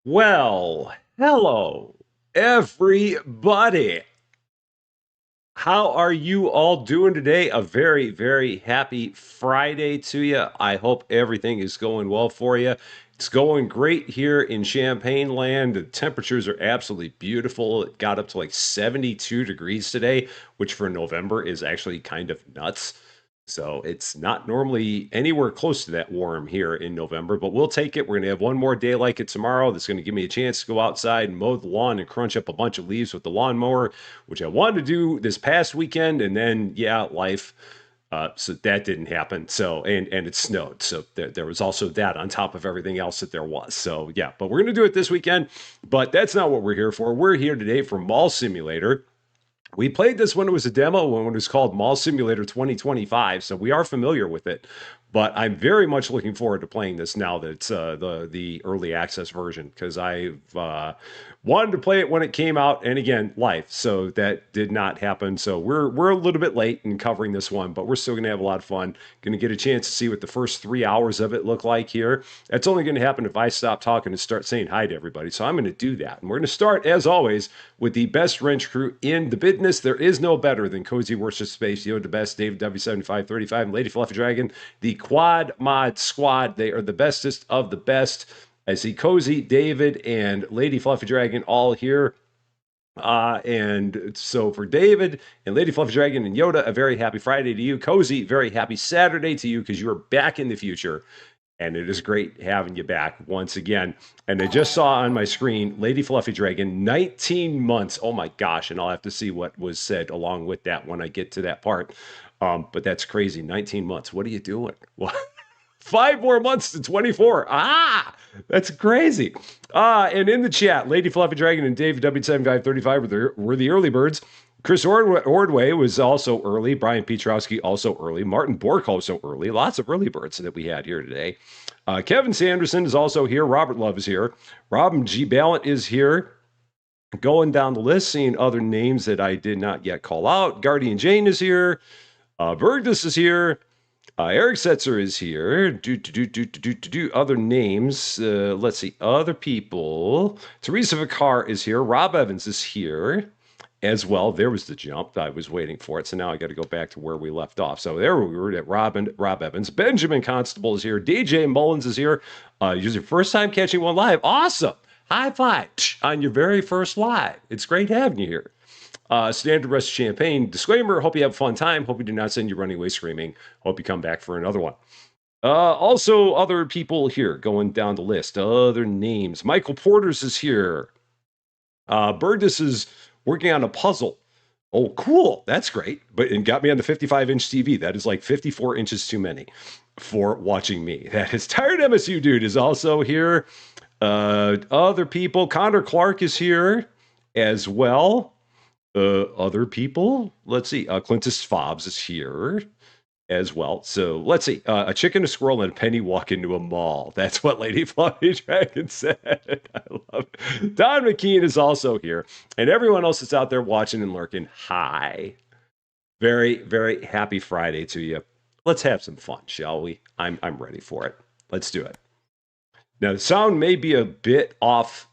Well, hello, everybody. How are you all doing today? A very, very happy Friday to you. I hope everything is going well for you. It's going great here in Champaign land. The temperatures are absolutely beautiful. It got up to like 72 degrees today, which for November is actually kind of nuts. So it's not normally anywhere close to that warm here in November, but we'll take it. We're going to have one more day like it tomorrow. That's going to give me a chance to go outside and mow the lawn and crunch up a bunch of leaves with the lawnmower, which I wanted to do this past weekend. And then, yeah, life. So that didn't happen. So, and it snowed. So there was also that on top of everything else that there was. So, yeah, but we're going to do it this weekend. But that's not what we're here for. We're here today for Mall Simulator. We played this when it was a demo, when it was called Mall Simulator 2025, so we are familiar with it. But I'm very much looking forward to playing this now that it's the early access version because I've wanted to play it when it came out, and again, life. So that did not happen. So we're a little bit late in covering this one, but we're still going to have a lot of fun. Going to get a chance to see what the first 3 hours of it look like here. That's only going to happen if I stop talking and start saying hi to everybody. So I'm going to do that, and we're going to start as always with the best wrench crew in the business. There is no better than Cozy Worship Space, Yoda Best, David W7535, and Lady Fluffy Dragon, the Quad Mod Squad. They are the bestest of the best. I see Cozy, David, and Lady Fluffy Dragon all here. And so for David and Lady Fluffy Dragon and Yoda, a very happy Friday to you. Cozy, very happy Saturday to you because you are back in the future. And it is great having you back once again. And I just saw on my screen Lady Fluffy Dragon, 19 months. Oh my gosh. And I'll have to see what was said along with that when I get to that part. But that's crazy. 19 months. What are you doing? Well, 5 more months to 24. That's crazy. And in the chat, Lady Fluffy Dragon and Dave W7535 were the early birds. Chris Ordway was also early. Brian Pietrowski also early. Martin Bork also early. Lots of early birds that we had here today. Kevin Sanderson is also here. Robert Love is here. Robin G. Ballant is here. Going down the list, seeing other names that I did not yet call out. Guardian Jane is here. Bergdus is here. Eric Setzer is here. Other names. Let's see. Other people. Teresa Vicar is here. Rob Evans is here as well. There was the jump. I was waiting for it. So now I got to go back to where we left off. So there we were at Rob Evans. Benjamin Constable is here. DJ Mullins is here. It's your first time catching one live. Awesome. High five on your very first live. It's great having you here. Standard Rest Champagne. Disclaimer, hope you have a fun time. Hope you do not send you running away screaming. Hope you come back for another one. Also, other people here going down the list. Other names. Michael Porters is here. Bergdus is working on a puzzle. Oh, cool. That's great. And got me on the 55-inch TV. That is like 54 inches too many for watching me. That is Tired MSU Dude is also here. Other people. Connor Clark is here as well. Other people. Let's see. Clintus Fobbs is here as well. So let's see. A chicken, a squirrel, and a penny walk into a mall. That's what Lady Fluffy Dragon said. I love it. Don McKean is also here. And everyone else that's out there watching and lurking, hi. Very, very happy Friday to you. Let's have some fun, shall we? I'm ready for it. Let's do it. Now, the sound may be a bit off.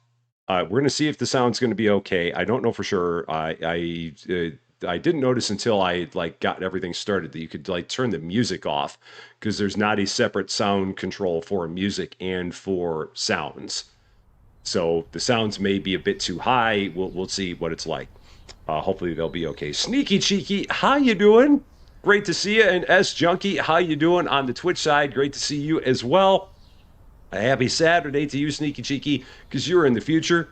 We're going to see if the sound's going to be okay. I don't know for sure. I didn't notice until I got everything started that you could turn the music off because there's not a separate sound control for music and for sounds. So the sounds may be a bit too high. We'll see what it's like. Hopefully they'll be okay. Sneaky Cheeky, how you doing? Great to see you. And S Junkie, how you doing on the Twitch side? Great to see you as well. A happy Saturday to you, Sneaky Cheeky, because you're in the future.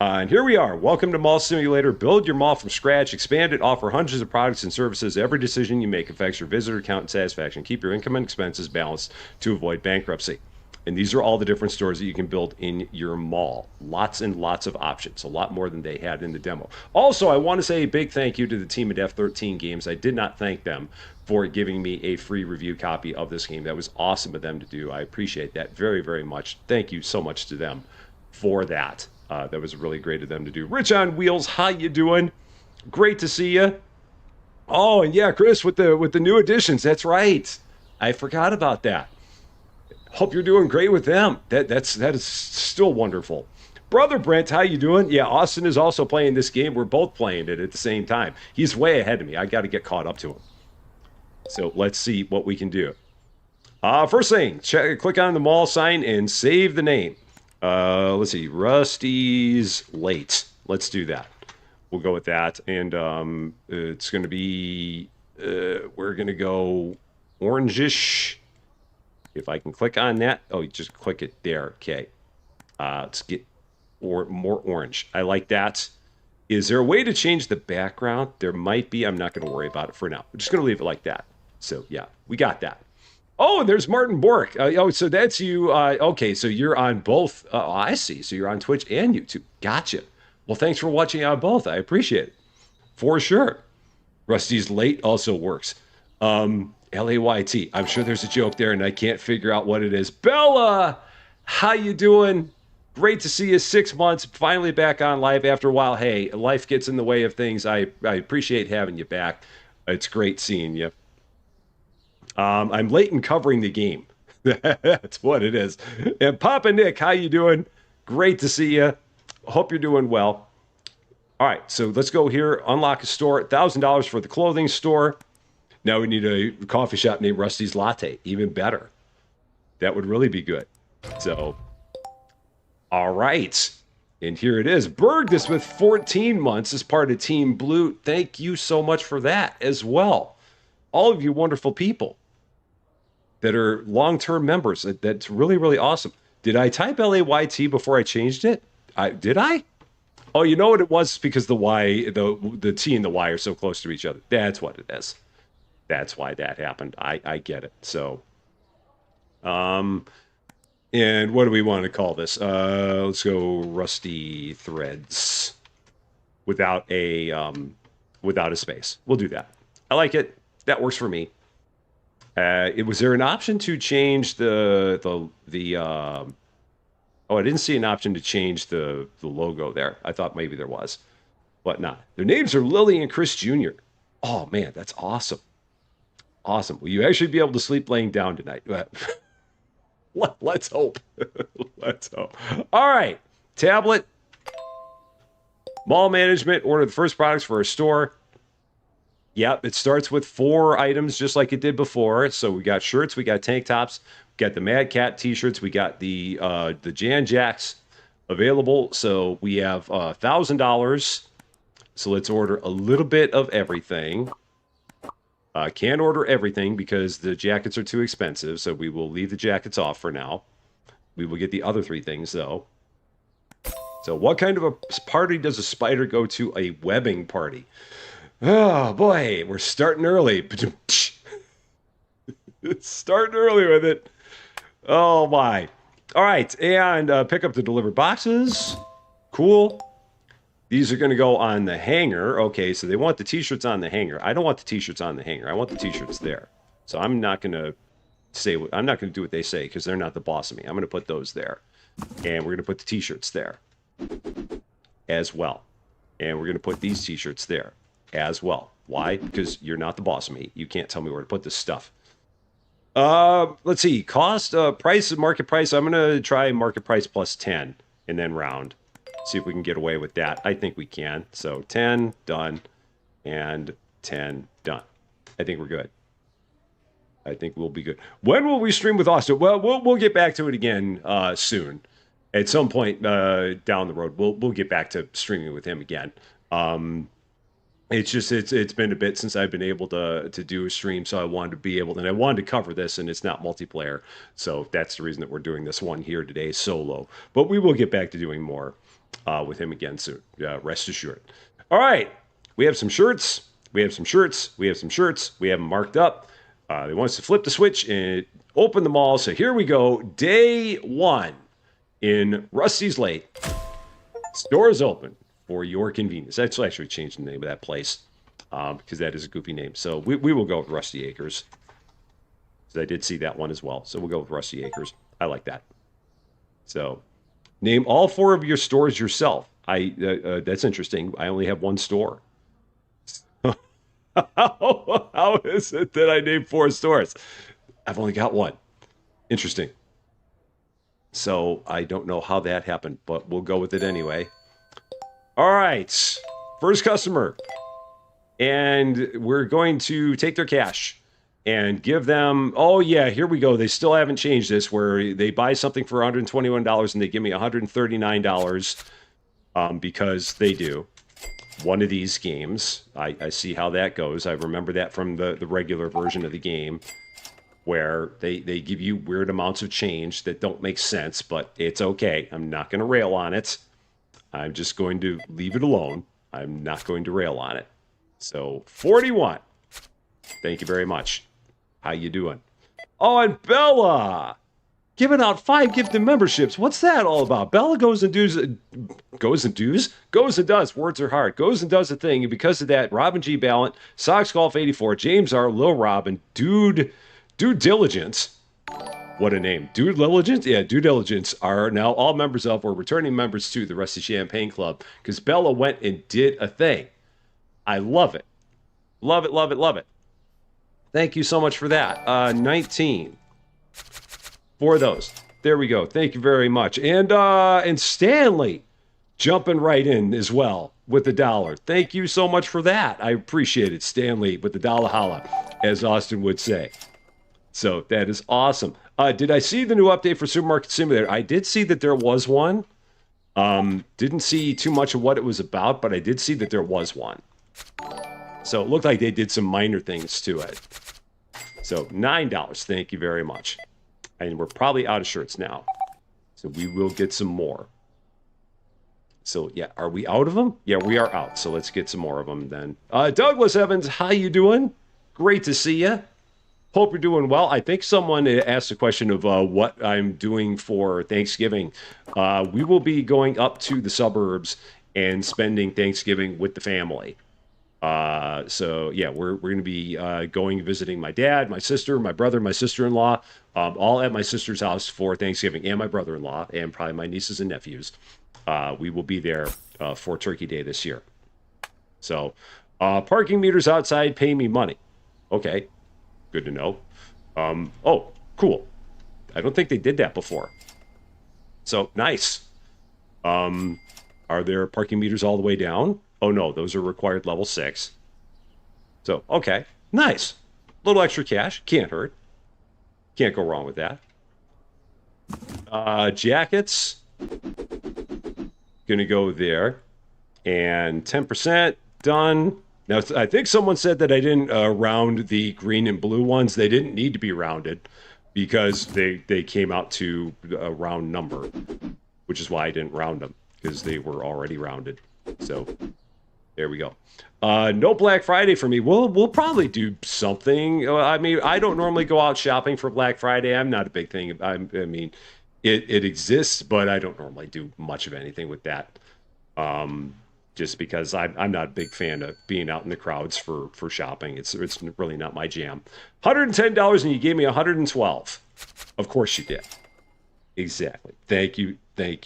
And here we are. Welcome to Mall Simulator. Build your mall from scratch. Expand it. Offer hundreds of products and services. Every decision you make affects your visitor count and satisfaction. Keep your income and expenses balanced to avoid bankruptcy. And these are all the different stores that you can build in your mall. Lots and lots of options. A lot more than they had in the demo. Also, I want to say a big thank you to the team at F13 Games. I did not thank them for giving me a free review copy of this game. That was awesome of them to do. I appreciate that very, very much. Thank you so much to them for that. That was really great of them to do. Rich on Wheels, how you doing? Great to see you. Oh, and yeah, Chris, with the new additions. That's right. I forgot about that. Hope you're doing great with them. That is still wonderful. Brother Brent, how you doing? Yeah, Austin is also playing this game. We're both playing it at the same time. He's way ahead of me. I got to get caught up to him. So let's see what we can do. First thing, click on the mall sign and save the name. Let's see, Rusty's Late. Let's do that. We'll go with that, and it's going to be. We're going to go orangish. If I can click on that, oh, you just click it there. Okay. Let's get more orange. I like that. Is there a way to change the background? There might be. I'm not going to worry about it for now. We're just going to leave it like that. So yeah, we got that. Oh, there's Martin Bork. Oh, so that's you. Okay, so you're on both. I see. So you're on Twitch and YouTube. Gotcha. Well, thanks for watching on both. I appreciate it. For sure. Rusty's Late also works. Layt. I'm sure there's a joke there, and I can't figure out what it is. Bella, how you doing? Great to see you. 6 months, finally back on live after a while. Hey, life gets in the way of things. I appreciate having you back. It's great seeing you. I'm late in covering the game. That's what it is. And Papa Nick, how you doing? Great to see you. Hope you're doing well. All right, so let's go here. Unlock a store. $1,000 for the clothing store. Now we need a coffee shop named Rusty's Latte. Even better. That would really be good. So, all right. And here it is. Berg, with 14 months as part of Team Blue. Thank you so much for that as well. All of you wonderful people that are long-term members. That's really, really awesome. Did I type Layt before I changed it? Did I? Oh, you know what it was? Because the Y, the T and the Y are so close to each other. That's what it is. That's why that happened. I get it. So, and what do we want to call this? Let's go Rusty Threads without a space. We'll do that. I like it. That works for me. Was there an option to change oh, I didn't see an option to change the logo there. I thought maybe there was, but not. Their names are Lily and Chris Jr. Oh man, that's awesome. Awesome. Will you actually be able to sleep laying down tonight? Let's hope. Let's hope. All right. Tablet. Mall management. Order the first products for our store. Yep, it starts with 4 items just like it did before. So we got shirts, we got tank tops, we got the Mad Cat t-shirts, we got the Jan Jacks available. So we have $1,000. So let's order a little bit of everything. Can't order everything because the jackets are too expensive, so we will leave the jackets off for now. We will get the other 3 things, though. So what kind of a party does a spider go to? A webbing party. Oh, boy, we're starting early. Starting early with it. Oh, my. All right, and pick up the delivered boxes. Cool. These are going to go on the hanger. Okay, so they want the t-shirts on the hanger. I don't want the t-shirts on the hanger. I want the t-shirts there. So I'm not going to do what they say because they're not the boss of me. I'm going to put those there. And we're going to put the t-shirts there as well. And we're going to put these t-shirts there as well. Why? Because you're not the boss of me. You can't tell me where to put this stuff. Let's see. Cost, price, market price. I'm going to try market price plus 10 and then round. See if we can get away with that. I think we can. So 10, done, and 10, done. I think we're good. I think we'll be good. When will we stream with Austin? Well, we'll get back to it again soon. At some point down the road, we'll get back to streaming with him again. It's just it's been a bit since I've been able to do a stream, so I wanted to be able, and I wanted to cover this, and it's not multiplayer, so that's the reason that we're doing this one here today solo. But we will get back to doing more with him again soon. Rest assured. All right, we have some shirts. We have some shirts. We have some shirts. We have them marked up. They want us to flip the switch and open them all. So here we go. Day 1 in Rusty's Late. Store is open for your convenience. That's actually changed the name of that place because that is a goofy name. So we will go with Rusty Acres. So I did see that one as well. So we'll go with Rusty Acres. I like that. So name all 4 of your stores yourself. That's interesting. I only have 1 store. How is it that I named 4 stores? I've only got 1. Interesting. So I don't know how that happened, but we'll go with it anyway. All right, first customer. And we're going to take their cash and give them, oh yeah, here we go. They still haven't changed this, where they buy something for $121 and they give me $139 because they do. One of these games, I see how that goes. I remember that from the regular version of the game, where they give you weird amounts of change that don't make sense, but it's okay. I'm not going to rail on it. I'm just going to leave it alone. I'm not going to rail on it. So 41. Thank you very much. How you doing? Oh, and Bella giving out 5 gifted memberships. What's that all about? Bella goes and does. Words are hard. Goes and does a thing. And because of that, Robin G. Ballant, Sox Golf 84, James R. Lil Robin, Due Diligence. What a name. Due Diligence? Yeah, Due Diligence are now all members of, or returning members to, the Rusty Champagne Club, because Bella went and did a thing. I love it. Love it, love it, love it. Thank you so much for that. 19 for those. There we go. Thank you very much. And Stanley jumping right in as well with $1. Thank you so much for that. I appreciate it, Stanley, with the dollar holla, as Austin would say. So that is awesome. Did I see the new update for Supermarket Simulator? I did see that there was one. Didn't see too much of what it was about, but I did see that there was one. So it looked like they did some minor things to it. So $9. Thank you very much. And we're probably out of shirts now. So we will get some more. So yeah, are we out of them? Yeah, we are out. So let's get some more of them then. Douglas Evans, how you doing? Great to see you. Hope you're doing well. I think someone asked a question of what I'm doing for Thanksgiving. We will be going up to the suburbs and spending Thanksgiving with the family. So yeah, we're going to be going visiting my dad, my sister, my brother, my sister-in-law, all at my sister's house for Thanksgiving, and my brother-in-law, and probably my nieces and nephews. We will be there for Turkey Day this year. So parking meters outside pay me money. Okay, good to know. Oh, cool. I don't think they did that before. So nice. Are there parking meters all the way down? Oh no, those are required level 6. So, okay, nice. A little extra cash, can't hurt. Can't go wrong with that. Jackets, gonna go there. And 10%, done. Now, I think someone said that I didn't round the green and blue ones. They didn't need to be rounded because they came out to a round number, which is why I didn't round them, because they were already rounded. So there we go. No Black Friday for me. We'll probably do something. I mean, I don't normally go out shopping for Black Friday. I'm not a big thing. I mean, it exists, but I don't normally do much of anything with that. Just because I'm not a big fan of being out in the crowds for shopping. It's really not my jam. $110 and you gave me $112. Of course you did. Exactly. Thank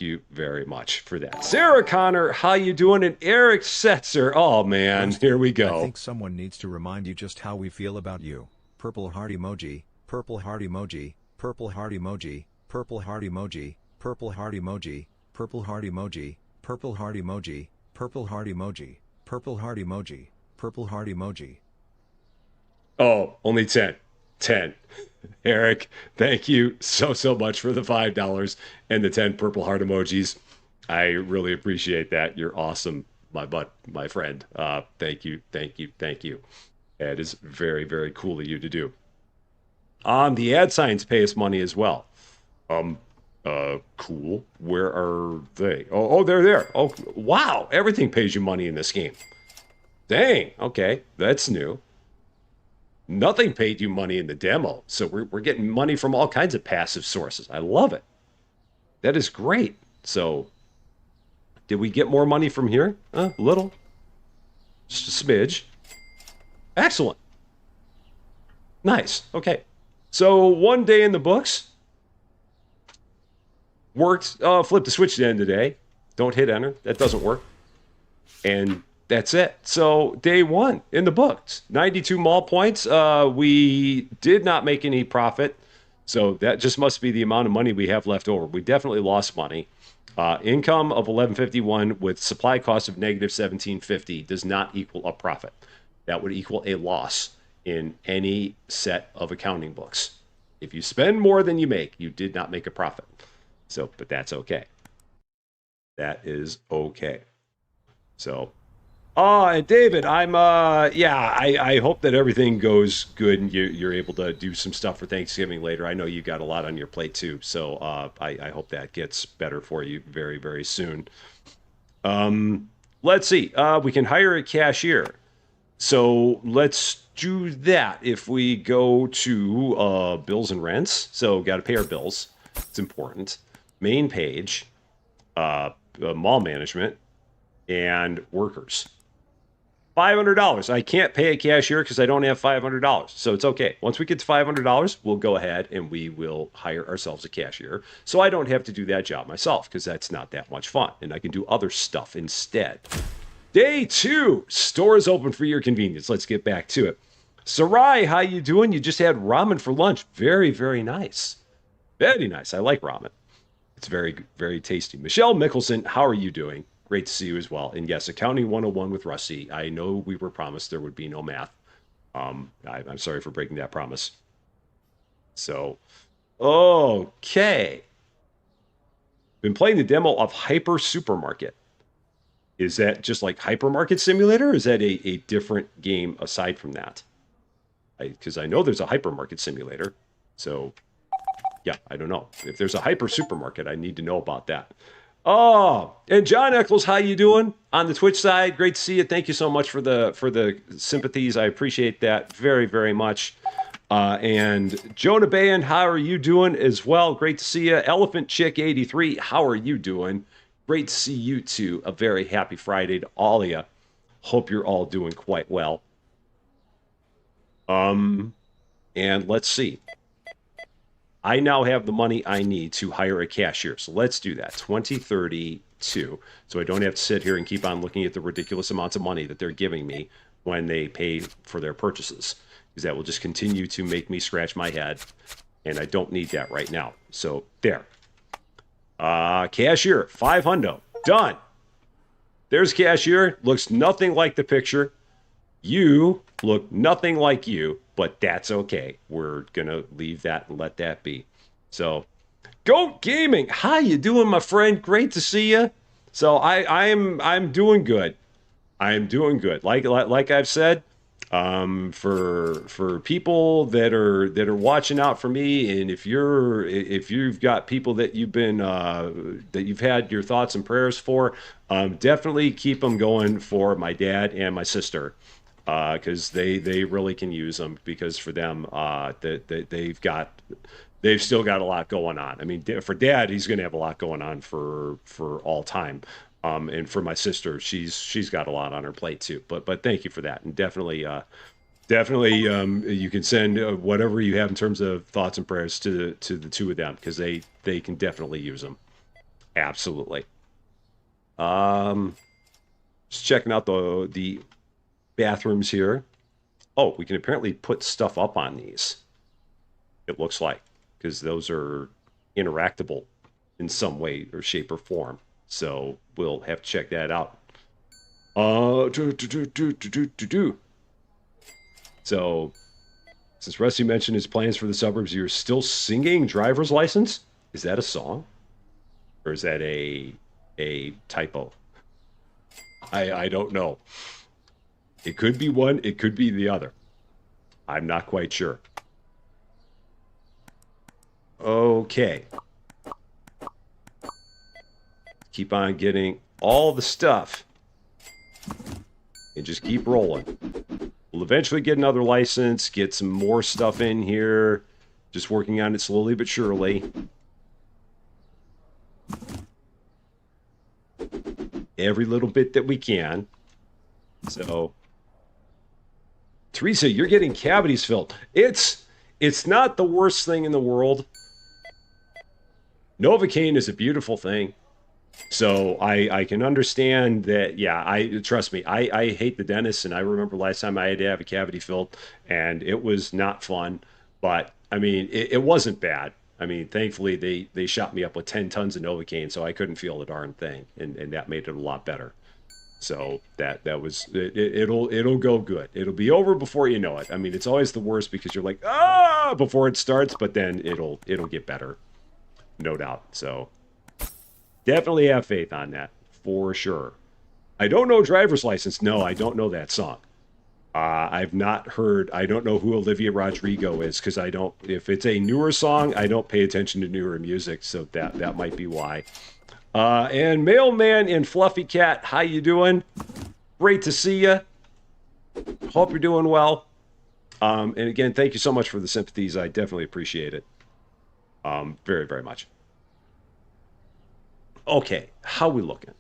you very much for that. Sarah Connor, how you doing? And Eric Setzer. Oh man, here we go. I think someone needs to remind you just how we feel about you. Purple heart emoji, purple heart emoji, purple heart emoji, purple heart emoji, purple heart emoji, purple heart emoji, purple heart emoji, purple heart emoji, purple heart emoji, purple heart emoji. Oh, only 10. 10. Eric, thank you so much for the $5 and the 10 purple heart emojis. I really appreciate that. You're awesome, my friend. Thank you. That is very, very cool of you to do. The ad signs pay us money as well. Cool. Where are they? Oh, they're there. Oh, wow. Everything pays you money in this game. Dang. Okay, that's new. Nothing paid you money in the demo, so we're getting money from all kinds of passive sources. I love it. That is great. So, did we get more money from here? A little. Just a smidge. Excellent. Nice. Okay. So, one day in the books. Worked. Flip the switch at the end of the day. Don't hit enter. That doesn't work. And that's it. So day 1 in the books, 92 mall points. We did not make any profit So that just must be the amount of money we have left over. We definitely lost money. Income of 1151 with supply cost of negative 1750 does not equal a profit. That would equal a loss in any set of accounting books. If you spend more than you make, you did not make a profit. So, but that's okay. That is okay. So, and David, I hope that everything goes good and you're able to do some stuff for Thanksgiving later. I know you got a lot on your plate too, so I hope that gets better for you very, very soon. Let's see. We can hire a cashier. So let's do that. If we go to bills and rents, so got to pay our bills. It's important. Main page, mall management, and workers. $500. I can't pay a cashier because I don't have $500. So it's okay. Once we get to $500, we'll go ahead and we will hire ourselves a cashier. So I don't have to do that job myself because that's not that much fun. And I can do other stuff instead. Day 2, stores open for your convenience. Let's get back to it. Sarai, how you doing? You just had ramen for lunch. Very, very nice. Very nice. I like ramen. It's very, very tasty. Michelle Mickelson, how are you doing? Great to see you as well. And yes, Accounting 101 with Rusty. I know we were promised there would be no math. I'm sorry for breaking that promise. So, okay. Been playing the demo of Hyper Supermarket. Is that just like Hypermarket Simulator? Or is that a different game aside from that? Because I know there's a Hypermarket Simulator. So, yeah, I don't know. If there's a Hyper Supermarket, I need to know about that. Oh, and John Eccles, how you doing on the Twitch side? Great to see you. Thank you so much for the sympathies. I appreciate that very, very much. And Jonah Bayan, how are you doing as well? Great to see you. Elephant Chick 83, how are you doing? Great to see you too. A very happy Friday to all of you. Hope you're all doing quite well. And let's see. I now have the money I need to hire a cashier. So let's do that. 2032. So I don't have to sit here and keep on looking at the ridiculous amounts of money that they're giving me when they pay for their purchases. Because that will just continue to make me scratch my head. And I don't need that right now. So there. Cashier, 500. Done. There's cashier. Looks nothing like the picture. You look nothing like you, but that's okay. We're gonna leave that and let that be. So, Goat Gaming, how you doing, my friend? Great to see you. So I'm doing good. I'm doing good. Like I've said, for people that are watching out for me, and if you've got people that you've had your thoughts and prayers for, definitely keep them going for my dad and my sister. Because they really can use them, because for them they've still got a lot going on. I mean, for Dad, he's going to have a lot going on for all time, and for my sister, she's got a lot on her plate too. But thank you for that, and definitely you can send whatever you have in terms of thoughts and prayers to the two of them, because they can definitely use them. Absolutely. Just checking out the bathrooms here. Oh, we can apparently put stuff up on these. It looks like, because those are interactable in some way or shape or form. So we'll have to check that out. So, since Rusty mentioned his plans for the suburbs, you're still singing driver's license? Is that a song? Or is that a typo? I don't know. It could be one, it could be the other. I'm not quite sure. Okay. Keep on getting all the stuff. And just keep rolling. We'll eventually get another license, get some more stuff in here. Just working on it slowly but surely. Every little bit that we can. So... Teresa, you're getting cavities filled. It's not the worst thing in the world. Novocaine is a beautiful thing. So I can understand that. Yeah, trust me, I hate the dentist, and I remember last time I had to have a cavity filled, and it was not fun. But I mean, it wasn't bad. I mean, thankfully they shot me up with 10 tons of Novocaine, so I couldn't feel the darn thing, and that made it a lot better. So that was it'll go good. It'll be over before you know it. I mean, it's always the worst because you're like before it starts, but then it'll get better, no doubt. So definitely have faith on that for sure. I don't know driver's license. No, I don't know that song. I've not heard. I don't know who Olivia Rodrigo is because I don't. If it's a newer song, I don't pay attention to newer music, so that might be why. And Mailman and Fluffy Cat, how you doing? Great to see you. Hope you're doing well. And again, thank you so much for the sympathies. I definitely appreciate it. Very, very much. Okay, how we looking?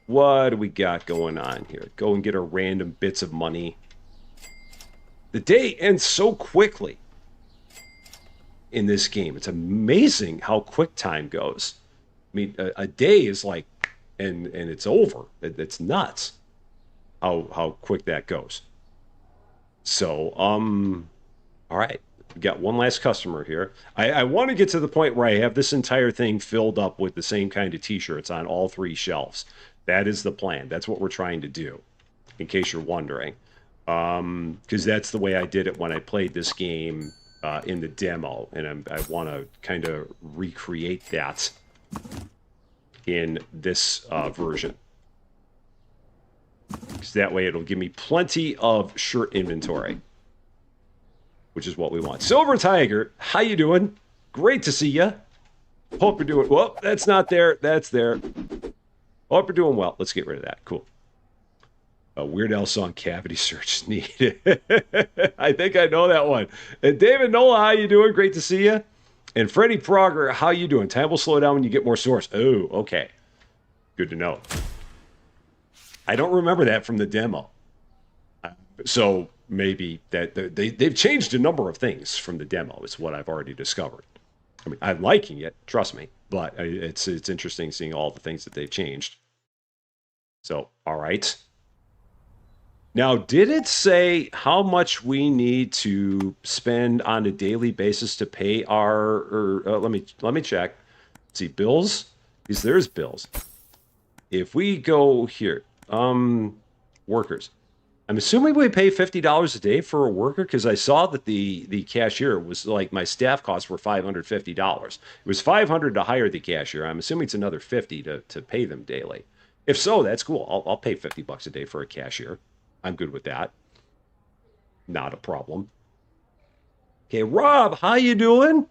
What do we got going on here? Go and get our random bits of money. The day ends so quickly in this game. It's amazing how quick time goes. I mean, a day is like, and it's over. It's nuts how quick that goes. So, all right. We got one last customer here. I want to get to the point where I have this entire thing filled up with the same kind of t-shirts on all three shelves. That is the plan. That's what we're trying to do, in case you're wondering. Because that's the way I did it when I played this game in the demo. And I want to kind of recreate that in this version. Because that way it'll give me plenty of shirt inventory, which is what we want. Silver Tiger, how you doing? Great to see you. Hope you're doing well. That's not there. That's there. Hope you're doing well. Let's get rid of that. Cool. A Weird Al song, Cavity Search is needed. I think I know that one. And David Nola, how you doing? Great to see you. And Freddie Frogger, how you doing? Time will slow down when you get more source. Oh, okay. Good to know. I don't remember that from the demo. So maybe that they've changed a number of things from the demo is what I've already discovered. I mean, I'm liking it, trust me, but it's interesting seeing all the things that they've changed. So, all right. Now, did it say how much we need to spend on a daily basis to pay our? Let me check. Let's see, bills. Because there's bills. If we go here, workers. I'm assuming we pay $50 a day for a worker because I saw that the cashier was like my staff costs were $550. It was $500 to hire the cashier. I'm assuming it's another $50 to pay them daily. If so, that's cool. I'll pay $50 a day for a cashier. I'm good with that. Not a problem. Okay, Rob, how you doing?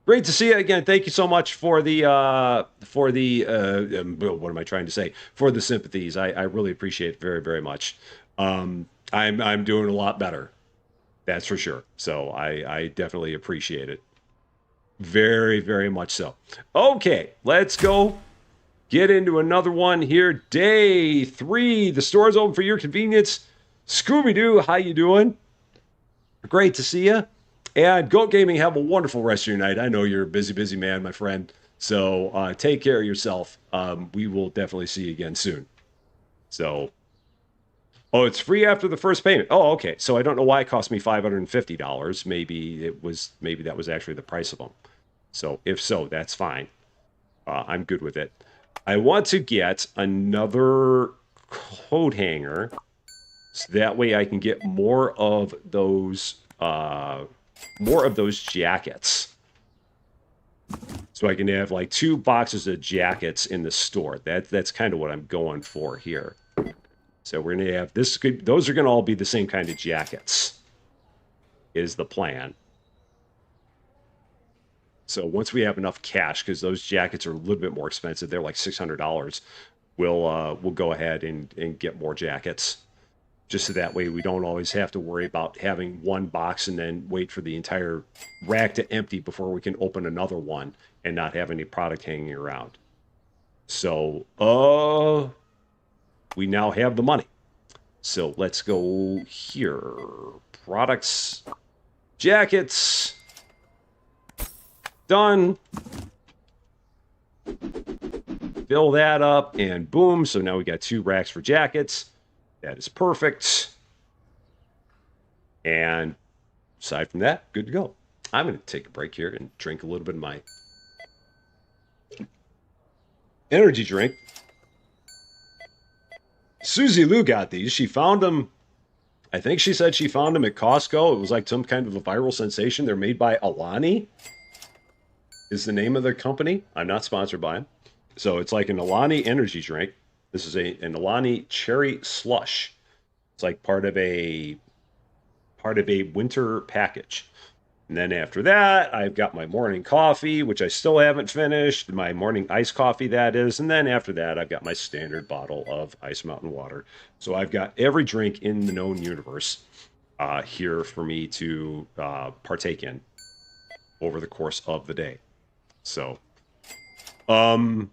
Great to see you again. Thank you so much for the what am I trying to say? For the sympathies. I really appreciate it very, very much. I'm doing a lot better. That's for sure. So I definitely appreciate it. Very, very much so. Okay, let's go get into another one here. Day 3. The store's open for your convenience. Scooby-Doo, how you doing? Great to see you. And Goat Gaming, have a wonderful rest of your night. I know you're a busy, busy man, my friend. So take care of yourself. We will definitely see you again soon. So, oh, it's free after the first payment. Oh, okay. So I don't know why it cost me $550. Maybe that was actually the price of them. So if so, that's fine. I'm good with it. I want to get another coat hanger, so that way I can get more of those jackets. So I can have like 2 boxes of jackets in the store. That's kind of what I'm going for here. So we're going to have this. Those are going to all be the same kind of jackets, is the plan. So once we have enough cash, because those jackets are a little bit more expensive, they're like $600. We'll go ahead and get more jackets, just so that way we don't always have to worry about having one box and then wait for the entire rack to empty before we can open another one and not have any product hanging around. So, we now have the money. So let's go here. Products, jackets, done. Fill that up and boom. So now we got 2 racks for jackets. That is perfect. And aside from that, good to go. I'm going to take a break here and drink a little bit of my energy drink. Susie Lou got these. She found them. I think she said she found them at Costco. It was like some kind of a viral sensation. They're made by Alani, is the name of the company. I'm not sponsored by them. So it's like an Alani energy drink. This is an Alani cherry slush. It's like part of a winter package. And then after that, I've got my morning coffee, which I still haven't finished, my morning iced coffee, that is. And then after that, I've got my standard bottle of Ice Mountain water. So I've got every drink in the known universe here for me to partake in over the course of the day. So, and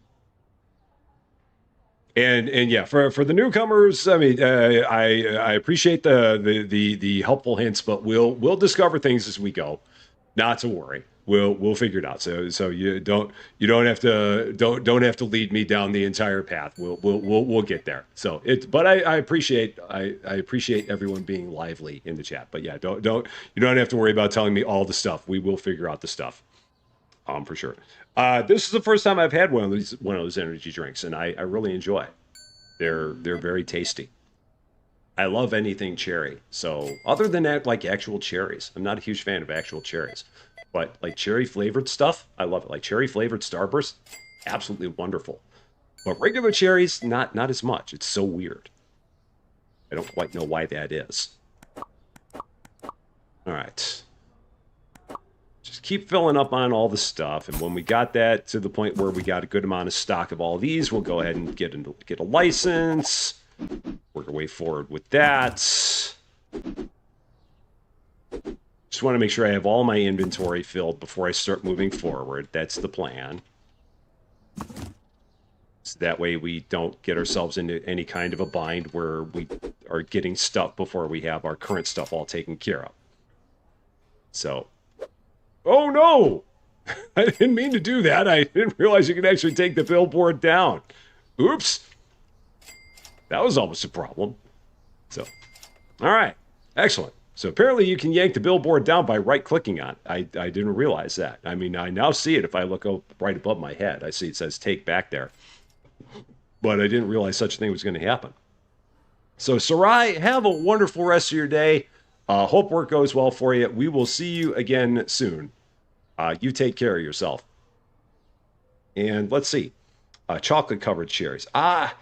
yeah, for the newcomers, I mean, I appreciate the helpful hints, but we'll discover things as we go. Not to worry, we'll figure it out. So you don't have to lead me down the entire path. We'll get there. So but I appreciate I appreciate everyone being lively in the chat. But yeah, you don't have to worry about telling me all the stuff. We will figure out the stuff. For sure. This is the first time I've had one of those energy drinks, and I really enjoy it. They're very tasty. I love anything cherry. So other than that, like actual cherries, I'm not a huge fan of actual cherries, but like cherry flavored stuff, I love it. Like cherry flavored Starburst, absolutely wonderful. But regular cherries, not as much. It's so weird. I don't quite know why that is. All right. Just keep filling up on all the stuff, and when we got that to the point where we got a good amount of stock of all these, we'll go ahead and get a license. Work our way forward with that. Just want to make sure I have all my inventory filled before I start moving forward. That's the plan. So that way we don't get ourselves into any kind of a bind where we are getting stuff before we have our current stuff all taken care of. So, oh no! I didn't mean to do that. I didn't realize you could actually take the billboard down. Oops. That was almost a problem. So, all right. Excellent. So apparently you can yank the billboard down by right-clicking on it. I didn't realize that. I mean, I now see it if I look up right above my head. I see it says take back there. But I didn't realize such a thing was going to happen. So, Sarai, have a wonderful rest of your day. Hope work goes well for you. We will see you again soon. You take care of yourself. And let's see. Chocolate-covered cherries. Now,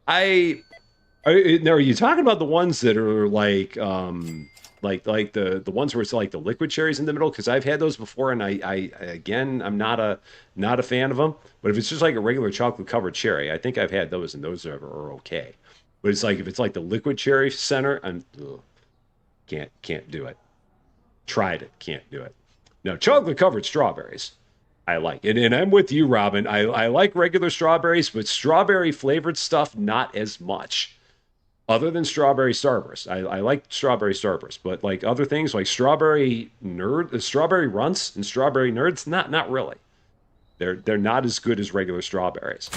are you talking about the ones that are like the ones where it's like the liquid cherries in the middle? Because I've had those before, and again, I'm not a fan of them. But if it's just like a regular chocolate covered cherry, I think I've had those, and those are okay. But it's like if it's like the liquid cherry center, can't do it. Tried it, can't do it. Now, chocolate covered strawberries, I like it. And I'm with you, Robin. I like regular strawberries, but strawberry flavored stuff, not as much. Other than strawberry starburst. I like strawberry starburst, but like other things like strawberry runts and strawberry nerds, not really. They're not as good as regular strawberries.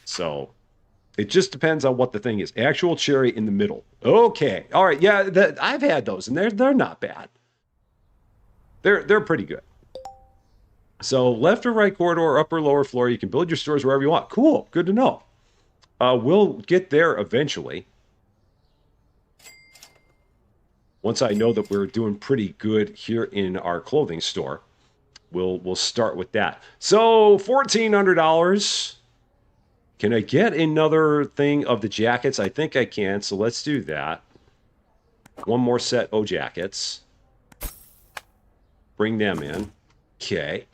So it just depends on what the thing is. Actual cherry in the middle. Okay. All right. Yeah, I've had those, and they're not bad. They're pretty good. So left or right corridor, upper, lower floor, you can build your stores wherever you want. Cool. Good to know. We'll get there eventually. Once I know that we're doing pretty good here in our clothing store, we'll start with that. So $1,400. Can I get another thing of the jackets? I think I can, so let's do that. One more set of jackets. Bring them in. Okay.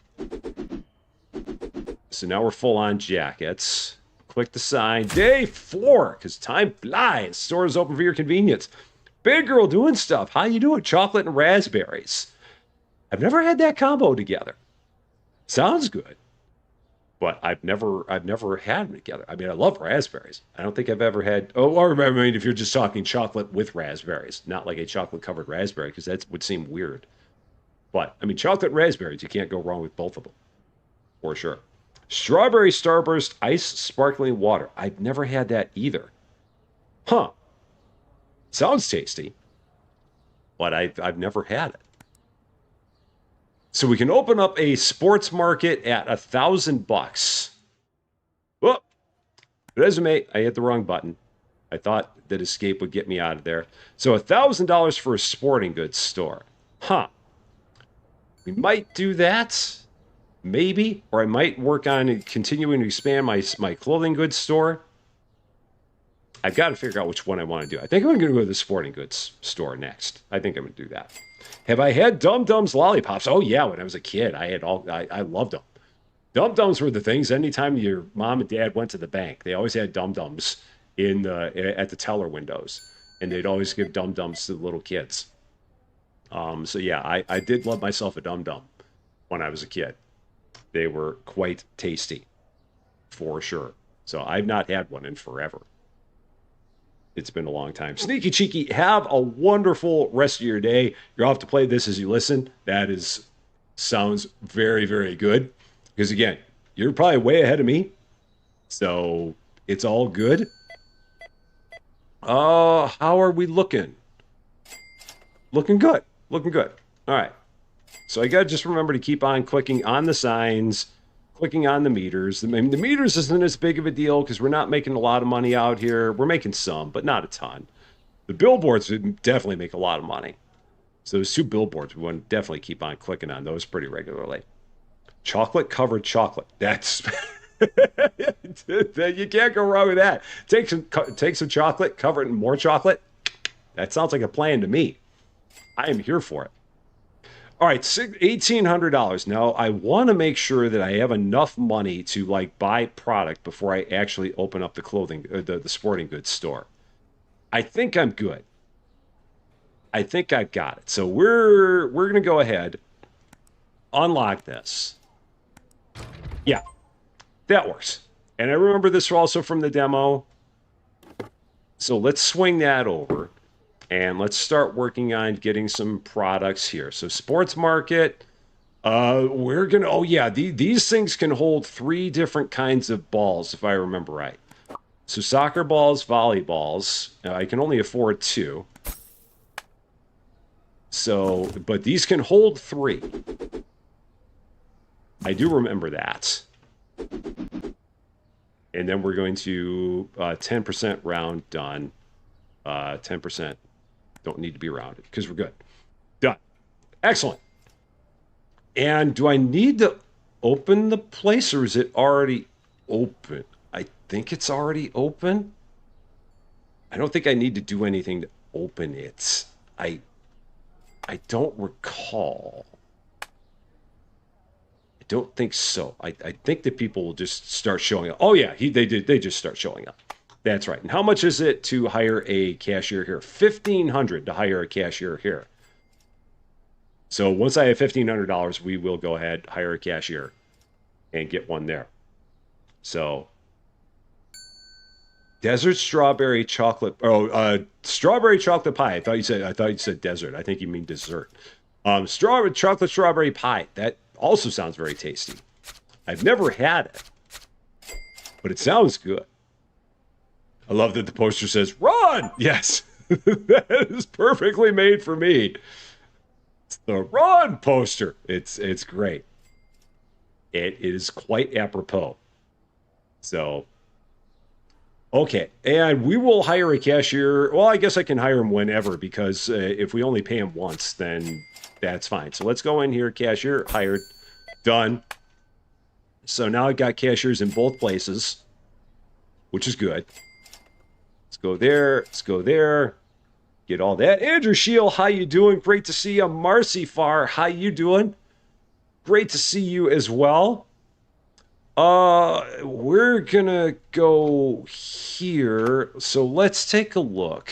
So now we're full on jackets. Click the sign. Day 4, because time flies. Store is open for your convenience. Big girl doing stuff. How you doing? Chocolate and raspberries. I've never had that combo together. Sounds good. But I've never had them together. I mean, I love raspberries. I don't think I've ever had. Oh, or I mean, if you're just talking chocolate with raspberries, not like a chocolate covered raspberry, because that would seem weird. But I mean, chocolate and raspberries, you can't go wrong with both of them, for sure. Strawberry Starburst Ice Sparkling Water. I've never had that either. Huh. Sounds tasty. but I've never had it. So we can open up a sports market at $1,000. Whoop! Resume. I hit the wrong button. I thought that escape would get me out of there. So $1,000 for a sporting goods store. Huh. We might do that. Maybe. Or I might work on continuing to expand my clothing goods store. I've got to figure out which one I want to do. I think I'm going to go to the sporting goods store next. I think I'm going to do that. Have I had Dum Dums lollipops? Oh yeah, when I was a kid, I loved them. Dum Dums were the things. Anytime your mom and dad went to the bank, they always had Dum Dums at the teller windows, and they'd always give Dum Dums to the little kids. So yeah, I did love myself a Dum Dum when I was a kid. They were quite tasty, for sure. So I've not had one in forever. It's been a long time. Sneaky Cheeky, have a wonderful rest of your day. You're off to play this as you listen. Sounds very, very good. Because again, you're probably way ahead of me. So it's all good. How are we looking? Looking good. Looking good. All right. So I got to just remember to keep on clicking on the signs, clicking on the meters. The meters isn't as big of a deal because we're not making a lot of money out here. We're making some, but not a ton. The billboards would definitely make a lot of money. So those 2 billboards, we want to definitely keep on clicking on those pretty regularly. Chocolate covered chocolate. That's you can't go wrong with that. Take some chocolate, cover it in more chocolate. That sounds like a plan to me. I am here for it. All right, $1,800. Now, I want to make sure that I have enough money to like buy product before I actually open up the clothing, the sporting goods store. I think I'm good. I think I've got it. So we're gonna go ahead, unlock this. Yeah, that works. And I remember this also from the demo. So let's swing that over. And let's start working on getting some products here. So sports market, we're going to, oh yeah, these things can hold 3 different kinds of balls, if I remember right. So soccer balls, volleyballs, I can only afford 2. So, but these can hold 3. I do remember that. And then we're going to 10% round done, 10%. Don't need to be rounded because we're good. Done. Excellent. And do I need to open the place or is it already open? I think it's already open. I don't think I need to do anything to open it. I don't recall. I don't think so. I think that people will just start showing up. Oh yeah, they just start showing up. That's right. And how much is it to hire a cashier here? $1,500 to hire a cashier here. So once I have $1,500, we will go ahead, hire a cashier, and get one there. So desert strawberry chocolate. Strawberry chocolate pie. I thought you said desert. I think you mean dessert. Chocolate strawberry pie. That also sounds very tasty. I've never had it, but it sounds good. I love that the poster says, run! Yes, that is perfectly made for me. It's the run poster. It's great. It is quite apropos. So, okay. And we will hire a cashier. Well, I guess I can hire him whenever because if we only pay him once, then that's fine. So let's go in here, cashier, hired, done. So now I've got cashiers in both places, which is good. Let's go there. Let's go there. Get all that. Andrew Shield, how you doing? Great to see you. Marcy Farr, how you doing? Great to see you as well. We're gonna go here. So let's take a look.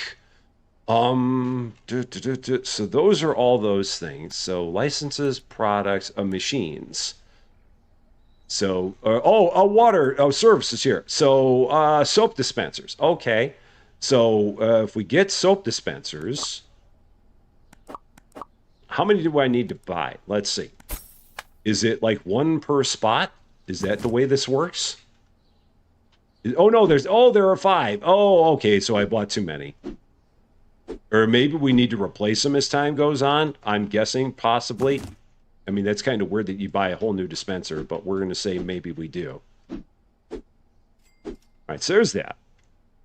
So those are all those things. So licenses, products, machines. So, water, services here. So, soap dispensers. Okay. So, if we get soap dispensers, how many do I need to buy? Let's see. Is it like 1 per spot? Is that the way this works? Oh, no, there are 5. Oh, okay, so I bought too many. Or maybe we need to replace them as time goes on. I'm guessing, possibly. I mean, that's kind of weird that you buy a whole new dispenser, but we're going to say maybe we do. All right, so there's that.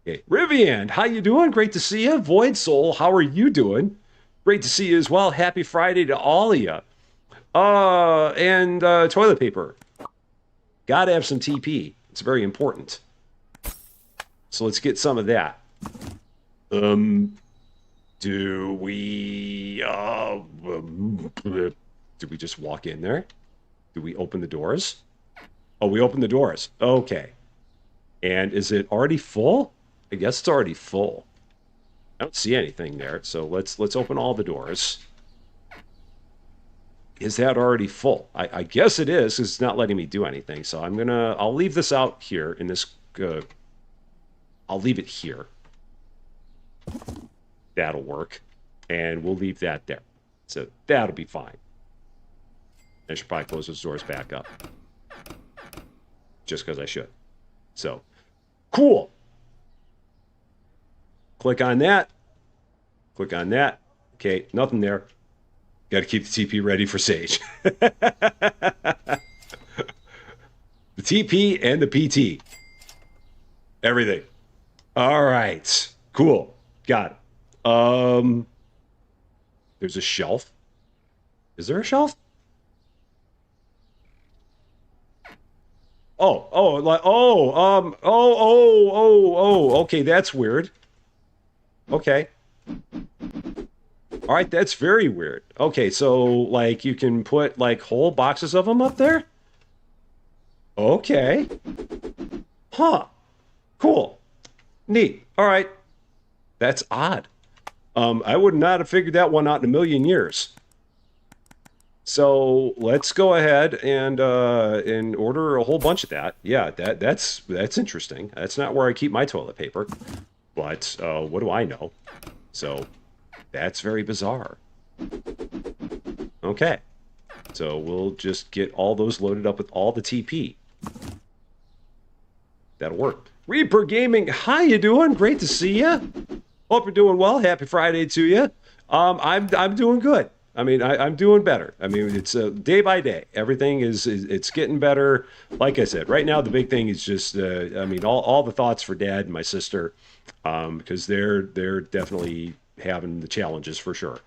Okay, Rivian, how you doing? Great to see you. Void Soul, how are you doing? Great to see you as well. Happy Friday to all of you. And toilet paper. Gotta have some TP. It's very important. So let's get some of that. Do we do we just walk in there? Do we open the doors? Oh, we open the doors. Okay. And is it already full? I guess it's already full. I don't see anything there, so let's open all the doors. Is that already full? I guess it is. It's not letting me do anything, so I'll leave this out here in this. I'll leave it here. That'll work, and we'll leave that there. So that'll be fine. I should probably close those doors back up, just because I should. So, cool. Click on that. Click on that. Okay, nothing there. Got to keep the TP ready for Sage. The TP and the PT. Everything. All right. Cool. Got it. There's a shelf. Is there a shelf? Okay, that's weird. Okay. All right, that's very weird. Okay, so like you can put like whole boxes of them up there? Okay. Huh. Cool. Neat. All right. That's odd. I would not have figured that one out in a million years. So let's go ahead and order a whole bunch of that. Yeah, that's interesting. That's not where I keep my toilet paper, but what do I know? So that's very bizarre. Okay, so we'll just get all those loaded up with all the TP. That'll work. Reaper Gaming, how you doing? Great to see you. Hope you're doing well. Happy Friday to you. I'm doing good. I mean, I'm doing better. I mean, it's day by day. Everything is it's getting better. Like I said, right now the big thing is just I mean, all the thoughts for Dad and my sister, because they're definitely having the challenges for sure.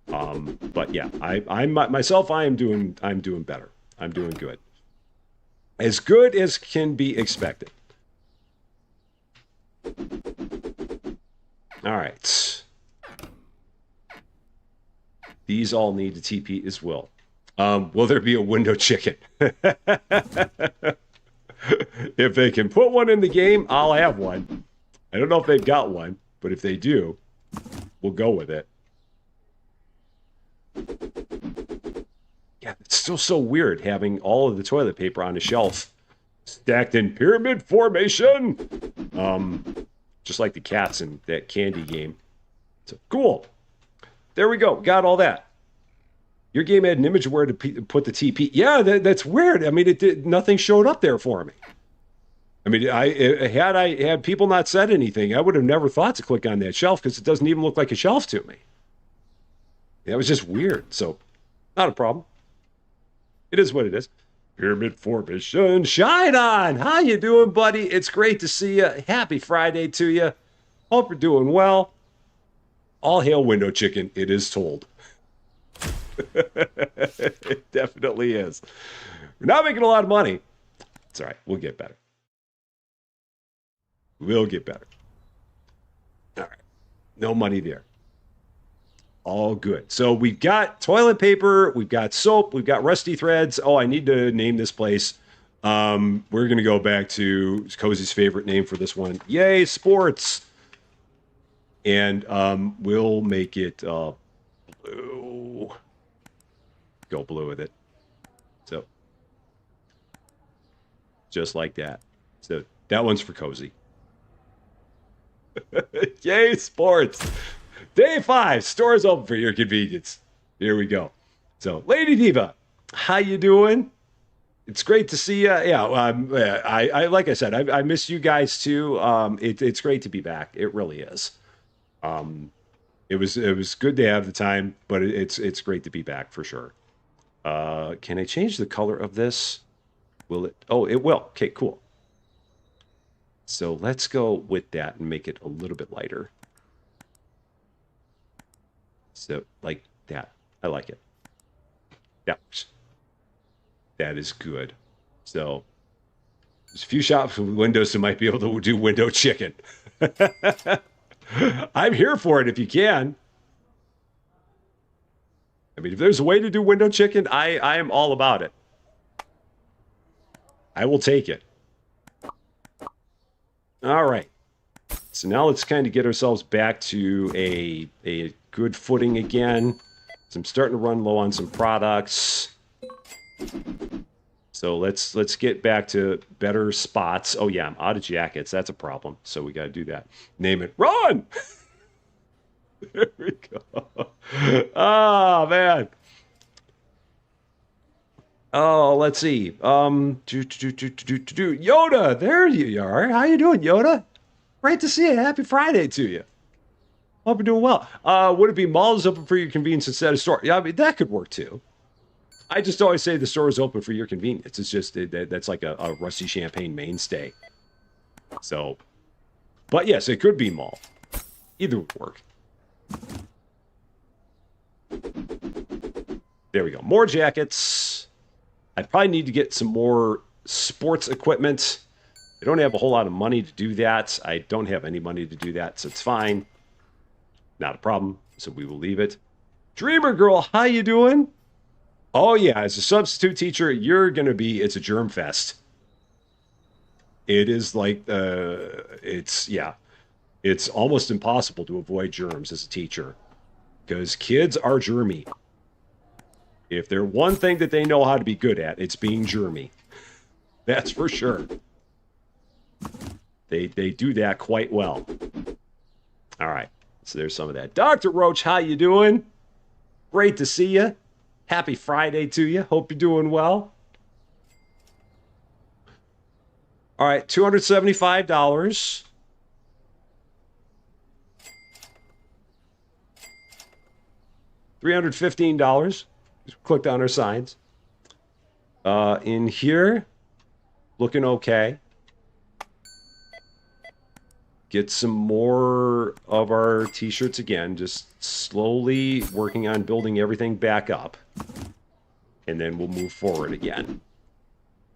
But yeah, I'm myself. I am doing better. I'm doing good. As good as can be expected. All right. These all need to TP as well. Will there be a window chicken? If they can put one in the game, I'll have one. I don't know if they've got one, but if they do, we'll go with it. Yeah, it's still so weird having all of the toilet paper on a shelf stacked in pyramid formation. Just like the cats in that candy game. So cool. There we go. Got all that. Your game had an image of where to put the TP. Yeah, that's weird. I mean, nothing showed up there for me. I mean, had people not said anything, I would have never thought to click on that shelf because it doesn't even look like a shelf to me. That was just weird. So, not a problem. It is what it is. Pyramid formation. Shine on. How you doing, buddy? It's great to see you. Happy Friday to you. Hope you're doing well. All hail window chicken. It is told. It definitely is. We're not making a lot of money. It's all right. We'll get better. We'll get better. All right. No money there. All good. So we've got toilet paper, we've got soap, we've got rusty threads. Oh, I need to name this place. We're going to go back to Cozy's favorite name for this one. Yay, sports. And we'll make it blue. Go blue with it. So, just like that. So, that one's for Cozy. Yay, sports. Day 5, stores open for your convenience. Here we go. So, Lady Diva, how you doing? It's great to see you. Yeah, I like I said, I miss you guys too. It's great to be back. It really is. It was good to have the time, but it's great to be back for sure. Can I change the color of this? Will it? Oh, it will. Okay, cool. So let's go with that and make it a little bit lighter. So like that. I like it. That works. That is good. So there's a few shops with windows that might be able to do window chicken. I'm here for it if you can. I mean, if there's a way to do window chicken, I am all about it. I will take it. All right. So now let's kind of get ourselves back to a good footing again. So I'm starting to run low on some products. So let's get back to better spots. Oh yeah, I'm out of jackets. That's a problem. So we got to do that. Name it. Run! There we go. Oh man. Oh, let's see. Yoda, there you are. How you doing, Yoda? Great to see you. Happy Friday to you. Hope you're doing well. Would it be malls open for your convenience instead of store? Yeah, I mean that could work too. I just always say the store is open for your convenience. It's just that's like a Rusty Champagne mainstay. So, but yes, it could be mall. Either would work. There we go. More jackets. I probably need to get some more sports equipment. I don't have a whole lot of money to do that. I don't have any money to do that, so it's fine. Not a problem, so we will leave it. Dreamer girl, how you doing? Oh yeah, as a substitute teacher, you're gonna be. It's a germ fest. It is like it's almost impossible to avoid germs as a teacher because kids are germy. If they're one thing that they know how to be good at, it's being germy. That's for sure. They do that quite well. All right, so there's some of that. Dr. Roach, how you doing? Great to see you. Happy Friday to you. Hope you're doing well. All right, $275. $315. Just clicked on our signs. In here, looking okay. Get some more of our t-shirts again, just slowly working on building everything back up. And then we'll move forward again.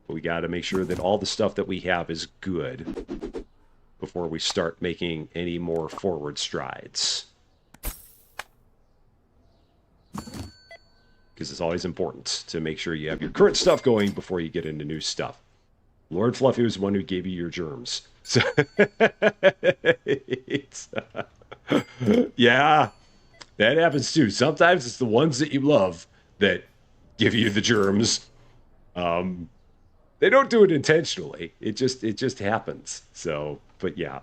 We got to make sure that all the stuff that we have is good before we start making any more forward strides. Because it's always important to make sure you have your current stuff going before you get into new stuff. Lord Fluffy was the one who gave you your germs. So yeah, that happens too. Sometimes it's the ones that you love that give you the germs. They don't do it intentionally. It just happens. So, but yeah.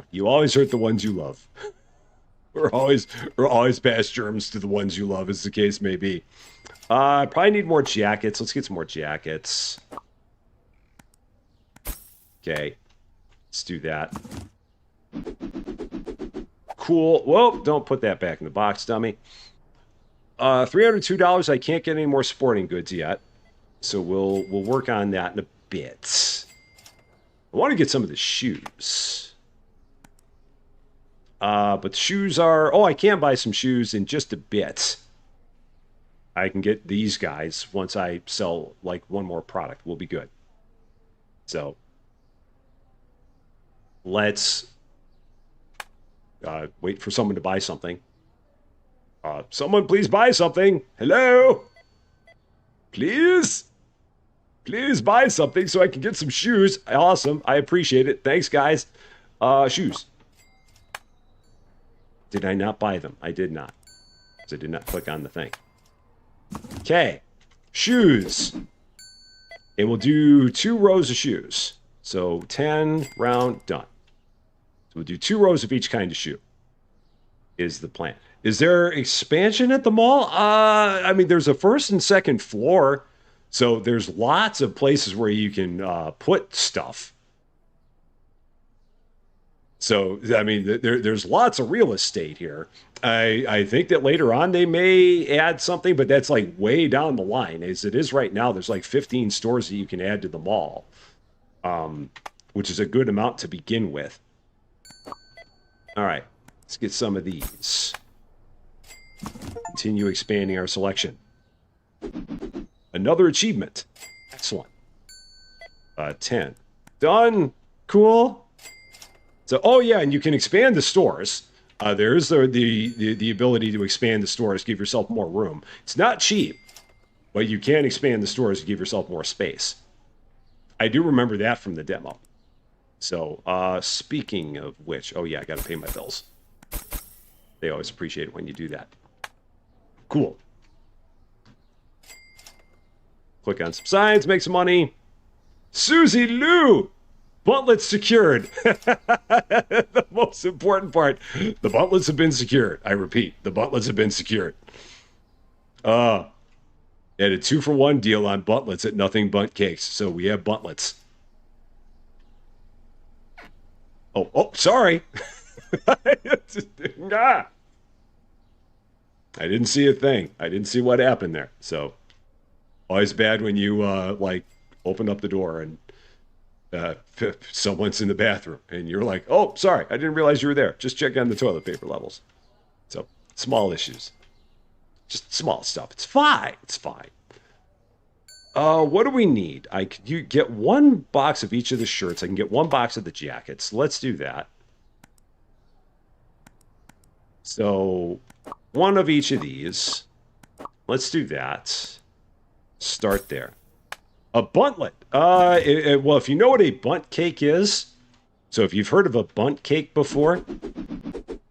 You always hurt the ones you love. Or always pass germs to the ones you love, as the case may be. I probably need more jackets. Let's get some more jackets. Okay. Let's do that. Cool. Whoa, don't put that back in the box, dummy. $302. I can't get any more sporting goods yet. So we'll work on that in a bit. I want to get some of the shoes. But the shoes are... Oh, I can buy some shoes in just a bit. I can get these guys once I sell, like, one more product. We'll be good. So, let's wait for someone to buy something. Someone please buy something. Hello? Please? Please buy something so I can get some shoes. Awesome. I appreciate it. Thanks, guys. Shoes. Did I not buy them? I did not. Because I did not click on the thing. Okay. Shoes. And we'll do 2 rows of shoes. So 10, round, done. So we'll do 2 rows of each kind of shoe. Is the plan. Is there expansion at the mall? I mean, there's a first and second floor. So there's lots of places where you can put stuff. So, I mean, there's lots of real estate here. I think that later on they may add something, but that's like way down the line. As it is right now, there's like 15 stores that you can add to the mall, which is a good amount to begin with. All right, let's get some of these. Continue expanding our selection. Another achievement. Excellent. 10. Done. Cool. So, oh yeah, and you can expand the stores. There is the ability to expand the stores, give yourself more room. It's not cheap, but you can expand the stores to give yourself more space. I do remember that from the demo. So, speaking of which, oh yeah, I got to pay my bills. They always appreciate it when you do that. Cool. Click on some signs, make some money. Susie Lou! Buntlets secured. The most important part. The buntlets have been secured. I repeat, the buntlets have been secured. Had a 2-for-1 deal on buntlets at Nothing Bunt Cakes. So we have buntlets. Oh, sorry. I didn't see a thing. I didn't see what happened there. So always bad when you like open up the door and someone's in the bathroom and you're like, oh, sorry, I didn't realize you were there. Just check on the toilet paper levels. So small issues, just small stuff. It's fine. It's fine. What do we need? You get one box of each of the shirts. I can get one box of the jackets. Let's do that. So one of each of these. Let's do that. Start there. A buntlet. Well, if you know what a bunt cake is, so if you've heard of a bunt cake before,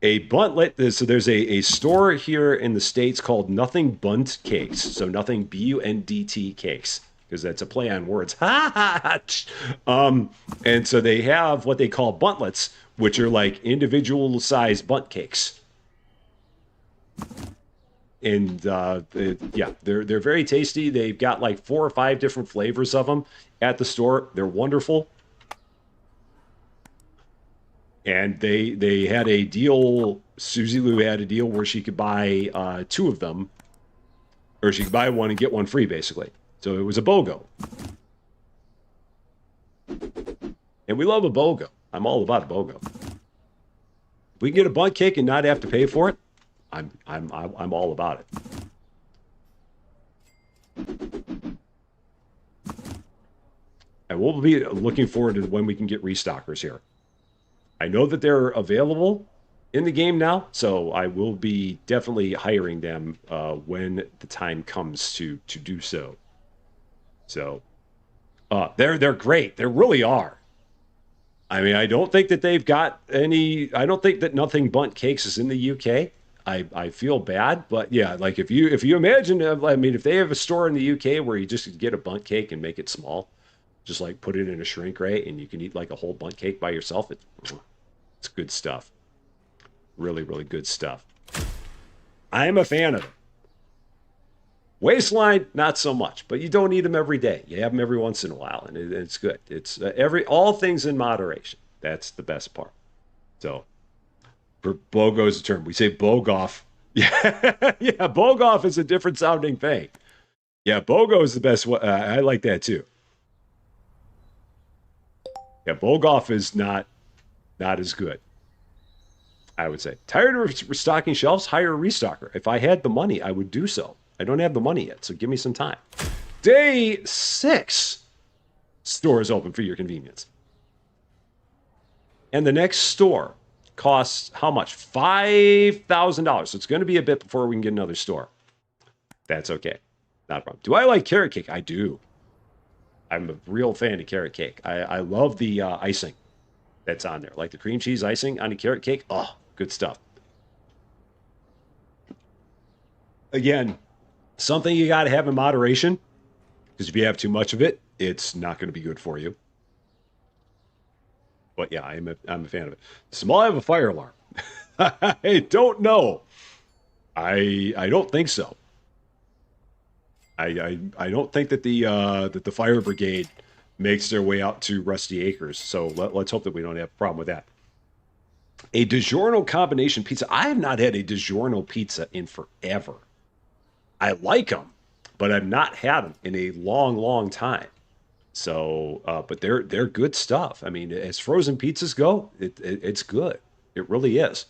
a buntlet, so there's a store here in the States called Nothing Bunt Cakes. So Nothing B-U-N-D-T cakes, because that's a play on words. And so they have what they call buntlets, which are like individual sized bunt cakes. And yeah, they're very tasty. They've got like 4 or 5 different flavors of them at the store. They're wonderful. And they had a deal. Susie Lou had a deal where she could buy 2 of them, or she could buy one and get one free, basically. So it was a BOGO. And we love a BOGO. I'm all about a BOGO. If we can get a bunt cake and not have to pay for it, I'm all about it. I will be looking forward to when we can get restockers here. I know that they're available in the game now, so I will be definitely hiring them when the time comes to do so. So they're great. They really are. I mean, I don't think that they've got any. I don't think that Nothing Bunt Cakes is in the UK. I feel bad, but yeah, like if you imagine, I mean, if they have a store in the UK where you just get a bunt cake and make it small, just like put it in a shrink ray and you can eat like a whole bunt cake by yourself, it's good stuff. Really, really good stuff. I am a fan of it. Waistline, not so much, but you don't eat them every day. You have them every once in a while, and it's good. It's all things in moderation. That's the best part. So. For BOGO is a term. We say BOGOF. Yeah, yeah, BOGOF is a different sounding thing. Yeah, BOGO is the best one. I like that too. Yeah, BOGOF is not as good, I would say. Tired of restocking shelves? Hire a restocker. If I had the money, I would do so. I don't have the money yet, so give me some time. Day 6. Store is open for your convenience. And the next store costs how much? $5,000. So it's going to be a bit before we can get another store. That's okay. Not a problem. Do I like carrot cake? I do. I'm a real fan of carrot cake. I love the icing that's on there. Like the cream cheese icing on a carrot cake. Oh, good stuff. Again, something you got to have in moderation, because if you have too much of it, it's not going to be good for you. But yeah, I'm a fan of it. Small, I have a fire alarm. I don't know. I don't think so. I don't think that the fire brigade makes their way out to Rusty Acres. So let's hope that we don't have a problem with that. A DiGiorno combination pizza. I have not had a DiGiorno pizza in forever. I like them, but I've not had them in a long, long time. So, but they're good stuff. I mean, as frozen pizzas go, it's good. It really is.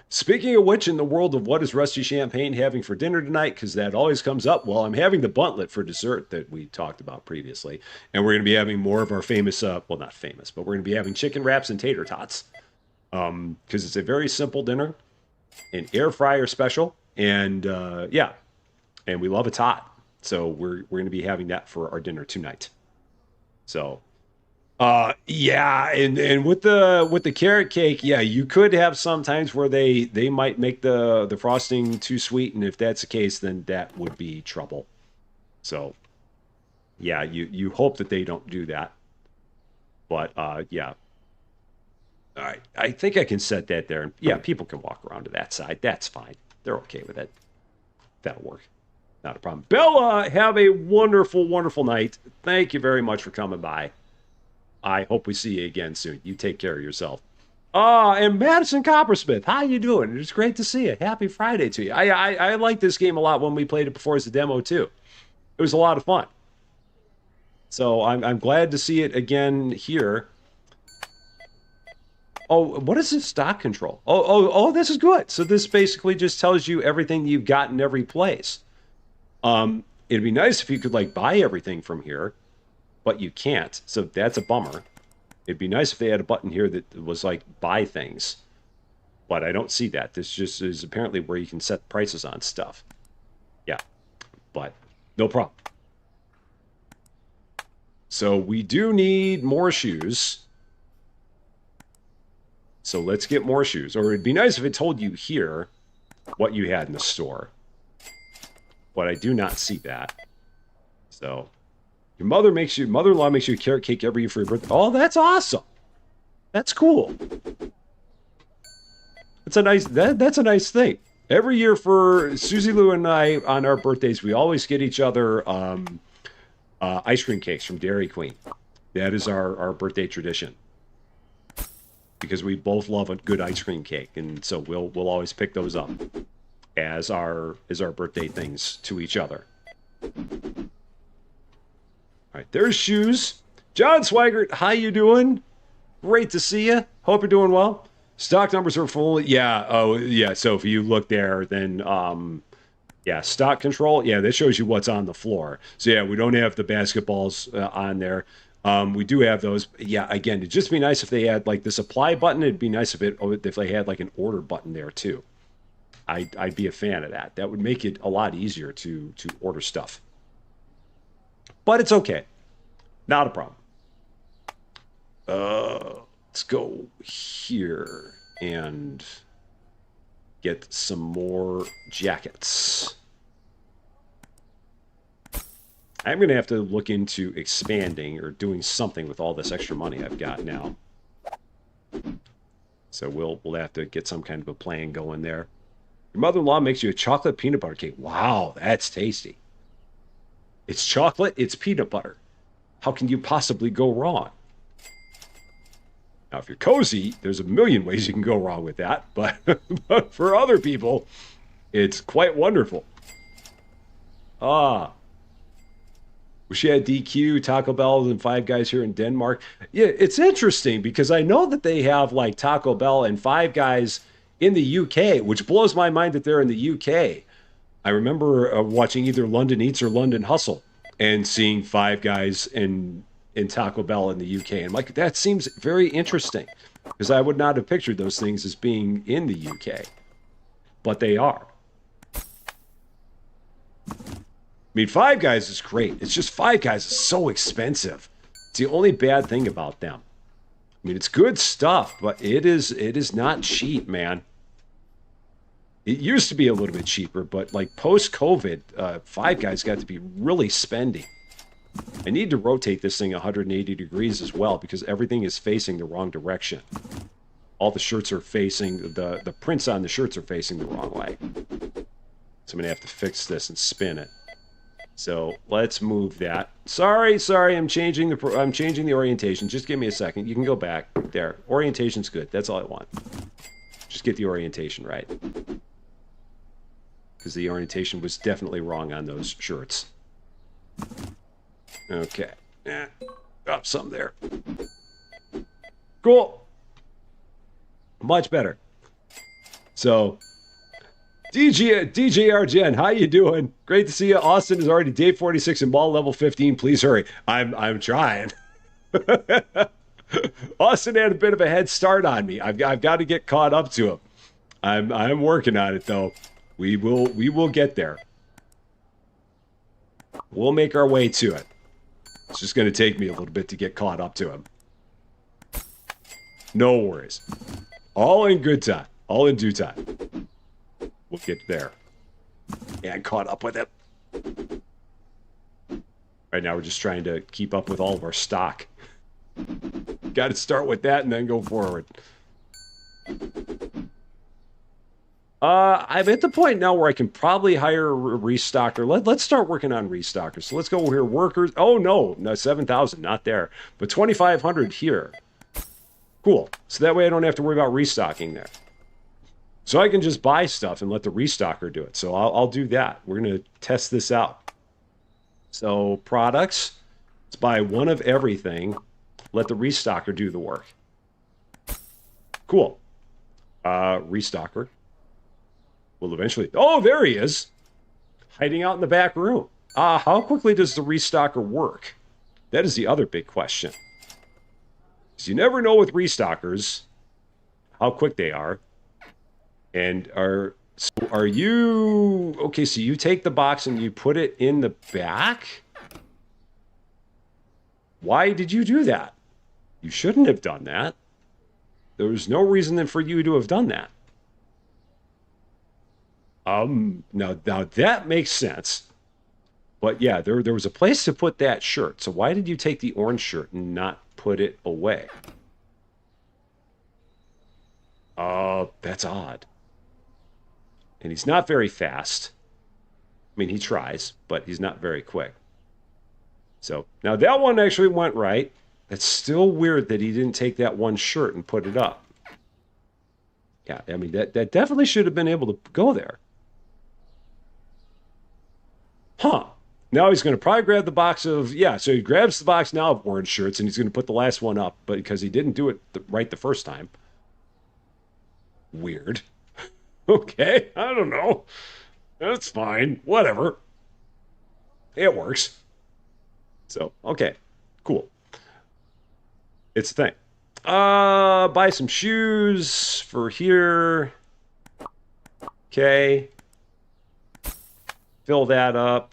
Speaking of which, in the world of what is Rusty Champagne having for dinner tonight, because that always comes up, well, I'm having the buntlet for dessert that we talked about previously. And we're going to be having more of our famous, well, not famous, but we're going to be having chicken wraps and tater tots. Because it's a very simple dinner, an air fryer special. And yeah, and we love a tot. So we're going to be having that for our dinner tonight. So yeah, and with the carrot cake, yeah, you could have sometimes where they might make the frosting too sweet, and if that's the case, then that would be trouble. So yeah, you hope that they don't do that. But yeah. All right. I think I can set that there. And yeah, people can walk around to that side. That's fine. They're okay with it. That'll work. Not a problem. Bella, have a wonderful, wonderful night. Thank you very much for coming by. I hope we see you again soon. You take care of yourself. And Madison Coppersmith, how you doing? It's great to see you. Happy Friday to you. I like this game a lot when we played it before as a demo too. It was a lot of fun. So I'm glad to see it again here. Oh, what is this stock control? This is good. So this basically just tells you everything you've got in every place. It'd be nice if you could like buy everything from here, but you can't. So that's a bummer. It'd be nice if they had a button here that was like buy things, but I don't see that. This just is apparently where you can set prices on stuff. Yeah, but no problem. So we do need more shoes. So let's get more shoes. Or it'd be nice if it told you here what you had in the store. But I do not see that. So your mother-in-law makes you a carrot cake every year for your birthday. Oh, that's awesome. That's cool. That's a nice thing. Every year for Susie Lou and I on our birthdays, we always get each other ice cream cakes from Dairy Queen. That is our birthday tradition. Because we both love a good ice cream cake, and so we'll always pick those up as our birthday things to each other. All right, there's shoes. John Swigert, how you doing? Great to see you. Hope you're doing well. Stock numbers are full. Yeah. Oh, yeah. So if you look there, then yeah, stock control. Yeah, that shows you what's on the floor. So yeah, we don't have the basketballs on there. We do have those. Yeah, again, it'd just be nice if they had like the supply button. It'd be nice if they had like an order button there too. I'd be a fan of that. That would make it a lot easier to order stuff. But it's okay. Not a problem. Let's go here and get some more jackets. I'm going to have to look into expanding or doing something with all this extra money I've got now. So we'll have to get some kind of a plan going there. Your mother-in-law makes you a chocolate peanut butter cake. Wow, that's tasty. It's chocolate, it's peanut butter. How can you possibly go wrong? Now, if you're cozy, there's a million ways you can go wrong with that, but, but for other people, it's quite wonderful. Wish you had DQ, Taco Bell, and Five Guys here in Denmark. Yeah, it's interesting because I know that they have like Taco Bell and Five Guys in the UK, which blows my mind that they're in the UK. I remember watching either London Eats or London Hustle and seeing Five Guys in Taco Bell in the UK. And like, that seems very interesting because I would not have pictured those things as being in the UK, but they are. I mean, Five Guys is great. It's just Five Guys is so expensive. It's the only bad thing about them. I mean, it's good stuff, but it is not cheap, man. It used to be a little bit cheaper, but like post-COVID, Five Guys got to be really spendy. I need to rotate this thing 180 degrees as well because everything is facing the wrong direction. All the shirts are facing, the prints on the shirts are facing the wrong way. So I'm going to have to fix this and spin it. So let's move that. Sorry, I'm changing the orientation. Just give me a second. You can go back there. Orientation's good. That's all I want. Just get the orientation right. Because the orientation was definitely wrong on those shirts. Okay. Got some there. Cool. Much better. So, DJ Arjen, how you doing? Great to see you. Austin is already day 46 in mall level 15. Please hurry. I'm trying. Austin had a bit of a head start on me. I've got to get caught up to him. I'm working on it though. We will get there. We'll make our way to it. It's just going to take me a little bit to get caught up to him. No worries. All in good time. All in due time. We'll get there. And caught up with him. Right now we're just trying to keep up with all of our stock. Got to start with that and then go forward. I'm at the point now where I can probably hire a restocker. Let's start working on restockers. So let's go here. Workers. Oh, no, 7,000, not there. But 2,500 here. Cool. So that way I don't have to worry about restocking there. So I can just buy stuff and let the restocker do it. So I'll do that. We're going to test this out. So products. Let's buy one of everything. Let the restocker do the work. Cool. Restocker. Will eventually... Oh, there he is! Hiding out in the back room. How quickly does the restocker work? That is the other big question. Because you never know with restockers how quick they are. And are you... Okay, so you take the box and you put it in the back? Why did you do that? You shouldn't have done that. There was no reason for you to have done that. Now that makes sense. But yeah, there was a place to put that shirt. So why did you take the orange shirt and not put it away? That's odd. And he's not very fast. I mean, he tries, but he's not very quick. So now that one actually went right. It's still weird that he didn't take that one shirt and put it up. Yeah, I mean, that definitely should have been able to go there. Huh. Now he's going to probably grab the box of... Yeah, so he grabs the box now of orange shirts, and he's going to put the last one up, but because he didn't do it right the first time. Weird. Okay, I don't know. That's fine. Whatever. It works. So, okay. Cool. It's a thing. Buy some shoes for here. Okay. Fill that up.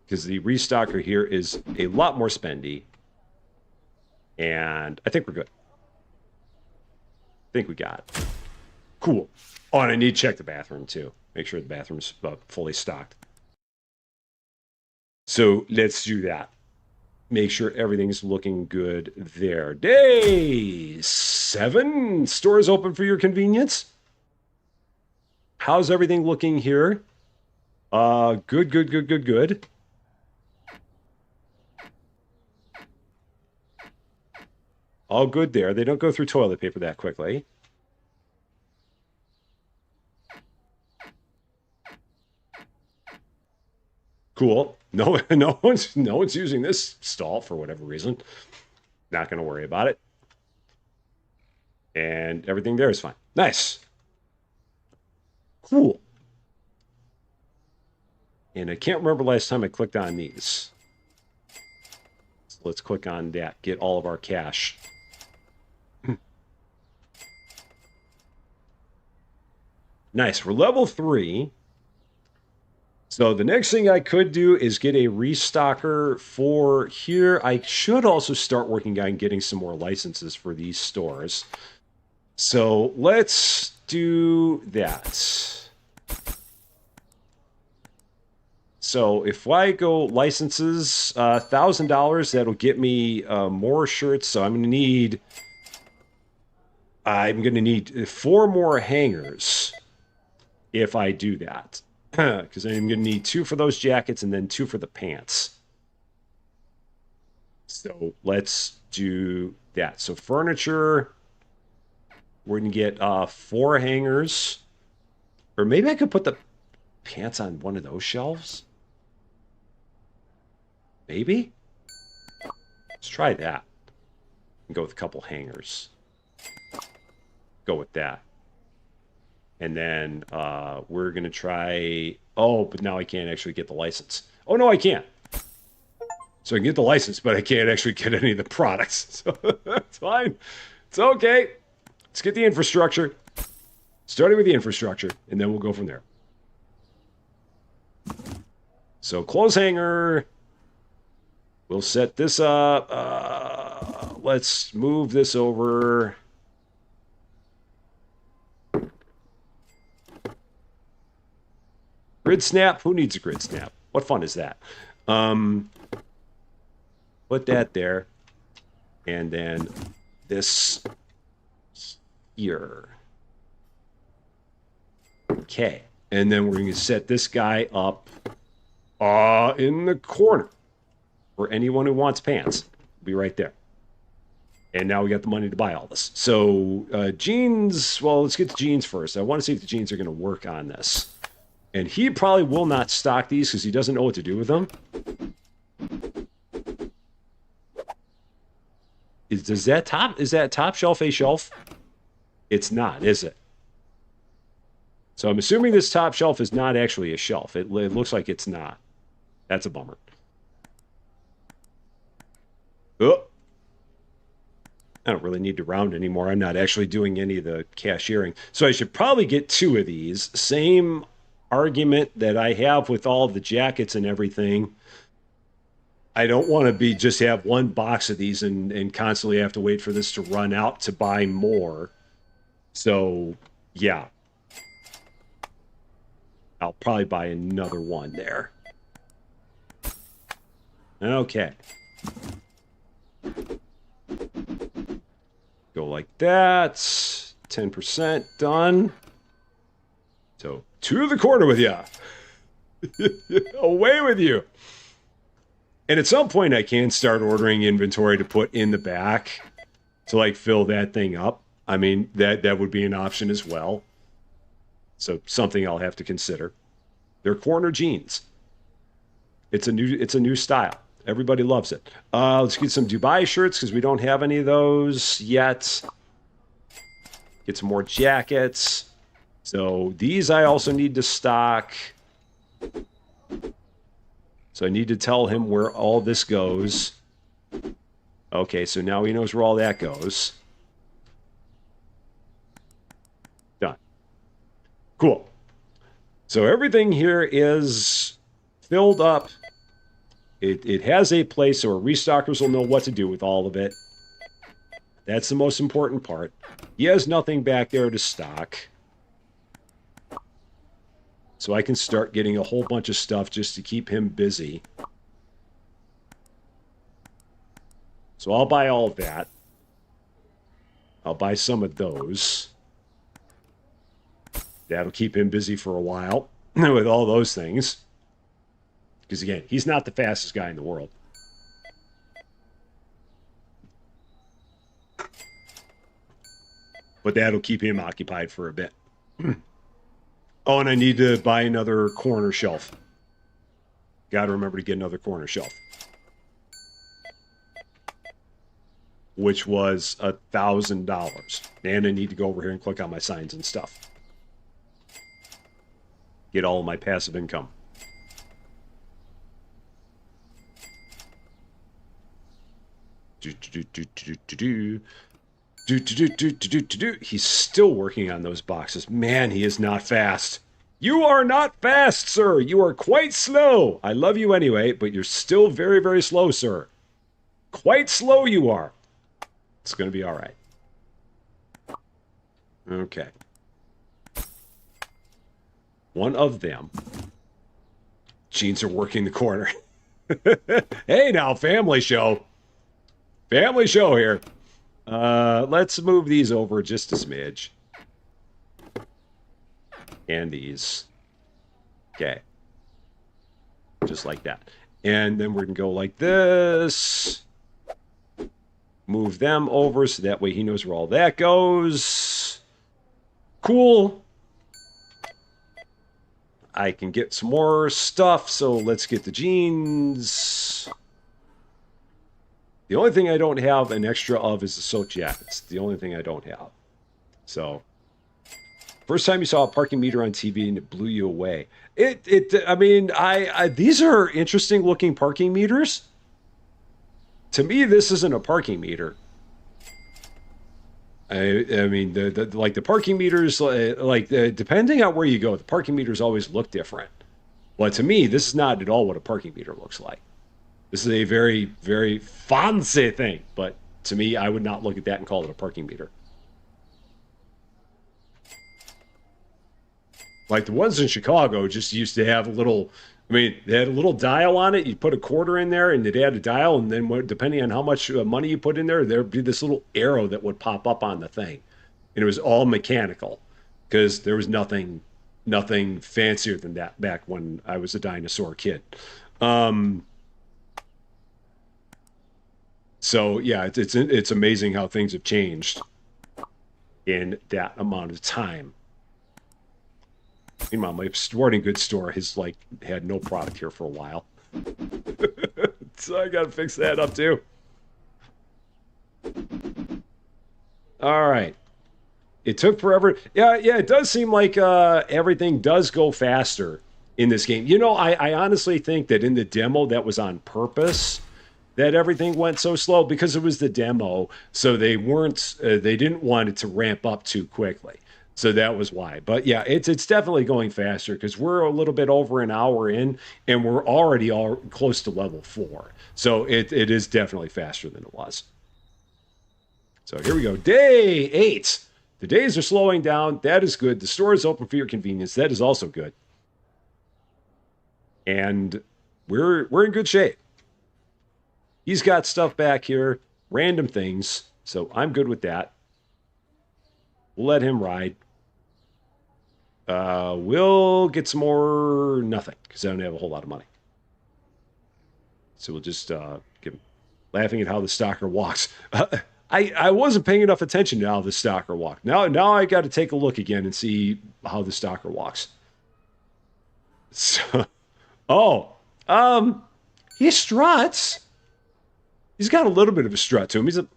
Because the restocker here is a lot more spendy. And I think we're good. I think we got it. Cool. Oh, and I need to check the bathroom too. Make sure the bathroom's fully stocked. So let's do that. Make sure everything's looking good there. Day 7. Stores open for your convenience. How's everything looking here? Good. All good there. They don't go through toilet paper that quickly. Cool. No one's using this stall for whatever reason. Not going to worry about it. And everything there is fine. Nice. Cool. And I can't remember last time I clicked on these. So let's click on that. Get all of our cash. Nice. We're level 3. So the next thing I could do is get a restocker for here. I should also start working on getting some more licenses for these stores. So let's do that. So if I go licenses, $1,000, that'll get me more shirts. So I'm going to need I'm going to need 4 more hangers if I do that. Because I'm going to need 2 for those jackets and then 2 for the pants. So let's do that. So furniture, we're going to get 4 hangers. Or maybe I could put the pants on one of those shelves. Maybe? Let's try that. And go with a couple hangers. Go with that. And then we're going to try... Oh, but now I can't actually get the license. Oh, no, I can't. So I can get the license, but I can't actually get any of the products. So it's fine. It's okay. Let's get the infrastructure. Starting with the infrastructure, and then we'll go from there. So clothes hanger. We'll set this up. Let's move this over. Grid snap? Who needs a grid snap? What fun is that? Put that there. And then this here. Okay. And then we're going to set this guy up in the corner for anyone who wants pants. Be right there. And now we got the money to buy all this. So jeans, well, let's get the jeans first. I want to see if the jeans are going to work on this. And he probably will not stock these because he doesn't know what to do with them. Is that top shelf a shelf? It's not, is it? So I'm assuming this top shelf is not actually a shelf. It looks like it's not. That's a bummer. Oh. I don't really need to round anymore. I'm not actually doing any of the cashiering. So I should probably get 2 of these. Same argument that I have with all the jackets and everything. I don't want to just have 1 box of these and constantly have to wait for this to run out to buy more. So, yeah. I'll probably buy another one there. Okay. Go like that. 10% done. So, to the corner with ya. Away with you. And at some point, I can start ordering inventory to put in the back to like fill that thing up. I mean, that would be an option as well. So something I'll have to consider. They're corner jeans. It's a new style. Everybody loves it. Let's get some Dubai shirts because we don't have any of those yet. Get some more jackets. So these I also need to stock. So I need to tell him where all this goes. Okay, so now he knows where all that goes. Done. Cool. So everything here is filled up. It has a place so our restockers will know what to do with all of it. That's the most important part. He has nothing back there to stock. So I can start getting a whole bunch of stuff just to keep him busy. So I'll buy all of that. I'll buy some of those. That'll keep him busy for a while with all those things. Because again, he's not the fastest guy in the world. But that'll keep him occupied for a bit. Oh, and I need to buy another corner shelf. Got to remember to get another corner shelf. Which was $1,000. And I need to go over here and click on my signs and stuff. Get all of my passive income. He's still working on those boxes. Man, he is not fast. You are not fast, sir. You are quite slow. I love you anyway, but you're still very, very slow, sir. Quite slow you are. It's going to be all right. Okay. One of them. Jeans are working the corner. Hey now, family show. Family show here. Let's move these over just a smidge. And these. Okay. Just like that. And then we're going to go like this. Move them over so that way he knows where all that goes. Cool. I can get some more stuff, so let's get the jeans. The only thing I don't have an extra of is the silk jackets. The only thing I don't have. So, first time you saw a parking meter on TV and it blew you away. I mean, these are interesting looking parking meters. To me, this isn't a parking meter. I mean, the parking meters, depending on where you go, the parking meters always look different. But to me, this is not at all what a parking meter looks like. This is a very, very fancy thing. But to me, I would not look at that and call it a parking meter. Like the ones in Chicago just used to have a little, I mean, they had a little dial on it. You put a quarter in there and they'd add a dial. And then depending on how much money you put in there, there'd be this little arrow that would pop up on the thing. And it was all mechanical because there was nothing fancier than that back when I was a dinosaur kid. So yeah, it's amazing how things have changed in that amount of time. Meanwhile, my sporting goods store has had no product here for a while. So I gotta fix that up too. All right. It took forever. Yeah, it does seem like everything does go faster in this game. You know, I honestly think that in the demo that was on purpose that everything went so slow because it was the demo. So they didn't want it to ramp up too quickly. So that was why. But yeah, it's definitely going faster because we're a little bit over an hour in and we're already all close to level 4. So it is definitely faster than it was. So here we go. Day 8. The days are slowing down. That is good. The store is open for your convenience. That is also good. And we're in good shape. He's got stuff back here, random things. So I'm good with that. We'll let him ride. We'll get some more nothing because I don't have a whole lot of money. So we'll just give him laughing at how the stalker walks. I wasn't paying enough attention to how the stalker walked. Now I got to take a look again and see how the stalker walks. So, he struts. He's got a little bit of a strut to him.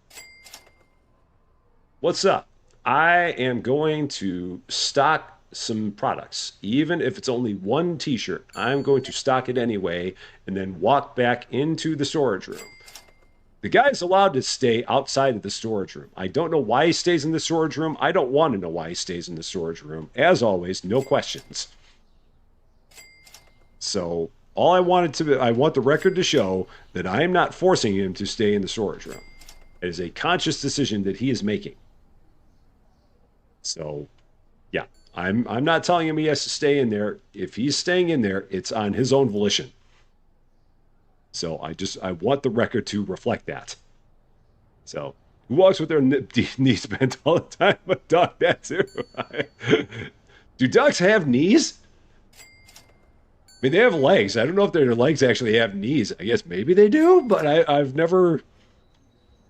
What's up? I am going to stock some products. Even if it's only one t-shirt, I'm going to stock it anyway and then walk back into the storage room. The guy's allowed to stay outside of the storage room. I don't know why he stays in the storage room. I don't want to know why he stays in the storage room. As always, no questions. So I want the record to show that I am not forcing him to stay in the storage room. It is a conscious decision that he is making. So, yeah, I'm not telling him he has to stay in there. If he's staying in there, it's on his own volition. So I want the record to reflect that. So who walks with their knees bent all the time? A dog, that too. Do ducks have knees? I mean, they have legs. I don't know if their legs actually have knees. I guess maybe they do, but I've never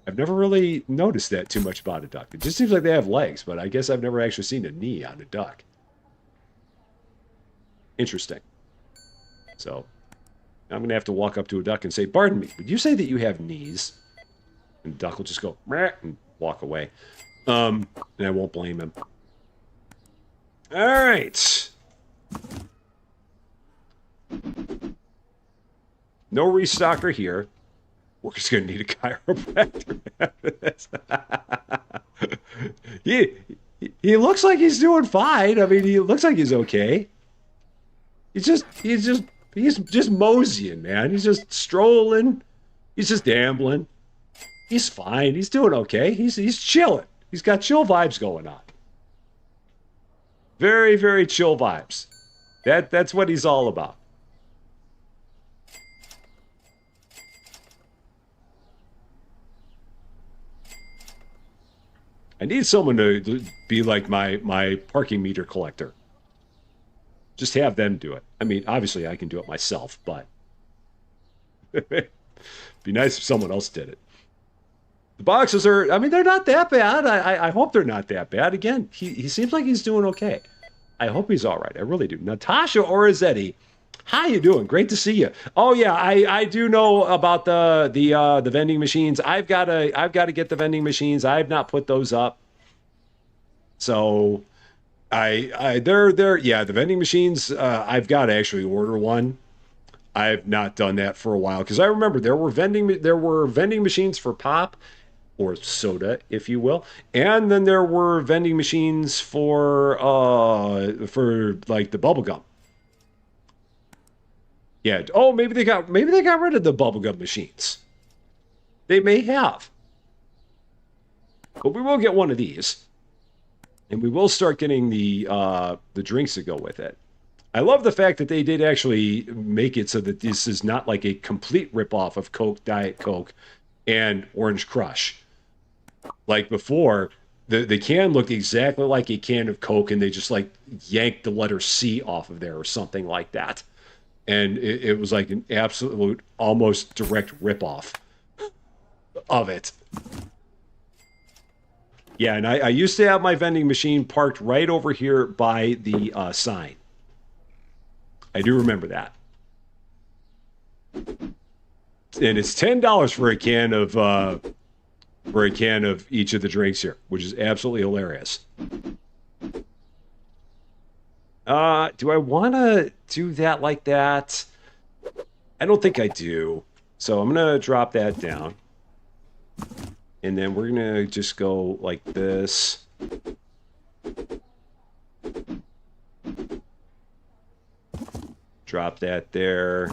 really noticed that too much about a duck. It just seems like they have legs, but I guess I've never actually seen a knee on a duck. Interesting. So I'm going to have to walk up to a duck and say, "Pardon me, would you say that you have knees?" And the duck will just go, "Meh," and walk away. And I won't blame him. All right. No restocker here. We're just going to need a chiropractor after this. He looks like he's doing fine. I mean, he looks like he's okay. He's just moseying, man. He's just strolling. He's just gambling. He's fine. He's doing okay. He's chilling. He's got chill vibes going on. Very, very chill vibes. That's what he's all about. I need someone to be like my parking meter collector. Just have them do it. I mean, obviously I can do it myself, but it'd be nice if someone else did it. The boxes are, I mean, they're not that bad. I hope they're not that bad. Again, he seems like he's doing okay. I hope he's all right. I really do. Natasha Orizetti, how you doing? Great to see you. Oh yeah, I do know about the vending machines. I've got to get the vending machines. I've not put those up. So they're yeah, the vending machines, I've got to actually order one. I've not done that for a while because I remember there were vending machines for pop or soda, if you will, and then there were vending machines for like the bubble gum. Yeah. Oh, maybe they got rid of the bubblegum machines. They may have. But we will get one of these. And we will start getting the drinks that go with it. I love the fact that they did actually make it so that this is not like a complete ripoff of Coke, Diet Coke, and Orange Crush. Like before, the can looked exactly like a can of Coke, and they just like yanked the letter C off of there or something like that. And it was like an absolute, almost direct ripoff of it. Yeah, and I used to have my vending machine parked right over here by the sign. I do remember that. And it's $10 for a can of each of the drinks here, which is absolutely hilarious. Do I want to do that like that? I don't think I do. So I'm going to drop that down. And then we're going to just go like this. Drop that there.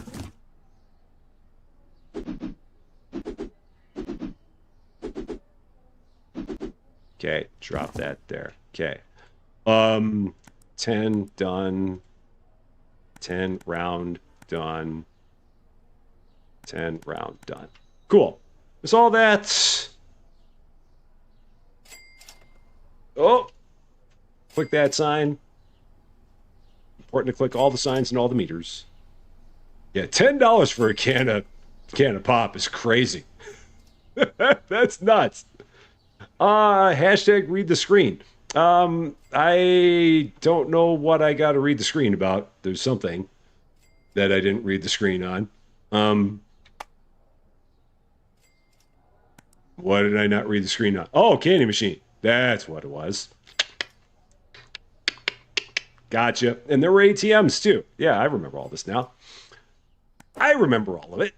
Okay, drop that there. Okay. 10 done. 10 round done. 10 round done. Cool. That's all that. Oh, click that sign. Important to click all the signs and all the meters. Yeah, $10 for a can of pop is crazy. That's nuts. Hashtag read the screen. I don't know what I got to read the screen about. There's something that I didn't read the screen on. What did I not read the screen on? Oh, candy machine. That's what it was. Gotcha. And there were ATMs too. Yeah, I remember all this now. I remember all of it.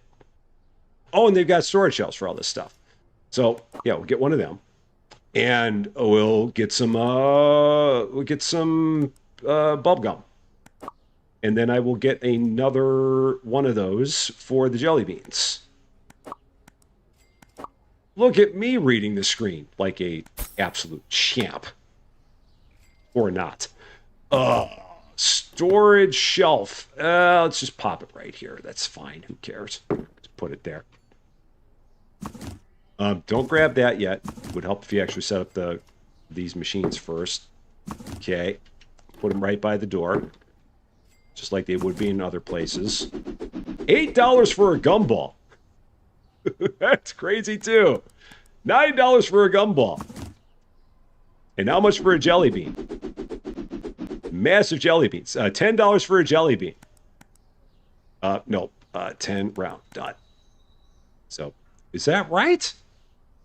Oh, and they've got storage shelves for all this stuff. So yeah, we'll get one of them, and we'll get some bubble gum, and then I will get another one of those for the jelly beans. Look at me reading the screen like a absolute champ, or not. Storage shelf. Let's just pop it right here. That's fine. Who cares? Just put it there. Don't grab that yet. Would help if you actually set up these machines first. Okay. Put them right by the door. Just like they would be in other places. $8 for a gumball. That's crazy too. $9 for a gumball. And how much for a jelly bean? Massive jelly beans. $10 for a jelly bean. No. 10 round. Done. So, is that right?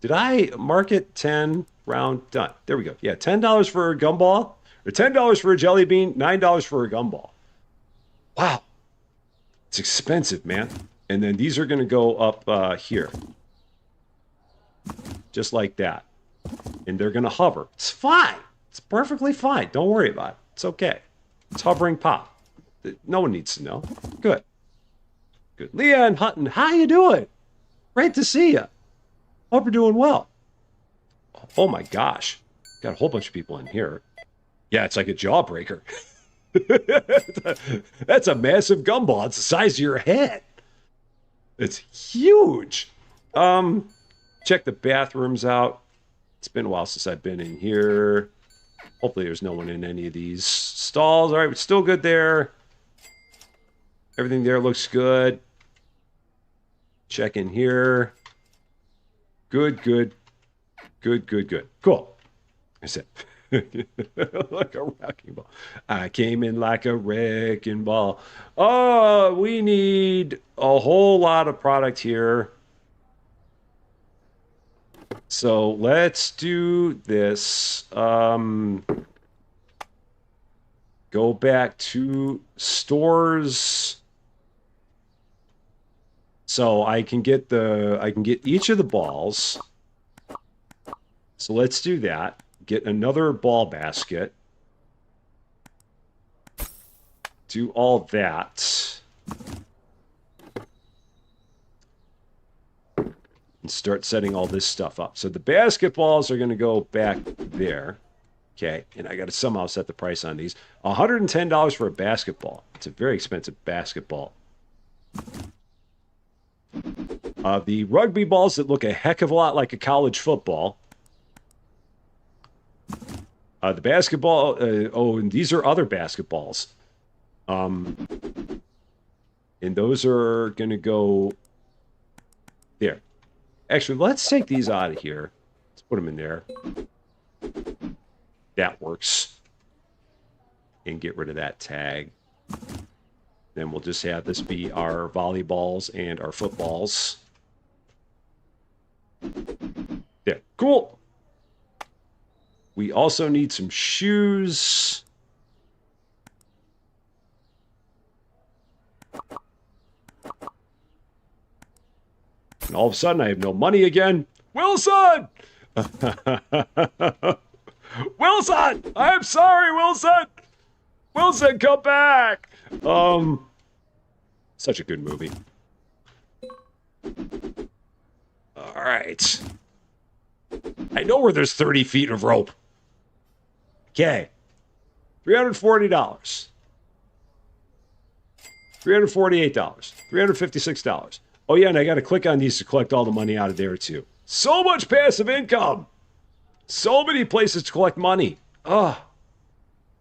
Did I mark it 10 round? Done. There we go. Yeah, $10 for a gumball. Or $10 for a jelly bean. $9 for a gumball. Wow. It's expensive, man. And then these are going to go up here. Just like that. And they're going to hover. It's fine. It's perfectly fine. Don't worry about it. It's okay. It's hovering pop. No one needs to know. Good. Good. Leanne Hutton, how you doing? Great to see you. Hope you're doing well. Oh my gosh. Got a whole bunch of people in here. Yeah, it's like a jawbreaker. That's a massive gumball. It's the size of your head. It's huge. Check the bathrooms out. It's been a while since I've been in here. Hopefully there's no one in any of these stalls. All right, it's still good there. Everything there looks good. Check in here. Good, good, good, good, good. Cool. I said, like a wrecking ball. I came in like a wrecking ball. Oh, we need a whole lot of product here. So let's do this. Go back to stores. So I can get each of the balls. So let's do that. Get another ball basket. Do all that. And start setting all this stuff up. So the basketballs are going to go back there. Okay, and I got to somehow set the price on these. $110 for a basketball. It's a very expensive basketball. The rugby balls that look a heck of a lot like a college football. The basketball, and these are other basketballs. And those are going to go there. Actually, let's take these out of here. Let's put them in there. That works. And get rid of that tag. Then we'll just have this be our volleyballs and our footballs. There. Cool. We also need some shoes. And all of a sudden, I have no money again. Wilson! Wilson! I'm sorry, Wilson! Wilson, come back! Such a good movie. All right. I know where there's 30 feet of rope. Okay. $340. $348. $356. Oh, yeah, and I got to click on these to collect all the money out of there, too. So much passive income. So many places to collect money. Oh,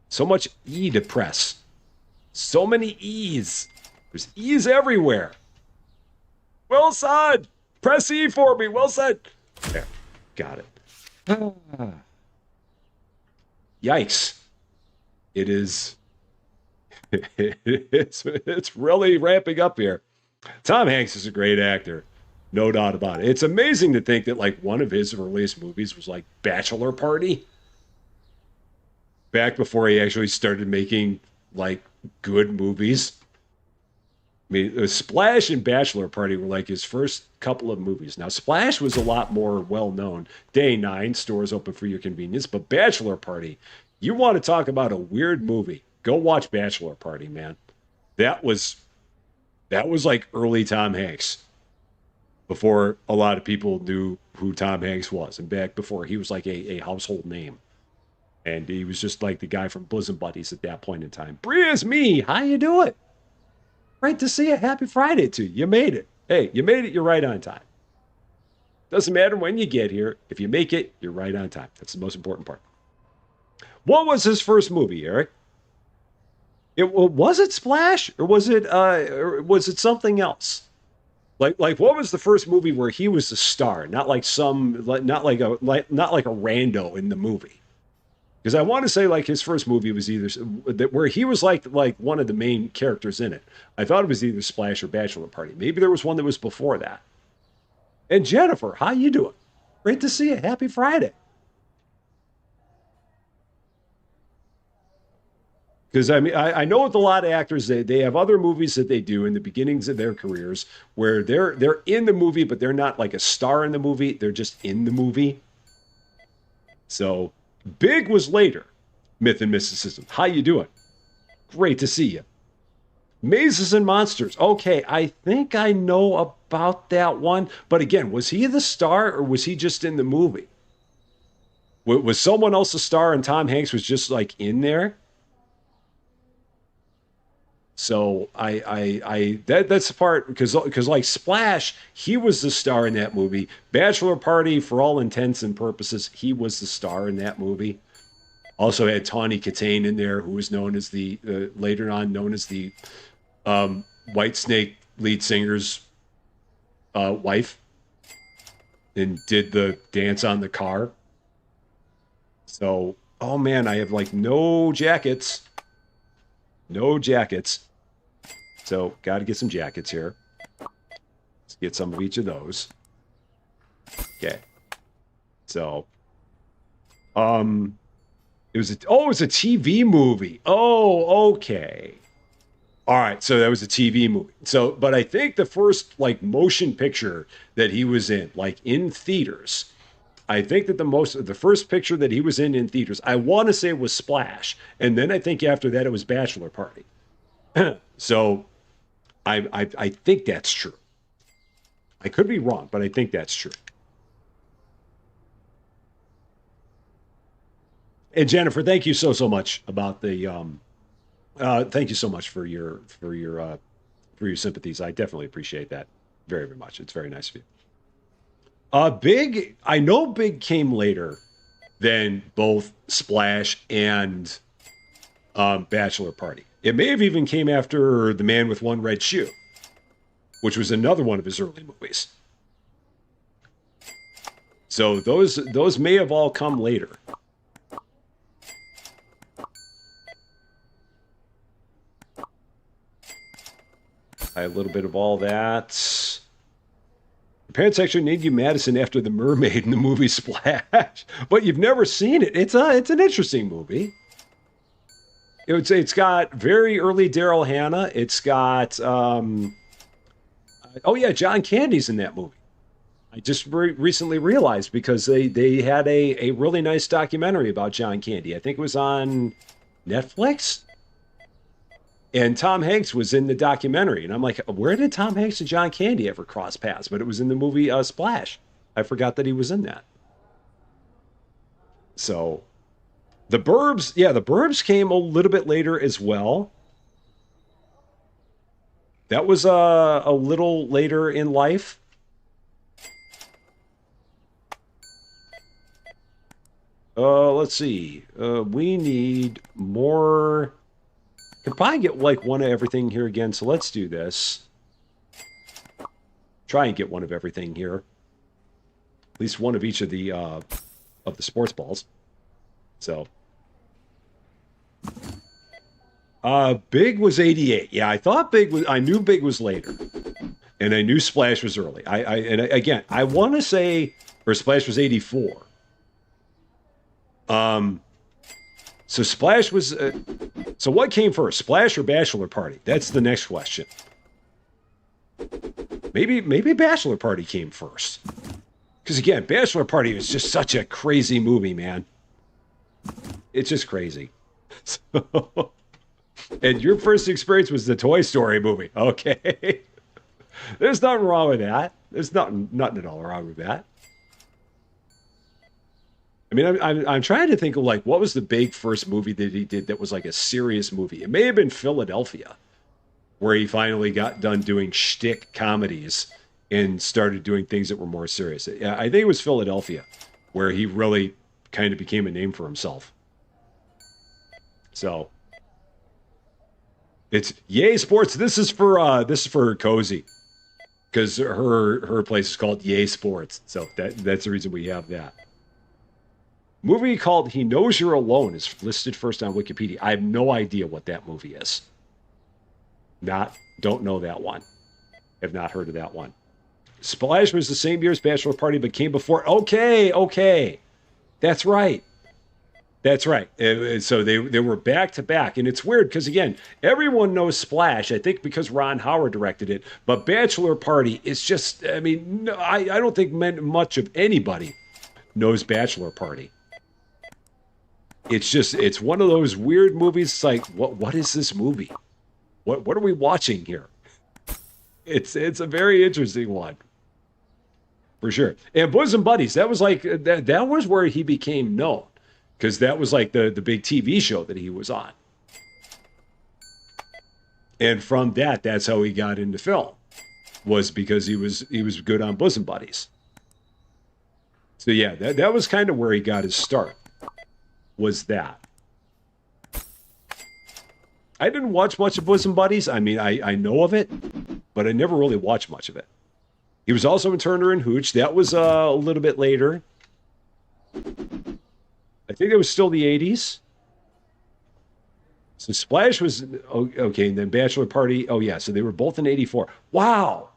so much E to press. So many E's. There's E's everywhere. Wilson, press E for me, Wilson. There, got it. Yikes. It is. It's really ramping up here. Tom Hanks is a great actor. No doubt about it. It's amazing to think that like one of his earliest movies was like Bachelor Party. Back before he actually started making like good movies. I mean, Splash and Bachelor Party were like his first couple of movies. Now, Splash was a lot more well known. Day 9, stores open for your convenience. But Bachelor Party, you want to talk about a weird movie? Go watch Bachelor Party, man. That was like early Tom Hanks. Before a lot of people knew who Tom Hanks was, and back before he was like a household name. And he was just like the guy from Bosom Buddies at that point in time. Bria's me. How you doing? Great to see you. Happy Friday to you. You made it. Hey, you made it. You're right on time. Doesn't matter when you get here. If you make it, you're right on time. That's the most important part. What was his first movie, Eric? Was it Splash or was it something else? Like what was the first movie where he was the star, not like not like a rando in the movie? Because I want to say like his first movie was either where he was like one of the main characters in it. I thought it was either Splash or Bachelor Party. Maybe there was one that was before that. And Jennifer, how you doing? Great to see you. Happy Friday. Because I mean, I know with a lot of actors, they have other movies that they do in the beginnings of their careers where they're in the movie, but they're not like a star in the movie. They're just in the movie. So Big was later. Myth and Mysticism. How you doing? Great to see you. Mazes and Monsters. Okay, I think I know about that one. But again, was he the star or was he just in the movie? Was someone else a star and Tom Hanks was just like in there? So that's the part because like Splash, he was the star in that movie. Bachelor Party, for all intents and purposes, he was the star in that movie. Also had Tawny Katane in there, who was known as the later on known as the White Snake lead singer's wife, and did the dance on the car. So, oh man, I have like no jackets, no jackets. So, got to get some jackets here. Let's get some of each of those. Okay. So, it was it was a TV movie. Oh, okay. All right, so that was a TV movie. So, but I think the first like motion picture that he was in, like in theaters, I think that the first picture that he was in theaters, I want to say was Splash, and then I think after that it was Bachelor Party. So, I think that's true. I could be wrong, but I think that's true. And Jennifer, thank you so much about the thank you so much for your sympathies. I definitely appreciate that very much. It's very nice of you. Big, I know Big came later than both Splash and Bachelor Party. It may have even came after The Man with One Red Shoe, which was another one of his early movies. So those may have all come later. A little bit of all that. Your parents actually named you Madison after the mermaid in the movie Splash, but you've never seen it. It's an interesting movie. It's got very early Daryl Hannah. It's got oh yeah, John Candy's in that movie. I just recently realized because they had a really nice documentary about John Candy. I think it was on Netflix. And Tom Hanks was in the documentary, and I'm like, where did Tom Hanks and John Candy ever cross paths? But it was in the movie Splash. I forgot that he was in that. So, the Burbs, yeah, the Burbs came a little bit later as well. That was a little later in life. Let's see. We need more. Can probably get like one of everything here again, so let's do this. Try and get one of everything here. At least one of each of the sports balls. So Big was 88. Yeah, I knew Big was later. And I knew Splash was early. Again, I want to say or Splash was 84. So Splash was. So what came first, Splash or Bachelor Party? That's the next question. Maybe Bachelor Party came first. Because again, Bachelor Party is just such a crazy movie, man. It's just crazy. So, and your first experience was the Toy Story movie. Okay. There's nothing wrong with that. There's nothing at all wrong with that. I mean, I'm trying to think of like what was the big first movie that he did that was like a serious movie. It may have been Philadelphia, where he finally got done doing shtick comedies and started doing things that were more serious. Yeah, I think it was Philadelphia, where he really kind of became a name for himself. So it's Yay Sports. This is for Cozy, because her place is called Yay Sports. So that's the reason we have that. Movie called He Knows You're Alone is listed first on Wikipedia. I have no idea what that movie is. Don't know that one. Have not heard of that one. Splash was the same year as Bachelor Party, but came before. Okay. That's right. So they were back to back. And it's weird because, again, everyone knows Splash, I think because Ron Howard directed it. But Bachelor Party is just, I mean, no, I don't think much of anybody knows Bachelor Party. It's one of those weird movies. It's like, what is this movie? What are we watching here? It's a very interesting one, for sure. And Bosom Buddies, that was like that was where he became known, because that was like the big TV show that he was on. And from that, that's how he got into film, was because he was good on Bosom Buddies. So yeah, that was kind of where he got his start. Was that. I didn't watch much of Bosom Buddies. I mean, I know of it, but I never really watched much of it. He was also in Turner and Hooch. That was a little bit later. I think it was still the 80s. So Splash was okay, and then Bachelor Party. Oh yeah, so they were both in '84. Wow,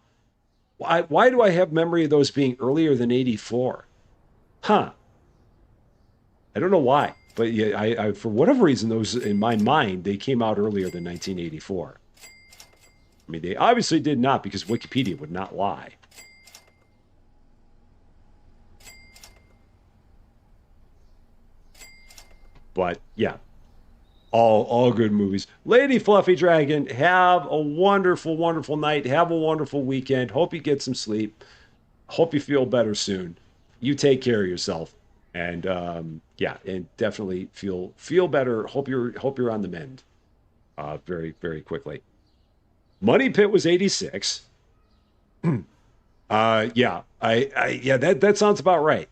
why do I have memory of those being earlier than '84? Huh? I don't know why, but yeah, I for whatever reason those in my mind they came out earlier than 1984. I mean, they obviously did not because Wikipedia would not lie. But yeah, all good movies. Lady Fluffy Dragon, have a wonderful, wonderful night. Have a wonderful weekend. Hope you get some sleep. Hope you feel better soon. You take care of yourself, and yeah, and definitely feel better. Hope you're on the mend, very very quickly. Money Pit was 86. Yeah, yeah, that sounds about right.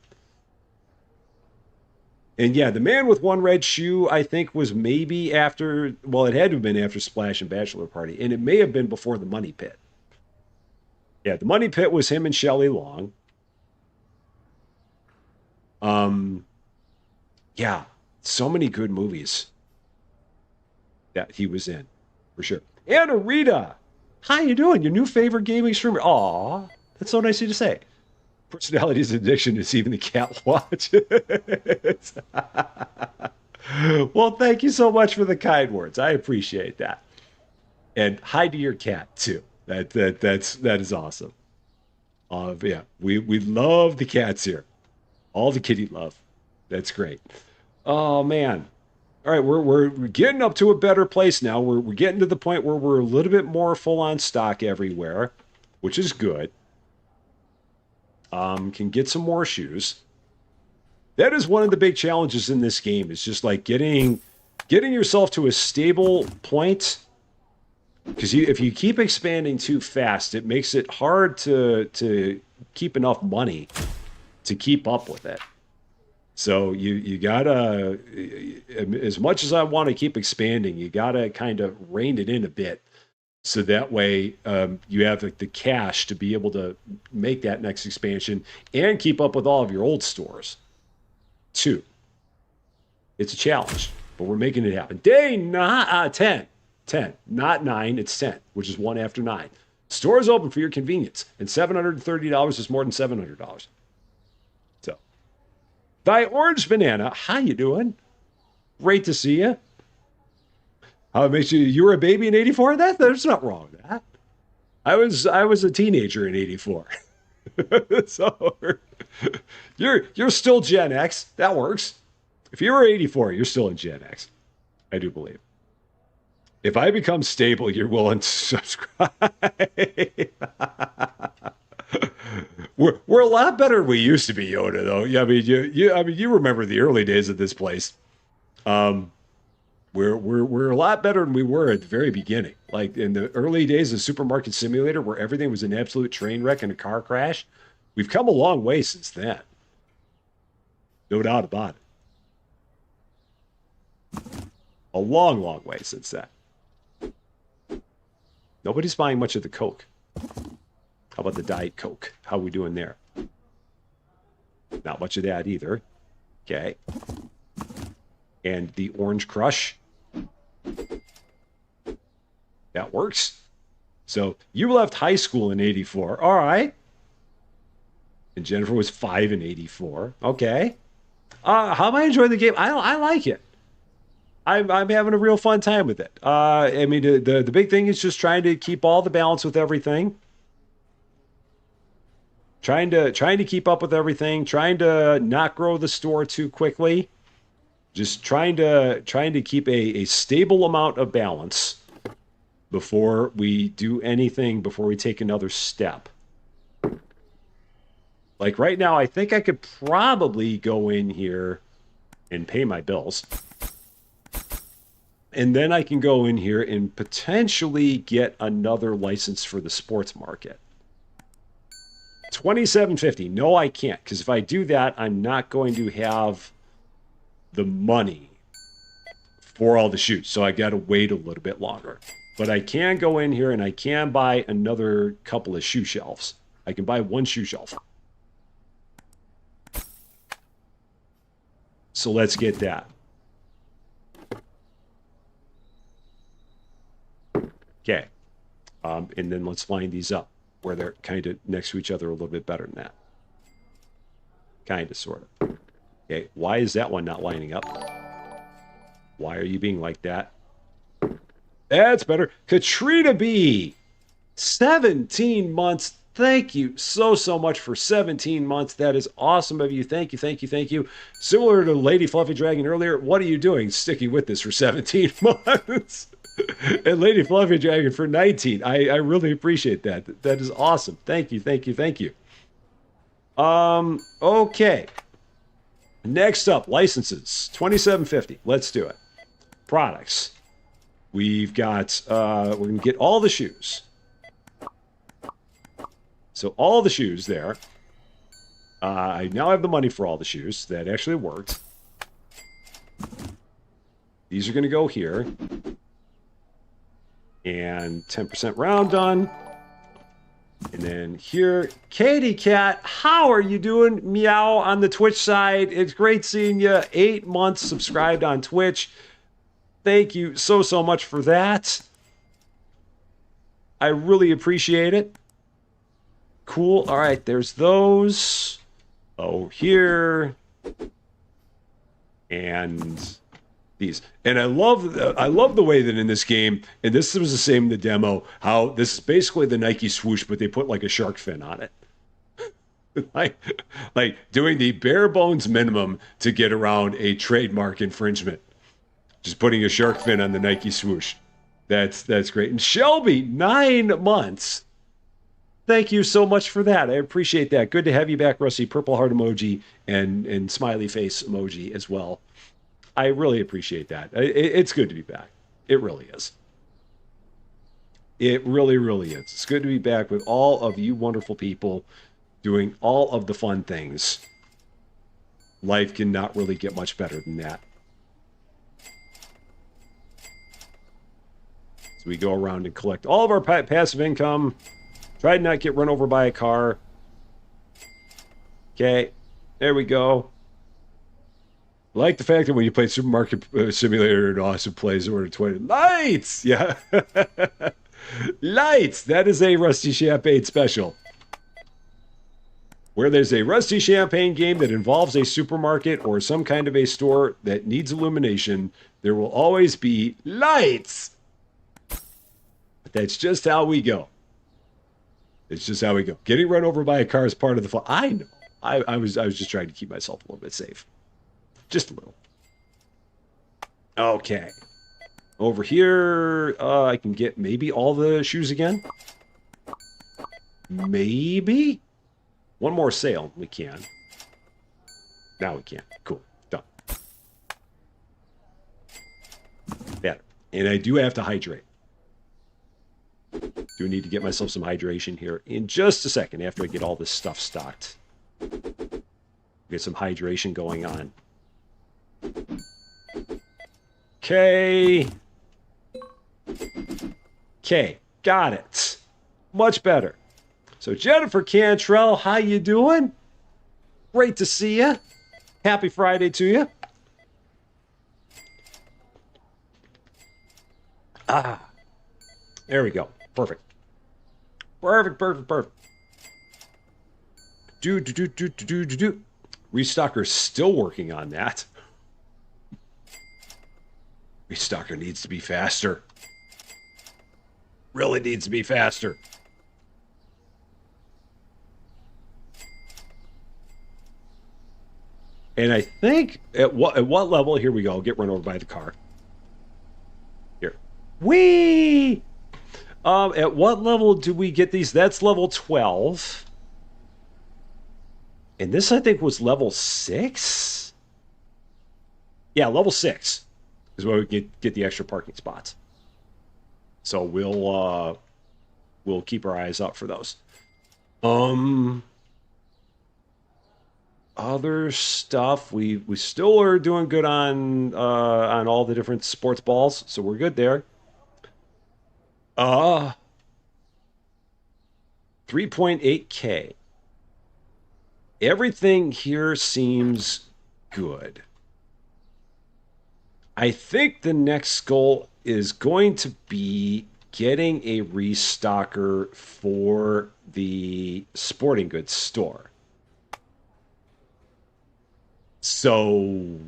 And yeah, the man with one red shoe, I think, was maybe after, well, it had to have been after Splash and Bachelor Party, and it may have been before the Money Pit. Yeah, the Money Pit was him and Shelley Long. Um, yeah, so many good movies that he was in, for sure. Anna Rita, how you doing? Your new favorite gaming streamer? Aw, that's so nice of you to say. Personality's addiction is even the cat watch. Well, thank you so much for the kind words. I appreciate that. And hi to your cat too. That is awesome. Yeah, we love the cats here. All the kitty love. That's great. Oh man. All right, we're getting up to a better place now. We're getting to the point where we're a little bit more full on stock everywhere, which is good. Can get some more shoes. That is one of the big challenges in this game. Is just like getting yourself to a stable point. Because if you keep expanding too fast, it makes it hard to keep enough money to keep up with it. So you gotta, as much as I want to keep expanding, you gotta kind of rein it in a bit, so that way you have the cash to be able to make that next expansion and keep up with all of your old stores too. It's a challenge, but we're making it happen. Day 10, not 9, it's 10, which is one after 9. Stores open for your convenience, and $730 is more than $700. So, Thy Orange Banana, how you doing? Great to see you. How it makes you were a baby in '84? There's not wrong with that. I was a teenager in '84. So you're still Gen X. That works. If you were '84, you're still in Gen X. I do believe. If I become stable, you're willing to subscribe. We're a lot better than we used to be, Yoda. Though, yeah, I mean, you remember the early days of this place. Um, we're a lot better than we were at the very beginning. Like in the early days of Supermarket Simulator, where everything was an absolute train wreck and a car crash. We've come a long way since then. No doubt about it. A long, long way since then. Nobody's buying much of the Coke. How about the Diet Coke? How are we doing there? Not much of that either. Okay. And the Orange Crush. That works. So you left high school in '84. All right. And Jennifer was 5 in '84. Okay. How am I enjoying the game? I like it. I'm having a real fun time with it. I mean, the big thing is just trying to keep all the balance with everything. Trying to keep up with everything. Trying to not grow the store too quickly. Just trying to keep a stable amount of balance before we do anything. Before we take another step. Like right now, I think I could probably go in here and pay my bills. And then I can go in here and potentially get another license for the sports market. 2750. No, I can't, because if I do that, I'm not going to have the money for all the shoes. So I got to wait a little bit longer. But I can go in here and I can buy another couple of shoe shelves. I can buy one shoe shelf. So let's get that. Okay. And then let's line these up where they're kind of next to each other a little bit better than that. Kind of, sort of. Okay, why is that one not lining up? Why are you being like that? That's better. Katrina B, 17 months. Thank you so much for 17 months. That is awesome of you. Thank you, thank you, thank you. Similar to Lady Fluffy Dragon earlier, what are you doing sticking with this for 17 months? And Lady Fluffy Dragon for 19. I really appreciate that. That is awesome. Thank you, thank you, thank you. Okay. Next up, licenses. 2750. Let's do it. Products. We've got, we're going to get all the shoes. So all the shoes there. I now have the money for all the shoes. That actually worked. These are going to go here. And 10% round done. And then here, Katie Cat, how are you doing? Meow on the Twitch side. It's great seeing you. 8 months subscribed on Twitch. Thank you so much for that. I really appreciate it. Cool. All right, there's those. Oh, here. And these. And I love the way that in this game, and this was the same in the demo, how this is basically the Nike swoosh, but they put like a shark fin on it. like doing the bare bones minimum to get around a trademark infringement. Just putting a shark fin on the Nike swoosh. That's great. And Shelby, 9 months. Thank you so much for that. I appreciate that. Good to have you back, Rusty. Purple heart emoji and smiley face emoji as well. I really appreciate that. It's good to be back. It really is. It really is. It's good to be back with all of you wonderful people doing all of the fun things. Life cannot really get much better than that. So we go around and collect all of our passive income. Try to not get run over by a car. Okay, there we go. I like the fact that when you play Supermarket Simulator, it also plays Order 20. Lights! Yeah. Lights! That is a Rusty Champaign special. Where there's a Rusty Champaign game that involves a supermarket or some kind of a store that needs illumination, there will always be lights! But that's just how we go. It's just how we go. Getting run over by a car is part of the fun. I know. I was just trying to keep myself a little bit safe. Just a little. Okay. Over here, I can get maybe all the shoes again. Maybe? One more sale. We can. Now we can. Cool. Done. Better. And I do have to hydrate. Do need to get myself some hydration here in just a second after I get all this stuff stocked. Get some hydration going on. Okay. Okay, got it. Much better. So Jennifer Cantrell, how you doing? Great to see you. Happy Friday to you. There we go. Perfect. Perfect. Do. Restocker's still working on that. Restocker needs to be faster. Really needs to be faster. And I think at what level? Here we go. I'll get run over by the car. Here. Whee! At what level do we get these? That's level 12. And this, I think, was level 6? Yeah, level 6. is where we get the extra parking spots. So we'll keep our eyes out for those. Um, Other stuff, we still are doing good on all the different sports balls, so we're good there. 3.8K. Everything here seems good. I think the next goal is going to be getting a restocker for the sporting goods store. So,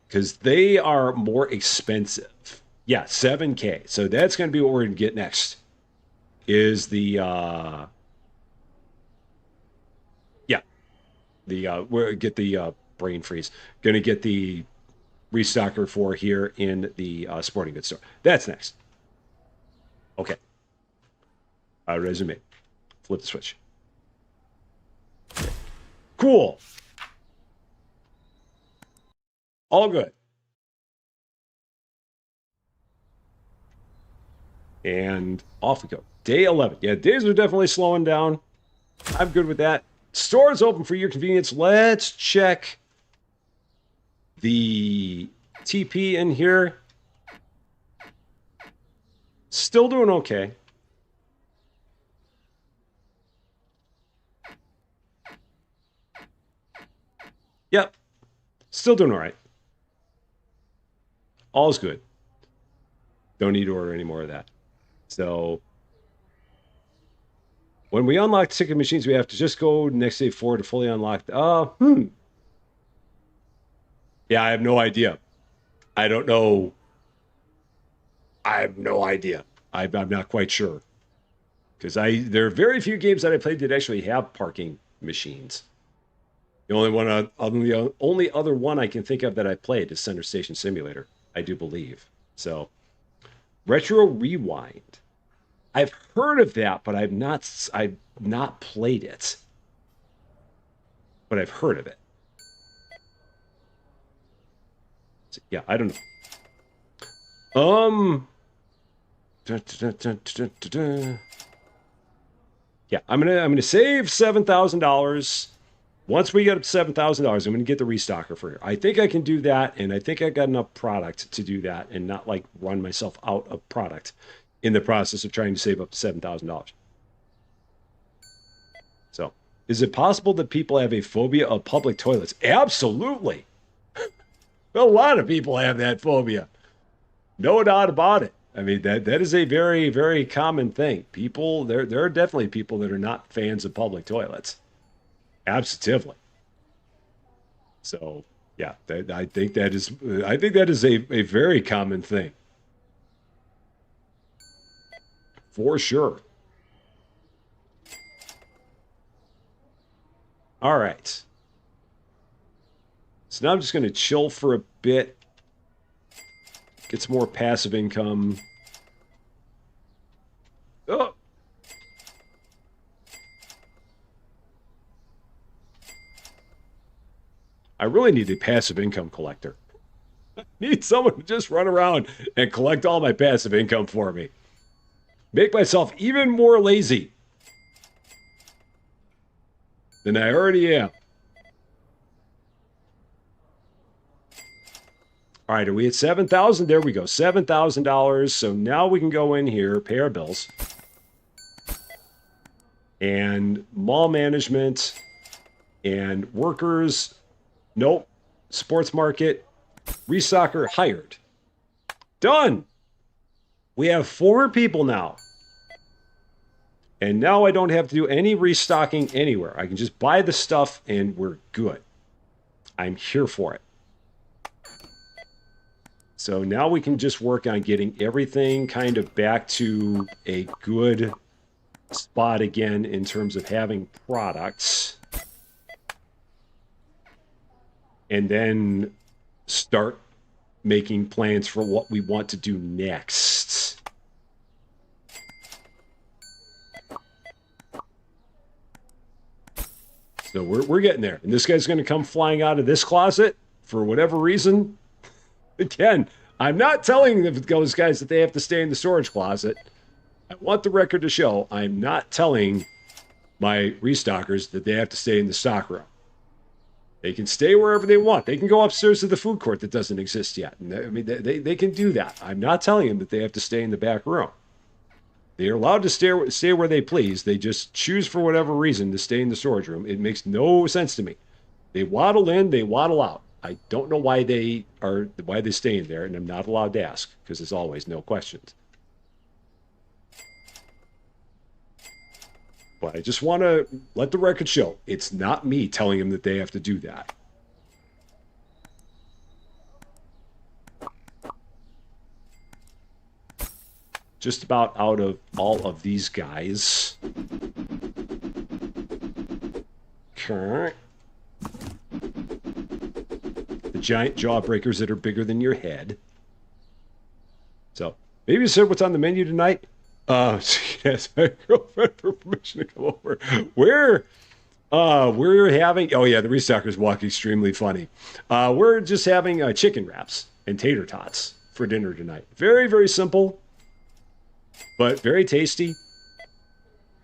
because they are more expensive. Yeah, 7K. So that's going to be what we're going to get next. Is the yeah, we're get the brain freeze. Going to get the restocker for here in the sporting goods store. That's next. Okay. Resume. Flip the switch. Cool. All good. And off we go. Day 11. Yeah, days are definitely slowing down. I'm good with that. Stores open for your convenience. Let's check the TP in here. Still doing okay. Yep. Still doing all right. All's good. Don't need to order any more of that. So when we unlock ticket machines, we have to just go next day forward to fully unlock. Yeah, I have no idea. I don't know. I have no idea. I'm not quite sure because there are very few games that I played that actually have parking machines. The only other one I can think of that I played is Center Station Simulator. I do believe so. Retro Rewind. I've heard of that, but I've not played it. But I've heard of it. So, yeah, I don't know. Dun, dun, dun, dun, dun, dun. Yeah, I'm gonna save $7,000. Once we get up to $7,000, I'm gonna get the restocker for here. I think I can do that, and I think I got enough product to do that, and not like run myself out of product in the process of trying to save up to $7,000. So, is it possible that people have a phobia of public toilets? Absolutely. A lot of people have that phobia. No doubt about it. I mean, that is a very, very common thing. People, there are definitely people that are not fans of public toilets. Absolutely. So, yeah, I think that is a very common thing. For sure. All right. So now I'm just going to chill for a bit, get some more passive income. Oh, I really need a passive income collector. Need someone to just run around and collect all my passive income for me. Make myself even more lazy than I already am. All right, are we at 7,000? There we go, $7,000. So now we can go in here, pay our bills, and mall management and workers. Nope. Sports market, restocker hired. Done. We have 4 people now. And now I don't have to do any restocking anywhere. I can just buy the stuff and we're good. I'm here for it. So now we can just work on getting everything kind of back to a good spot again in terms of having products. And then start making plans for what we want to do next. So we're getting there. And this guy's going to come flying out of this closet for whatever reason. Again, I'm not telling those guys that they have to stay in the storage closet. I want the record to show I'm not telling my restockers that they have to stay in the stock room. They can stay wherever they want. They can go upstairs to the food court that doesn't exist yet. And I mean, they can do that. I'm not telling them that they have to stay in the back room. They are allowed to stay where they please. They just choose for whatever reason to stay in the storage room. It makes no sense to me. They waddle in, they waddle out. I don't know why they stay in there, and I'm not allowed to ask because as always, no questions. But I just want to let the record show it's not me telling them that they have to do that. Just about out of all of these guys. Okay. The giant jawbreakers that are bigger than your head. So, maybe you said what's on the menu tonight? She asked my girlfriend for permission to come over. We're having, oh yeah, the restockers walk extremely funny. We're just having chicken wraps and tater tots for dinner tonight. Very, very simple, but very tasty.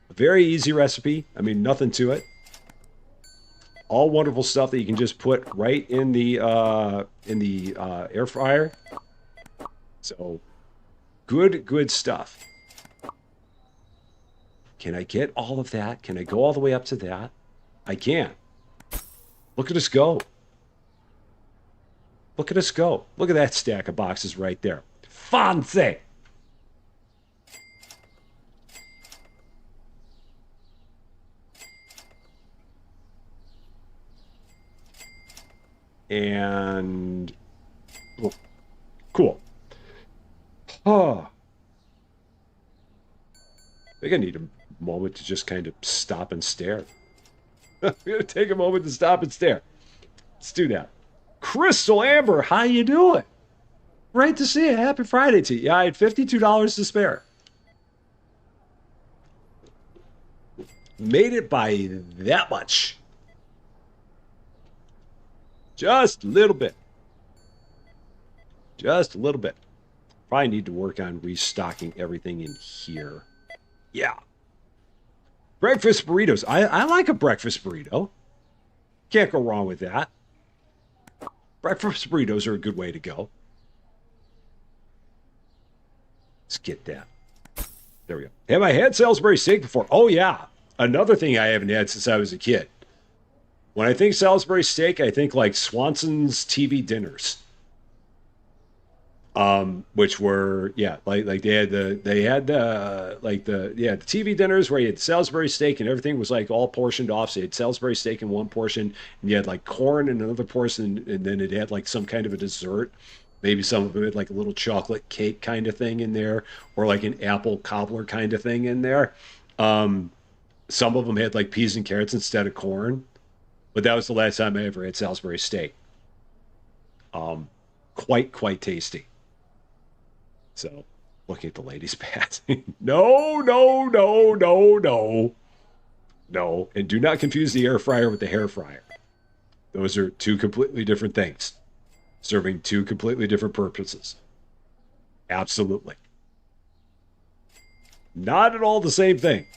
A very easy recipe. I mean, nothing to it. All wonderful stuff that you can just put right in the air fryer. So, good stuff. Can I get all of that? Can I go all the way up to that? I can. Look at us go. Look at us go. Look at that stack of boxes right there. Fancy! And... oh, cool. Oh. I think I need a moment to just kind of stop and stare. I'm going to take a moment to stop and stare. Let's do that. Crystal Amber, how you doing? Great to see you. Happy Friday to you. Yeah, I had $52 to spare. Made it by that much. Just a little bit. Just a little bit. Probably need to work on restocking everything in here. Yeah. Breakfast burritos. I like a breakfast burrito. Can't go wrong with that. Breakfast burritos are a good way to go. Let's get that. There we go. Have I had Salisbury steak before? Oh, yeah. Another thing I haven't had since I was a kid. When I think Salisbury steak, I think like Swanson's TV dinners. Which were, yeah, like the TV dinners where you had Salisbury steak and everything was like all portioned off. So you had Salisbury steak in one portion and you had like corn in another portion, and then it had like some kind of a dessert. Maybe some of it had like a little chocolate cake kind of thing in there, or like an apple cobbler kind of thing in there. Some of them had like peas and carrots instead of corn, but that was the last time I ever had Salisbury steak. Quite tasty. So, looking at the ladies' pads. No. No. And do not confuse the air fryer with the hair fryer. Those are two completely different things, serving two completely different purposes. Absolutely. Not at all the same thing.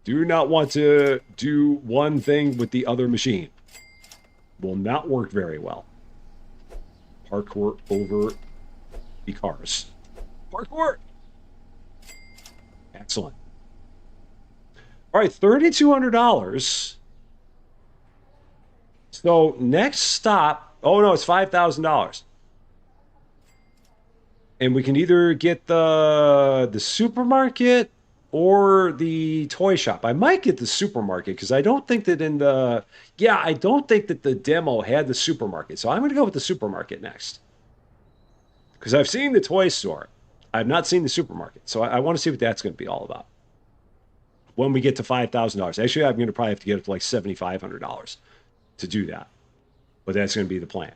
Do not want to do one thing with the other machine. Will not work very well. Parkour over the cars. Parkour! Excellent. All right, $3,200. So next stop, oh no, it's $5,000. And we can either get the supermarket or the toy shop. I might get the supermarket because I don't think that I don't think that the demo had the supermarket. So I'm going to go with the supermarket next. Because I've seen the toy store. I've not seen the supermarket. So I want to see what that's going to be all about. When we get to $5,000. Actually, I'm going to probably have to get it to like $7,500 to do that. But that's going to be the plan.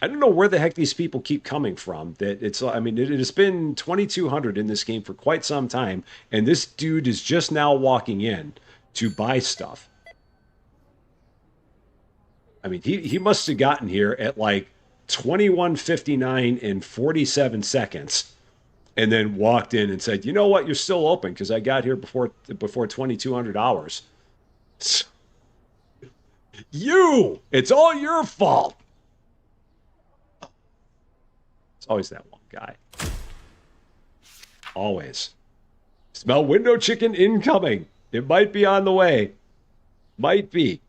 I don't know where the heck these people keep coming from. That it's, I mean, it has been 2,200 in this game for quite some time, and this dude is just now walking in to buy stuff. I mean, he must have gotten here at like 21:59 and 47 seconds, and then walked in and said, "You know what? You're still open because I got here before 2200 hours." It's all your fault. It's always that one guy. Always. Smell window chicken incoming. It might be on the way. Might be.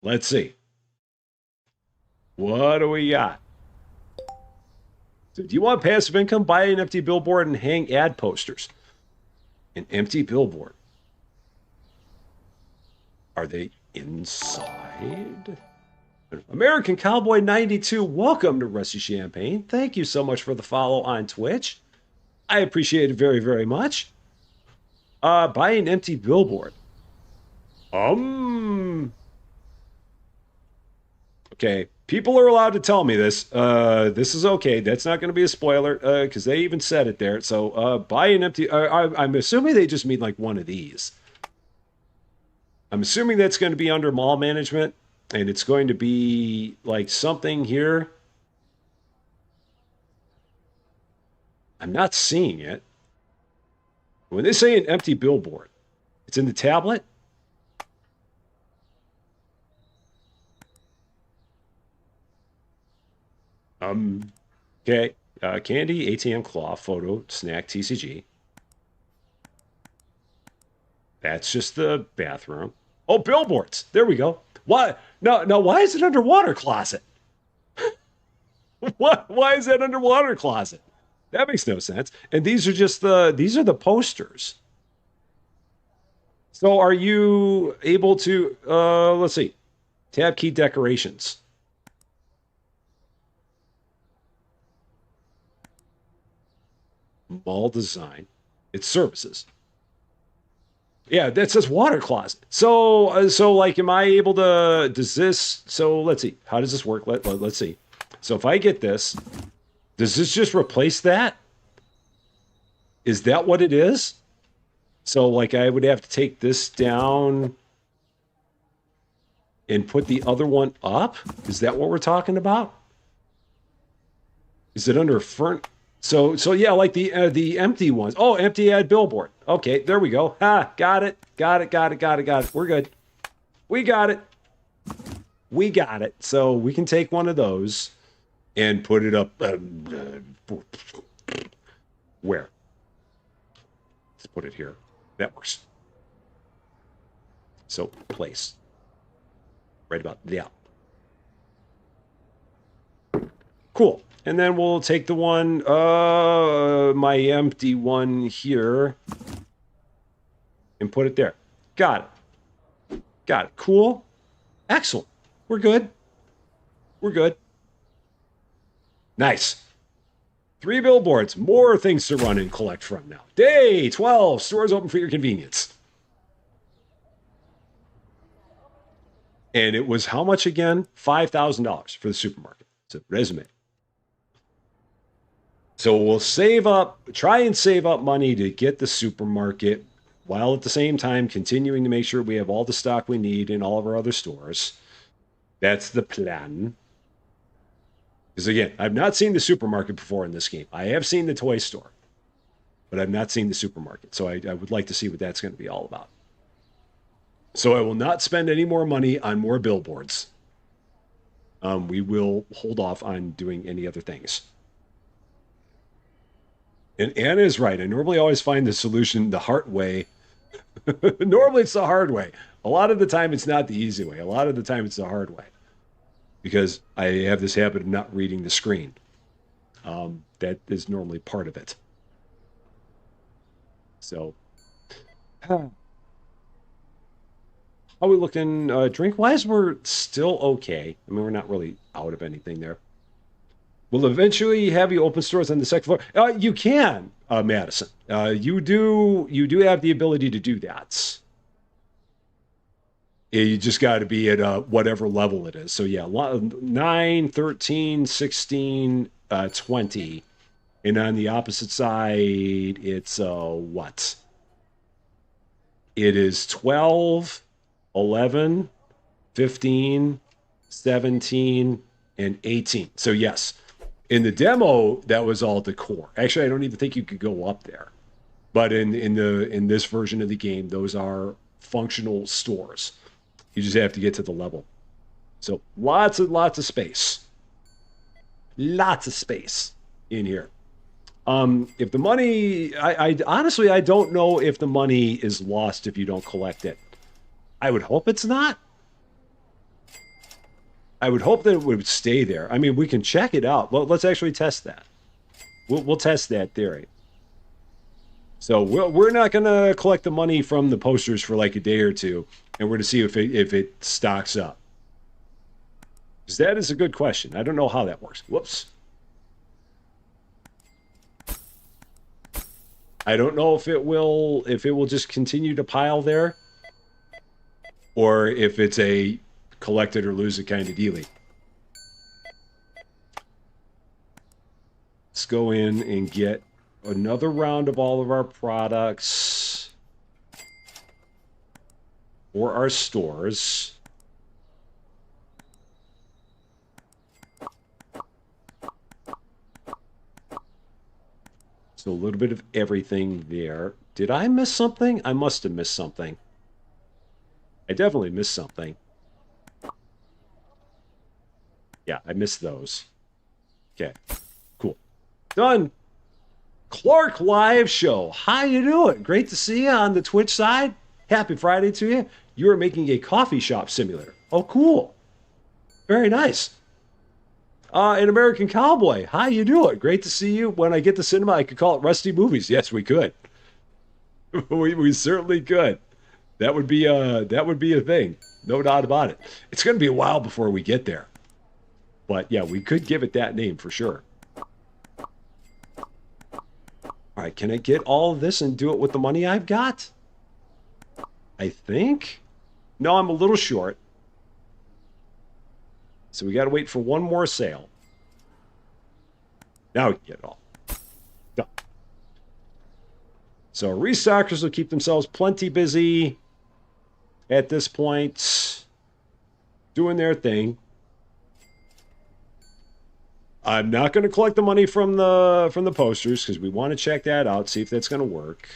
Let's see. What do we got? So do you want passive income? Buy an empty billboard and hang ad posters. An empty billboard. Are they inside? American Cowboy 92, welcome to Rusty Champaign. Thank you so much for the follow on Twitch. I appreciate it very, very much. Buy an empty billboard. Okay, people are allowed to tell me this. This is okay. That's not going to be a spoiler because they even said it there. So buy an empty. I'm assuming they just mean like one of these. I'm assuming that's going to be under mall management, and it's going to be like something here. I'm not seeing it. When they say an empty billboard, it's in the tablet. Okay. Candy, ATM cloth, photo, snack, TCG. That's just the bathroom. Oh, billboards. There we go. Why? No, why is it underwater closet? Why is that underwater closet? That makes no sense. And these are just these are the posters. So are you able to let's see. Tab key decorations. Mall design. It's services. Yeah, that says water closet. So like, am I able to? Does this? So let's see. How does this work? Let's see. So if I get this, does this just replace that? Is that what it is? So like, I would have to take this down and put the other one up. Is that what we're talking about? Is it under furn? So yeah, like the empty ones. Oh, empty ad billboard. Okay, there we go. Got it. We're good. We got it. We got it. So we can take one of those and put it up. Where? Let's put it here. That works. So place. Right about there. Cool. And then we'll take the one, my empty one here, and put it there. Got it. Got it. Cool. Excellent. We're good. We're good. Nice. 3 billboards. More things to run and collect from now. Day 12. Stores open for your convenience. And it was how much again? $5,000 for the supermarket. So resume. So we'll save up, try and save up money to get the supermarket while at the same time continuing to make sure we have all the stock we need in all of our other stores. That's the plan. Because again, I've not seen the supermarket before in this game. I have seen the toy store, but I've not seen the supermarket. So I would like to see what that's going to be all about. So I will not spend any more money on more billboards. We will hold off on doing any other things. And Anna is right. I normally always find the solution the hard way. Normally it's the hard way. A lot of the time it's not the easy way. A lot of the time it's the hard way. Because I have this habit of not reading the screen. That is normally part of it. So, how are we looking drink-wise? We're still okay. I mean, we're not really out of anything there. We'll eventually have you open stores on the second floor. You can, Madison. You do have the ability to do that. You just got to be at whatever level it is. So yeah, 9, 13, 16, 20. And on the opposite side, it's what? It is 12, 11, 15, 17, and 18. So yes, in the demo, that was all decor. Actually, I don't even think you could go up there. But in this version of the game, those are functional stores. You just have to get to the level. So lots of space. Lots of space in here. If the money, I honestly I don't know if the money is lost if you don't collect it. I would hope it's not. I would hope that it would stay there. I mean, we can check it out. Let's actually test that. We'll test that theory. So we're not going to collect the money from the posters for like a day or two, and we're going to see if it stocks up. Because that is a good question. I don't know how that works. Whoops. I don't know if it will just continue to pile there, or if it's a collect it or lose it kind of dealie. Let's go in and get another round of all of our products for our stores. So a little bit of everything there. Did I miss something? I must have missed something. I definitely missed something. Yeah, I missed those. Okay, cool. Done. Clark Live Show. How you doing? Great to see you on the Twitch side. Happy Friday to you. You are making a coffee shop simulator. Oh, cool. Very nice. An American Cowboy. How you doing? Great to see you. When I get to cinema, I could call it Rusty Movies. Yes, we could. we certainly could. That would be a thing. No doubt about it. It's going to be a while before we get there. But yeah, we could give it that name for sure. All right, can I get all of this and do it with the money I've got? I think. No, I'm a little short. So we got to wait for one more sale. Now we can get it all. Done. So restockers will keep themselves plenty busy at this point, doing their thing. I'm not going to collect the money from the posters because we want to check that out, see if that's going to work.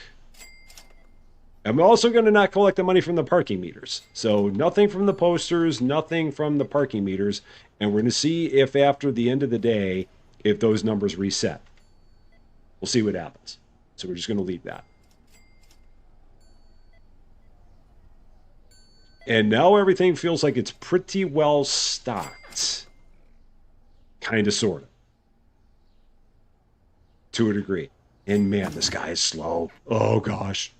I'm also going to not collect the money from the parking meters. So nothing from the posters, nothing from the parking meters, and we're going to see if after the end of the day, if those numbers reset. We'll see what happens. So we're just going to leave that. And now everything feels like it's pretty well stocked. Kind of, sort of. To a degree. And man, this guy is slow. Oh gosh.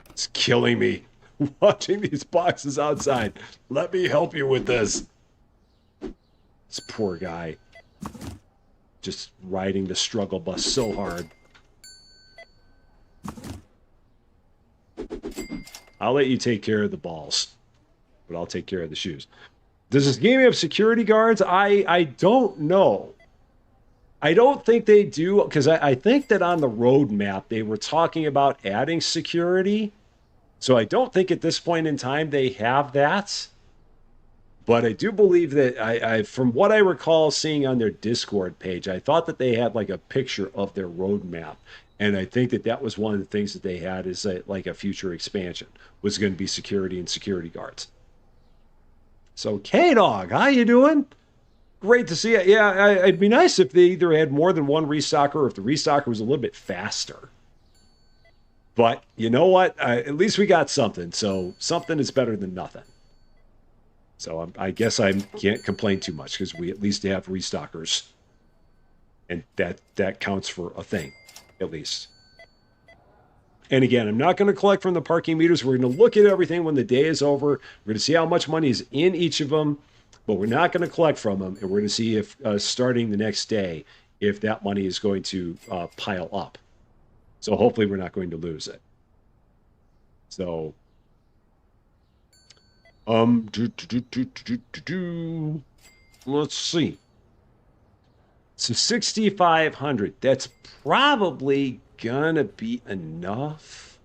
It's killing me. Watching these boxes outside. Let me help you with this. This poor guy. Just riding the struggle bus so hard. I'll let you take care of the balls. But I'll take care of the shoes. Does this game have security guards? I don't know. I don't think they do, because I think that on the roadmap they were talking about adding security. So I don't think at this point in time they have that. But I do believe that I from what I recall seeing on their Discord page, I thought that they had like a picture of their roadmap. And I think that that was one of the things that they had is like a future expansion was going to be security and security guards. So, K-Dog, how you doing? Great to see you. Yeah, it'd be nice if they either had more than one restocker or if the restocker was a little bit faster. But you know what? At least we got something. So something is better than nothing. So I guess I can't complain too much because we at least have restockers. And that counts for a thing, at least. And again, I'm not going to collect from the parking meters. We're going to look at everything when the day is over. We're going to see how much money is in each of them, but we're not going to collect from them. And we're going to see if starting the next day, if that money is going to pile up. So hopefully we're not going to lose it. So, let's see. So 6,500. That's probably gonna be enough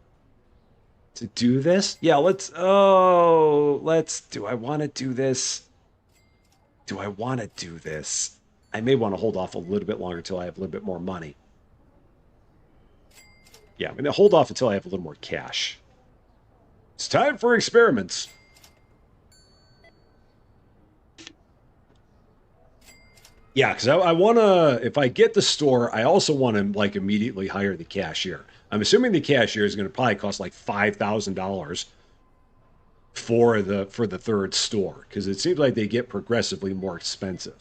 to do this. Yeah, do I want to do this? Do I want to do this? I may want to hold off a little bit longer until I have a little bit more money. Yeah, I'm going to hold off until I have a little more cash. It's time for experiments. Yeah, because I want to, if I get the store, I also want to like immediately hire the cashier. I'm assuming the cashier is going to probably cost like $5,000 for the third store because it seems like they get progressively more expensive.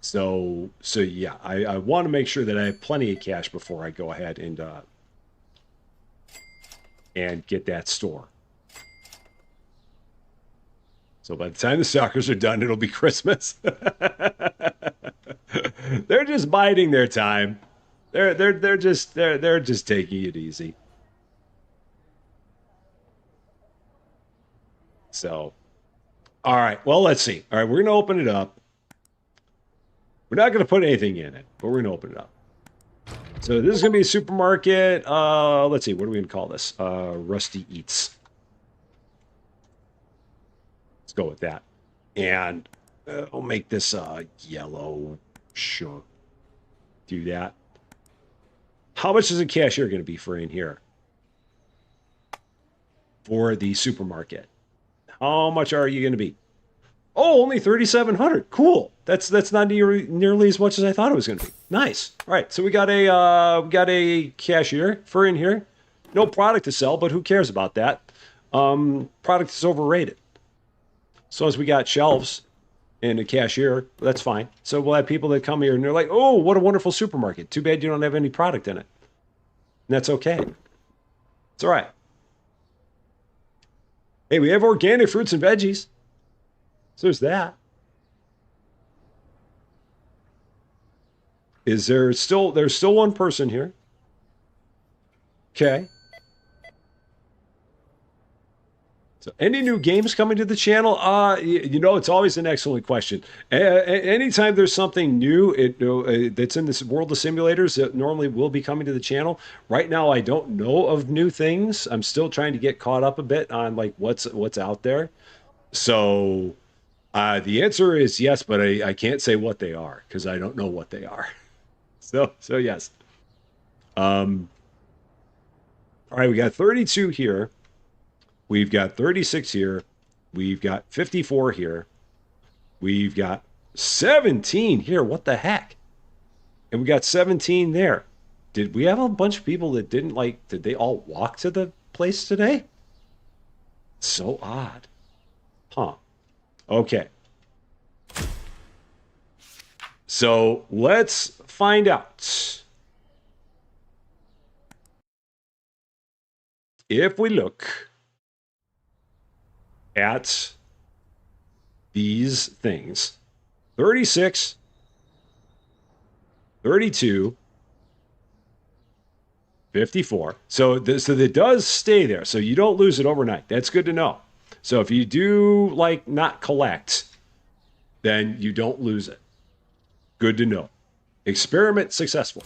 So yeah, I want to make sure that I have plenty of cash before I go ahead and get that store. So by the time the suckers are done, it'll be Christmas. They're just biding their time. They're just taking it easy. So, all right. Well, let's see. All right, we're gonna open it up. We're not gonna put anything in it, but we're gonna open it up. So this is gonna be a supermarket. Let's see. What are we gonna call this? Rusty Eats. Let's go with that. And I'll make this yellow. Sure. Do that. How much is a cashier going to be for in here? For the supermarket. How much are you going to be? Oh, only 3,700. Cool. That's not nearly as much as I thought it was going to be. Nice. All right. So we got a cashier for in here. No product to sell, but who cares about that? Product is overrated. So as we got shelves and a cashier, that's fine. So we'll have people that come here and they're like, "Oh, what a wonderful supermarket. Too bad you don't have any product in it." And that's okay. It's all right. Hey, we have organic fruits and veggies. So there's that. There's still one person here. Okay. So any new games coming to the channel? It's always an excellent question. Anytime there's something new that's in this world of simulators that normally will be coming to the channel. Right now, I don't know of new things. I'm still trying to get caught up a bit on like what's out there. So the answer is yes, but I can't say what they are because I don't know what they are. So yes. All right, we got 32 here. We've got 36 here. We've got 54 here. We've got 17 here. What the heck? And we got 17 there. Did we have a bunch of people that did they all walk to the place today? So odd. Huh. Okay. So let's find out. If we look at these things, 36, 32, 54. So that does stay there. So you don't lose it overnight. That's good to know. So if you do like not collect, then you don't lose it. Good to know. Experiment successful.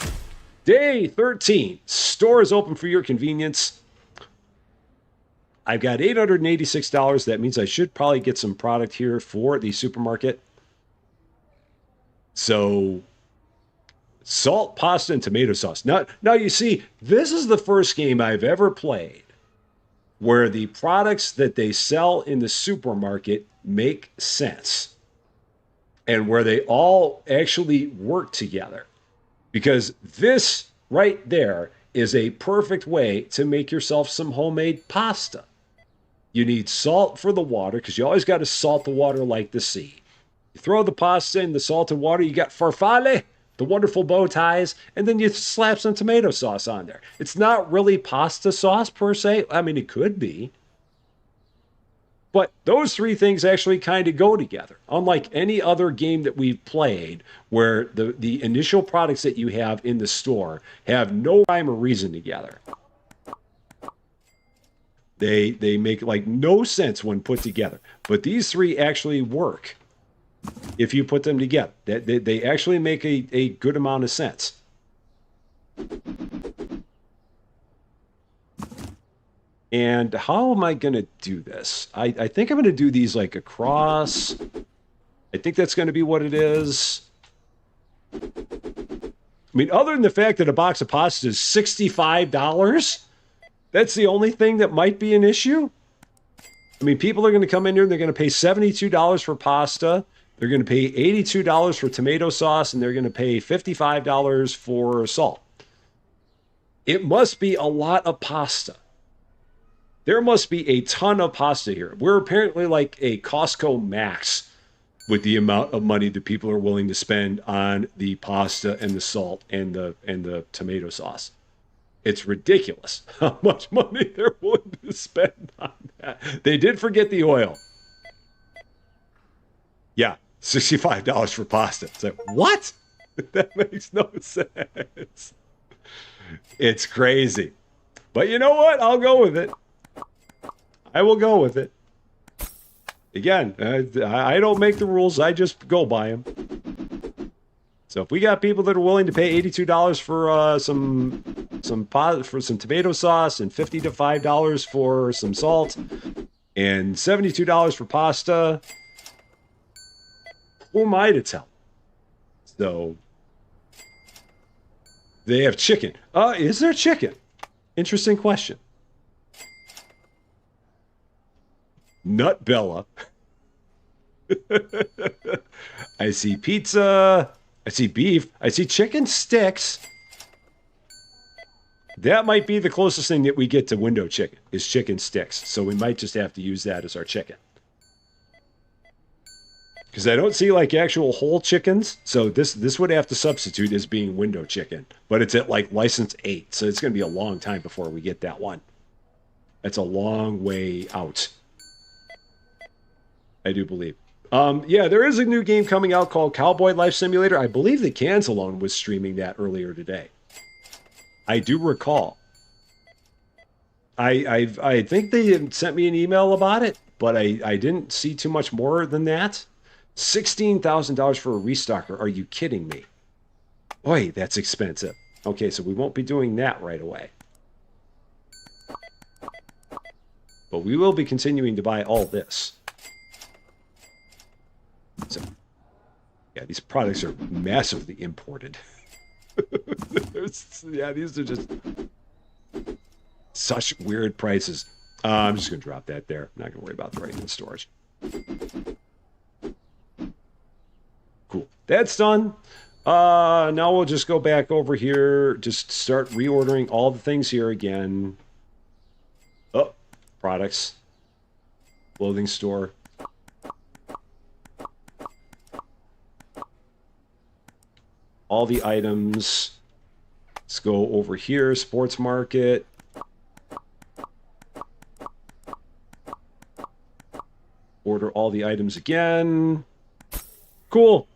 Day 13. Store is open for your convenience. I've got $886. That means I should probably get some product here for the supermarket. So, salt, pasta, and tomato sauce. Now you see, this is the first game I've ever played where the products that they sell in the supermarket make sense and where they all actually work together. Because this right there is a perfect way to make yourself some homemade pasta. You need salt for the water because you always got to salt the water like the sea. You throw the pasta in the salted water, you got farfalle, the wonderful bow ties, and then you slap some tomato sauce on there. It's not really pasta sauce per se. I mean, it could be. But those three things actually kind of go together. Unlike any other game that we've played where the initial products that you have in the store have no rhyme or reason together. They make like no sense when put together. But these three actually work if you put them together. They actually make a good amount of sense. And how am I going to do this? I think I'm going to do these like across. I think that's going to be what it is. I mean, other than the fact that a box of pasta is $65, that's the only thing that might be an issue. I mean, people are going to come in here and they're going to pay $72 for pasta. They're going to pay $82 for tomato sauce, and they're going to pay $55 for salt. It must be a lot of pasta. There must be a ton of pasta here. We're apparently like a Costco max with the amount of money that people are willing to spend on the pasta and the salt and the tomato sauce. It's ridiculous how much money they're willing to spend on that. They did forget the oil. Yeah, $65 for pasta. It's like, what? That makes no sense. It's crazy. But you know what? I'll go with it. I will go with it. Again, I don't make the rules. I just go by them. So if we got people that are willing to pay $82 for some tomato sauce and $50 to $5 for some salt and $72 for pasta, who am I to tell? So they have chicken. Is there chicken? Interesting question. Nut Bella. I see pizza. I see beef. I see chicken sticks. That might be the closest thing that we get to window chicken is chicken sticks. So we might just have to use that as our chicken. Because I don't see like actual whole chickens. So this would have to substitute as being window chicken. But it's at like license 8. So it's going to be a long time before we get that one. That's a long way out. I do believe. Yeah, there is a new game coming out called Cowboy Life Simulator. I believe the Cans Alone was streaming that earlier today. I do recall. I think they sent me an email about it, but I didn't see too much more than that. $16,000 for a restocker. Are you kidding me? Boy, that's expensive. Okay, so we won't be doing that right away. But we will be continuing to buy all this. So, yeah, these products are massively imported. Yeah, these are just such weird prices. I'm just going to drop that there. I'm not going to worry about the right in storage. Cool. That's done. Now we'll just go back over here. Just start reordering all the things here again. Oh, products. Clothing store. All the items. Let's go over here, sports market. Order all the items again. Cool.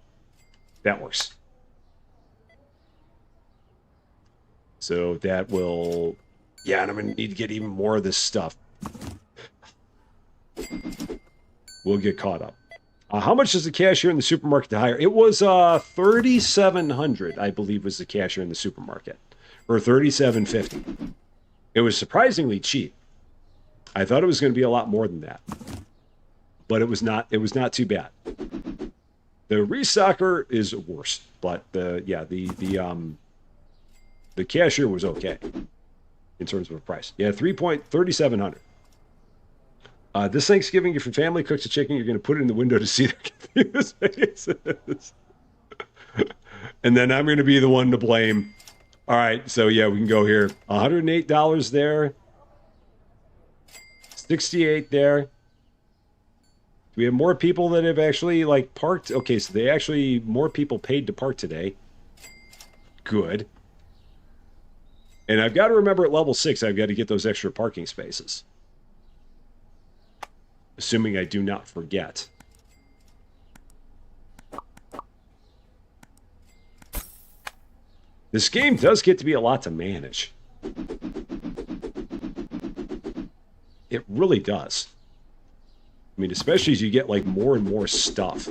That works. So that will... Yeah, and I'm going to need to get even more of this stuff. We'll get caught up. How much is the cashier in the supermarket to hire? It was $3,700, I believe, was the cashier in the supermarket, or $3,750. It was surprisingly cheap. I thought it was going to be a lot more than that, but it was not. It was not too bad. The restocker is worse, but the cashier was okay in terms of a price. Yeah, $3,700. This Thanksgiving, if your family cooks a chicken, you're going to put it in the window to see their confused faces. And then I'm going to be the one to blame. All right, so yeah, we can go here. $108 there. $68 there. Do we have more people that have actually, like, parked? Okay, so they actually, more people paid to park today. Good. And I've got to remember at level 6, I've got to get those extra parking spaces. Assuming I do not forget. This game does get to be a lot to manage. It really does. I mean, especially as you get like more and more stuff.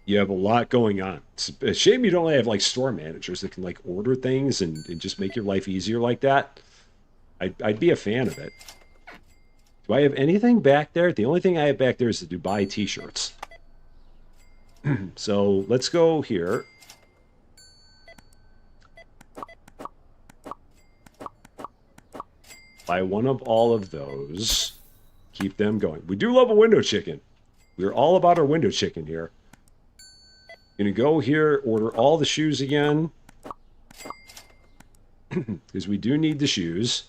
You have a lot going on. It's a shame you don't have like store managers that can like order things and just make your life easier like that. I'd be a fan of it. Do I have anything back there? The only thing I have back there is the Dubai t-shirts. So let's go here. Buy one of all of those. Keep them going. We do love a window chicken. We're all about our window chicken here. Gonna go here, order all the shoes again. Because we do need the shoes.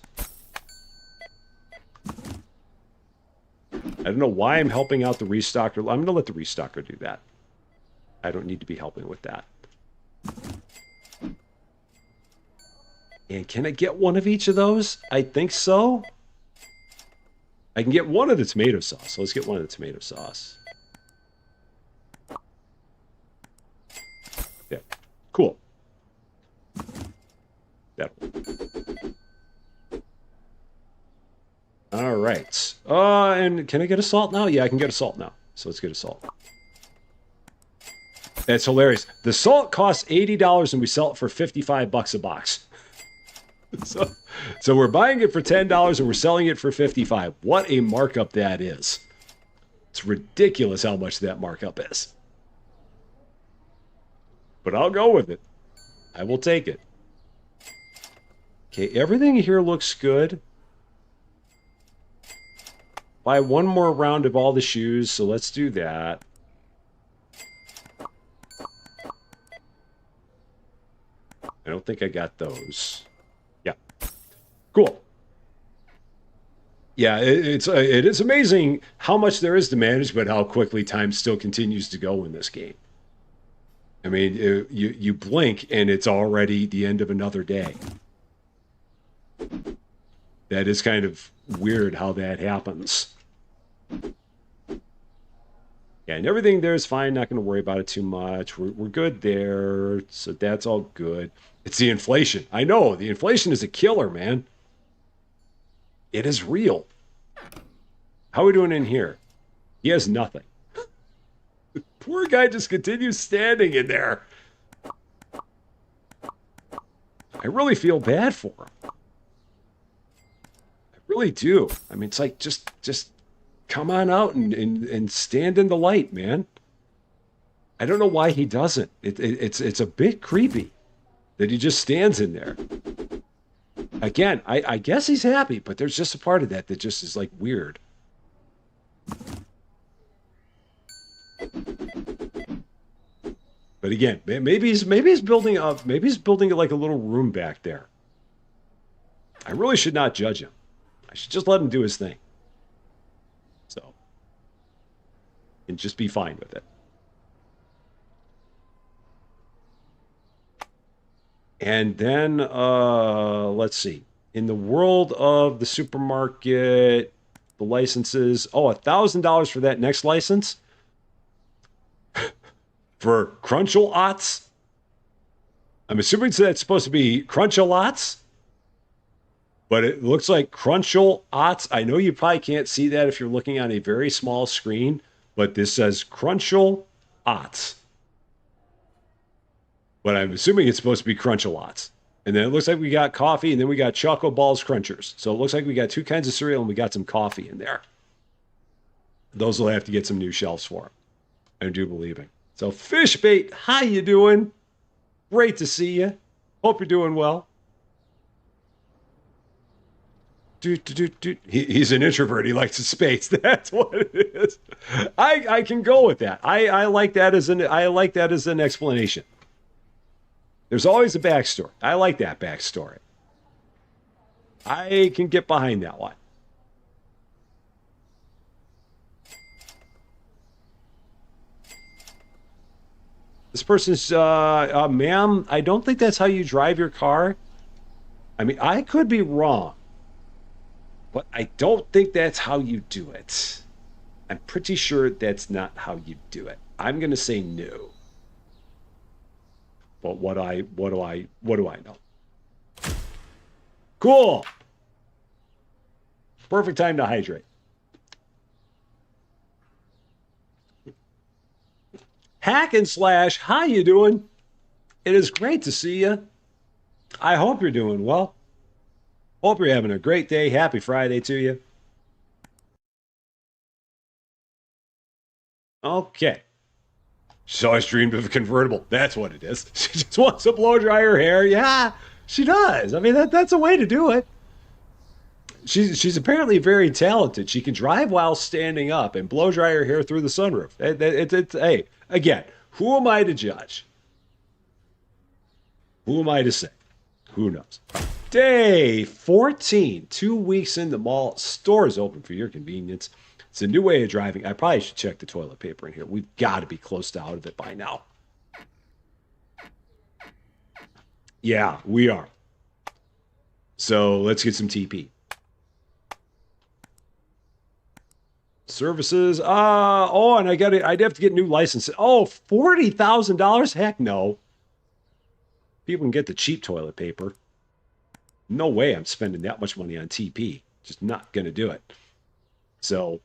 I don't know why I'm helping out the restocker. I'm going to let the restocker do that. I don't need to be helping with that. And can I get one of each of those? I think so. I can get one of the tomato sauce. So let's get one of the tomato sauce. Yeah, cool. That'll. All right. And can I get a salt now? Yeah, I can get a salt now. So let's get a salt. That's hilarious. The salt costs $80 and we sell it for $55 a box. So we're buying it for $10 and we're selling it for $55. What a markup that is. It's ridiculous how much that markup is. But I'll go with it. I will take it. Okay, everything here looks good. Buy one more round of all the shoes, so let's do that. I don't think I got those. Yeah. Cool. Yeah, it is amazing how much there is to manage, but how quickly time still continues to go in this game. I mean, you blink and it's already the end of another day. That is kind of weird how that happens. Yeah, and everything there is fine. Not going to worry about it too much. We're good there. So that's all good. It's the inflation. I know. The inflation is a killer, man. It is real. How are we doing in here? He has nothing. Poor guy just continues standing in there. I really feel bad for him. I really do. I mean, it's like, just come on out and stand in the light, man. I don't know why he doesn't. It's a bit creepy that he just stands in there. Again, I guess he's happy, but there's just a part of that that just is like weird. But again, maybe he's building up, maybe he's building like a little room back there. I really should not judge him. I should just let him do his thing. So, and just be fine with it. And then, let's see. In the world of the supermarket, the licenses, oh, $1,000 for that next license? For Crunchalots? I'm assuming that's supposed to be Crunchalots, but it looks like Crunchalots. I know you probably can't see that if you're looking on a very small screen, but this says Crunchalots. But I'm assuming it's supposed to be Crunchalots. And then it looks like we got coffee, and then we got Choco Balls Crunchers. So it looks like we got two kinds of cereal, and we got some coffee in there. Those will have to get some new shelves for them. I do believe it. So Fishbait, how you doing? Great to see you. Hope you're doing well. He's an introvert. He likes his space. That's what it is. I can go with that. I like that as an explanation. There's always a backstory. I like that backstory. I can get behind that one. This person's, ma'am, I don't think that's how you drive your car. I mean, I could be wrong, but I don't think that's how you do it. I'm pretty sure that's not how you do it. I'm going to say no. But what do I know? Cool. Perfect time to hydrate. Hack and Slash, how you doing? It is great to see you. I hope you're doing well. Hope you're having a great day. Happy Friday to you. Okay. She's always dreamed of a convertible. That's what it is. She just wants to blow dry her hair. Yeah, she does. I mean, that's a way to do it. She's apparently very talented. She can drive while standing up and blow dry her hair through the sunroof. Hey, again, who am I to judge? Who am I to say? Who knows? Day 14, 2 weeks in the mall. Stores open for your convenience. It's a new way of driving. I probably should check the toilet paper in here. We've got to be close to out of it by now. Yeah, we are. So let's get some TP. Services. Oh, and I'd have to get new licenses. Oh, $40,000? Heck no. People can get the cheap toilet paper. No way I'm spending that much money on TP. Just not going to do it. So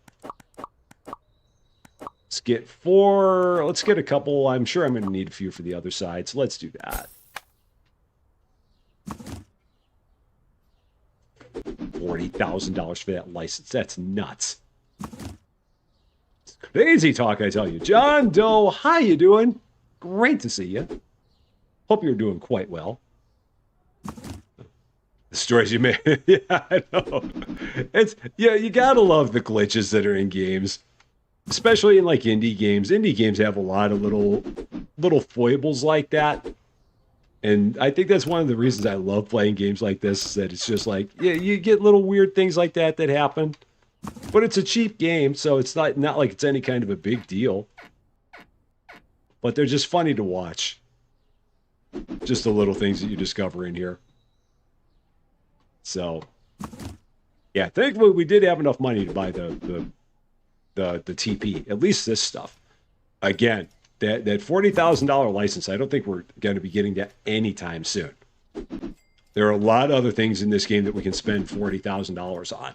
let's get four. Let's get a couple. I'm sure I'm going to need a few for the other side. So let's do that. $40,000 for that license. That's nuts. Crazy talk, I tell you. John Doe, how you doing? Great to see you. Hope you're doing quite well. The stories you made. Yeah, I know. You gotta love the glitches that are in games. Especially in like indie games. Indie games have a lot of little foibles like that. And I think that's one of the reasons I love playing games like this, is that it's just like, yeah, you get little weird things like that happen. But it's a cheap game, so it's not like it's any kind of a big deal. But they're just funny to watch. Just the little things that you discover in here. So, yeah, thankfully we did have enough money to buy the TP. At least this stuff. Again, that $40,000 license, I don't think we're going to be getting that anytime soon. There are a lot of other things in this game that we can spend $40,000 on.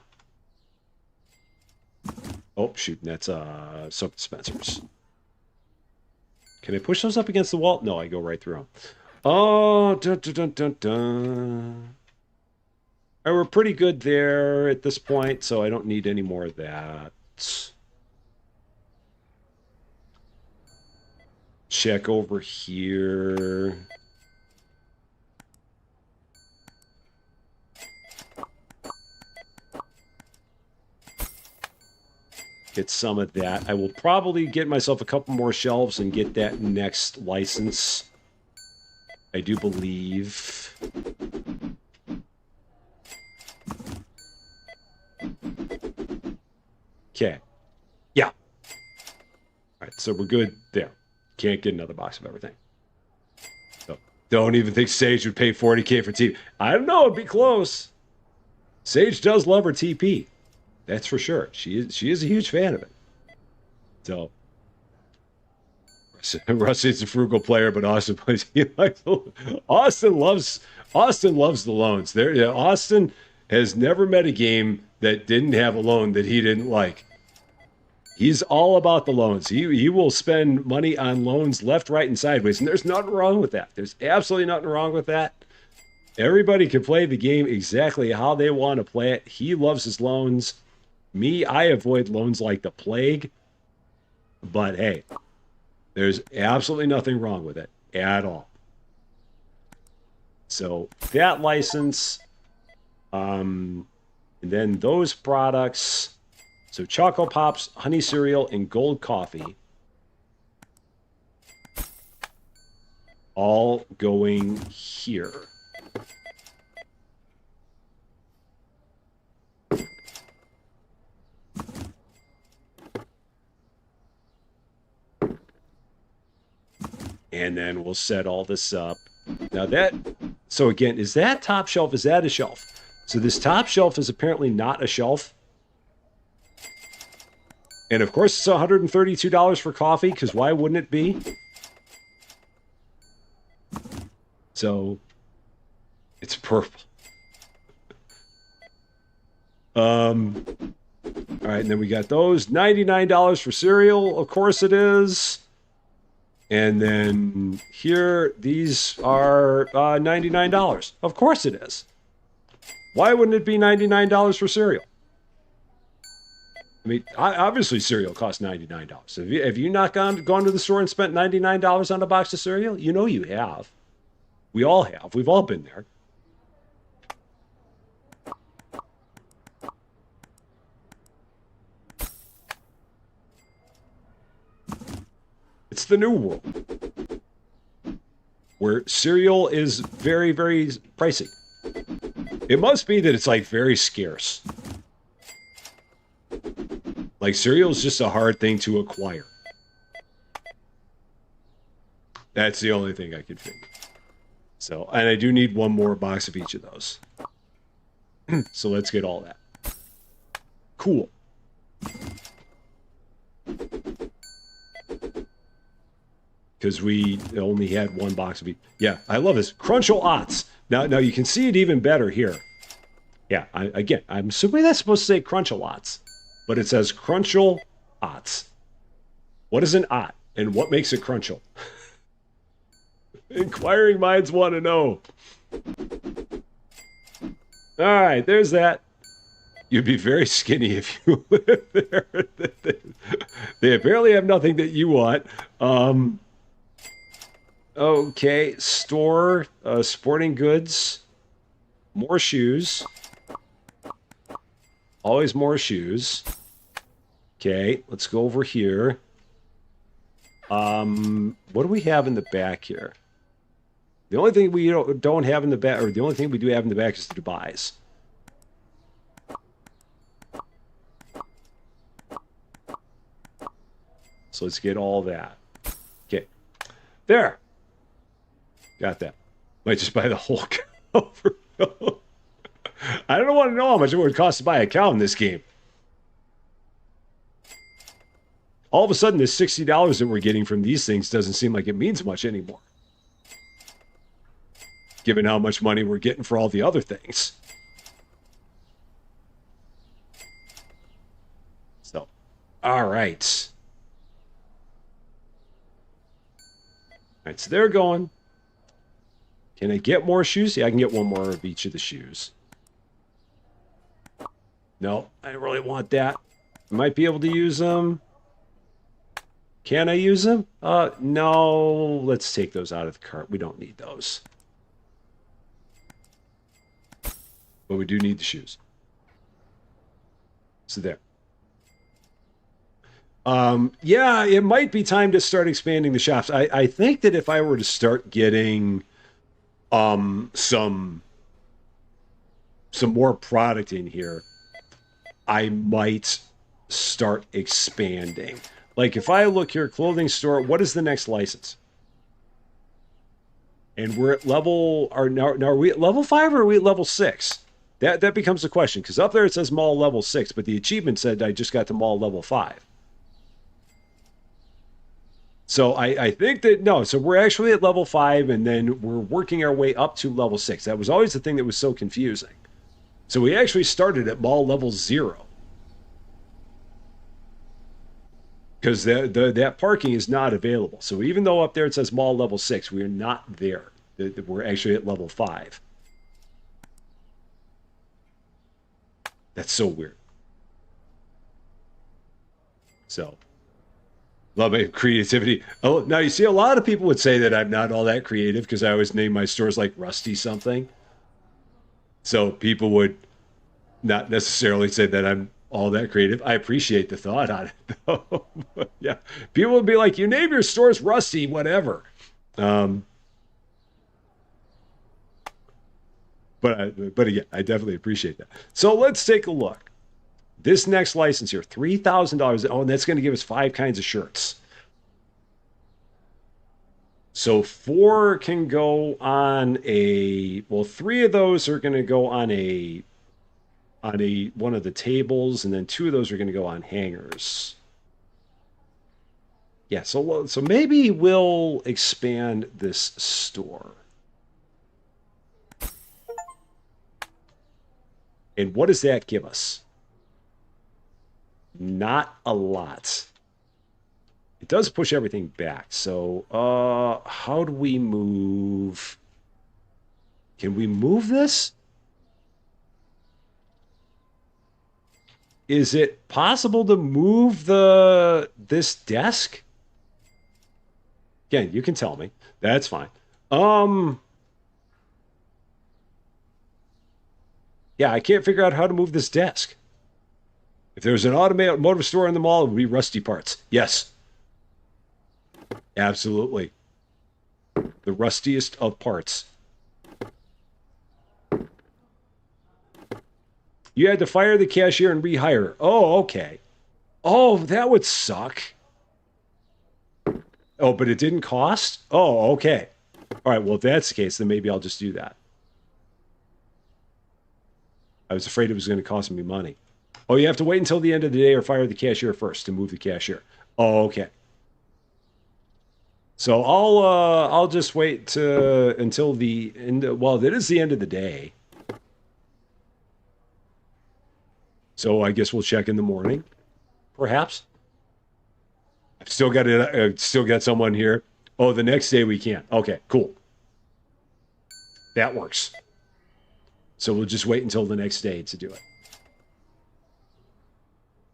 Oh, shoot, that's soap dispensers. Can I push those up against the wall? No, I go right through them. Oh, dun, dun, dun, dun, dun. All right, we're pretty good there at this point, so I don't need any more of that. Check over here. Get some of that. I will probably get myself a couple more shelves and get that next license. I do believe. Okay. Yeah. All right, so we're good there. Can't get another box of everything. So don't even think Sage would pay $40K for TP. I don't know, it'd be close. Sage does love her TP. That's for sure. She is a huge fan of it. So Rusty is a frugal player, but Austin plays. Austin loves the loans. Austin has never met a game that didn't have a loan that he didn't like. He's all about the loans. He will spend money on loans left, right, and sideways, and there's nothing wrong with that. There's absolutely nothing wrong with that. Everybody can play the game exactly how they want to play it. He loves his loans. Me, I avoid loans like the plague. But hey, there's absolutely nothing wrong with it at all. So that license, and then those products. So Choco Pops, Honey Cereal, and Gold Coffee. All going here. And then we'll set all this up. Now so again, is that top shelf? Is that a shelf? So this top shelf is apparently not a shelf. And of course, it's $132 for coffee, because why wouldn't it be? So it's purple. All right, and then we got those. $99 for cereal, of course it is. And then here, these are $99. Of course it is. Why wouldn't it be $99 for cereal? I mean, obviously cereal costs $99. Have you not gone to the store and spent $99 on a box of cereal? You know you have. We all have. We've all been there. It's the new world where cereal is very, very pricey. It must be that it's like very scarce. Like cereal is just a hard thing to acquire. That's the only thing I could figure. So, and I do need one more box of each of those. So let's get all that. Cool. Because we only had one box of each. Yeah, I love this. Crunchel-Ots. Now you can see it even better here. Yeah, again, I'm assuming that's supposed to say Crunchel-Ots. But it says Crunchel-Ots. What is an ot? And what makes a Crunchel? Inquiring minds want to know. All right, there's that. You'd be very skinny if you live there. They apparently have nothing that you want. Okay, store, sporting goods, more shoes. Always more shoes. Okay, let's go over here. What do we have in the back here? The only thing we don't have in the back, or the only thing we do have in the back is the Dubais. So let's get all that. Okay. There. Got that. Might just buy the whole cover. I don't want to know how much it would cost to buy a cow in this game. All of a sudden, this $60 that we're getting from these things doesn't seem like it means much anymore. Given how much money we're getting for all the other things. So, all right. All right, so they're going. Can I get more shoes? Yeah, I can get one more of each of the shoes. No, I don't really want that. I might be able to use them. Can I use them? No. Let's take those out of the cart. We don't need those. But we do need the shoes. So there. Yeah, it might be time to start expanding the shops. I think that if I were to start getting some more product in here, I might start expanding. Like if I look here, clothing store, what is the next license? And we're at level, now are we at level 5 or are we at level 6? That becomes the question, because up there it says mall level 6, but the achievement said I just got to mall level 5. So I think that, no, so we're actually at level 5, and then we're working our way up to level 6. That was always the thing that was so confusing. So we actually started at mall level 0. Because that parking is not available. So even though up there it says mall level 6, we are not there. We're actually at level 5. That's so weird. So, love my creativity. Oh, now you see, a lot of people would say that I'm not all that creative because I always name my stores like Rusty something. So people would not necessarily say that I'm all that creative. I appreciate the thought on it, though. Yeah, people would be like, "You name your stores Rusty, whatever." Um, but again, I definitely appreciate that. So let's take a look. This next license here, $3,000. Oh, and that's going to give us 5 kinds of shirts. So 4 can go on a, well, 3 of those are going to go on a one of the tables, and then 2 of those are going to go on hangers. Yeah, so maybe we'll expand this store. And what does that give us? Not a lot. It does push everything back. So, how do we move? Can we move this? Is it possible to move this desk? Again, you can tell me. That's fine. Um, yeah, I can't figure out how to move this desk. If there was an automotive store in the mall, it would be Rusty Parts. Yes, absolutely. The rustiest of parts. You had to fire the cashier and rehire. Oh, okay. Oh, that would suck. Oh, but it didn't cost? Oh, okay. All right, well, if that's the case, then maybe I'll just do that. I was afraid it was going to cost me money. Oh, you have to wait until the end of the day or fire the cashier first to move the cashier. Oh, okay. So I'll just wait until the end. Well, that is the end of the day. So I guess we'll check in the morning, perhaps. I've still got it. I've still got someone here. Oh, the next day we can't. Okay, cool. That works. So we'll just wait until the next day to do it.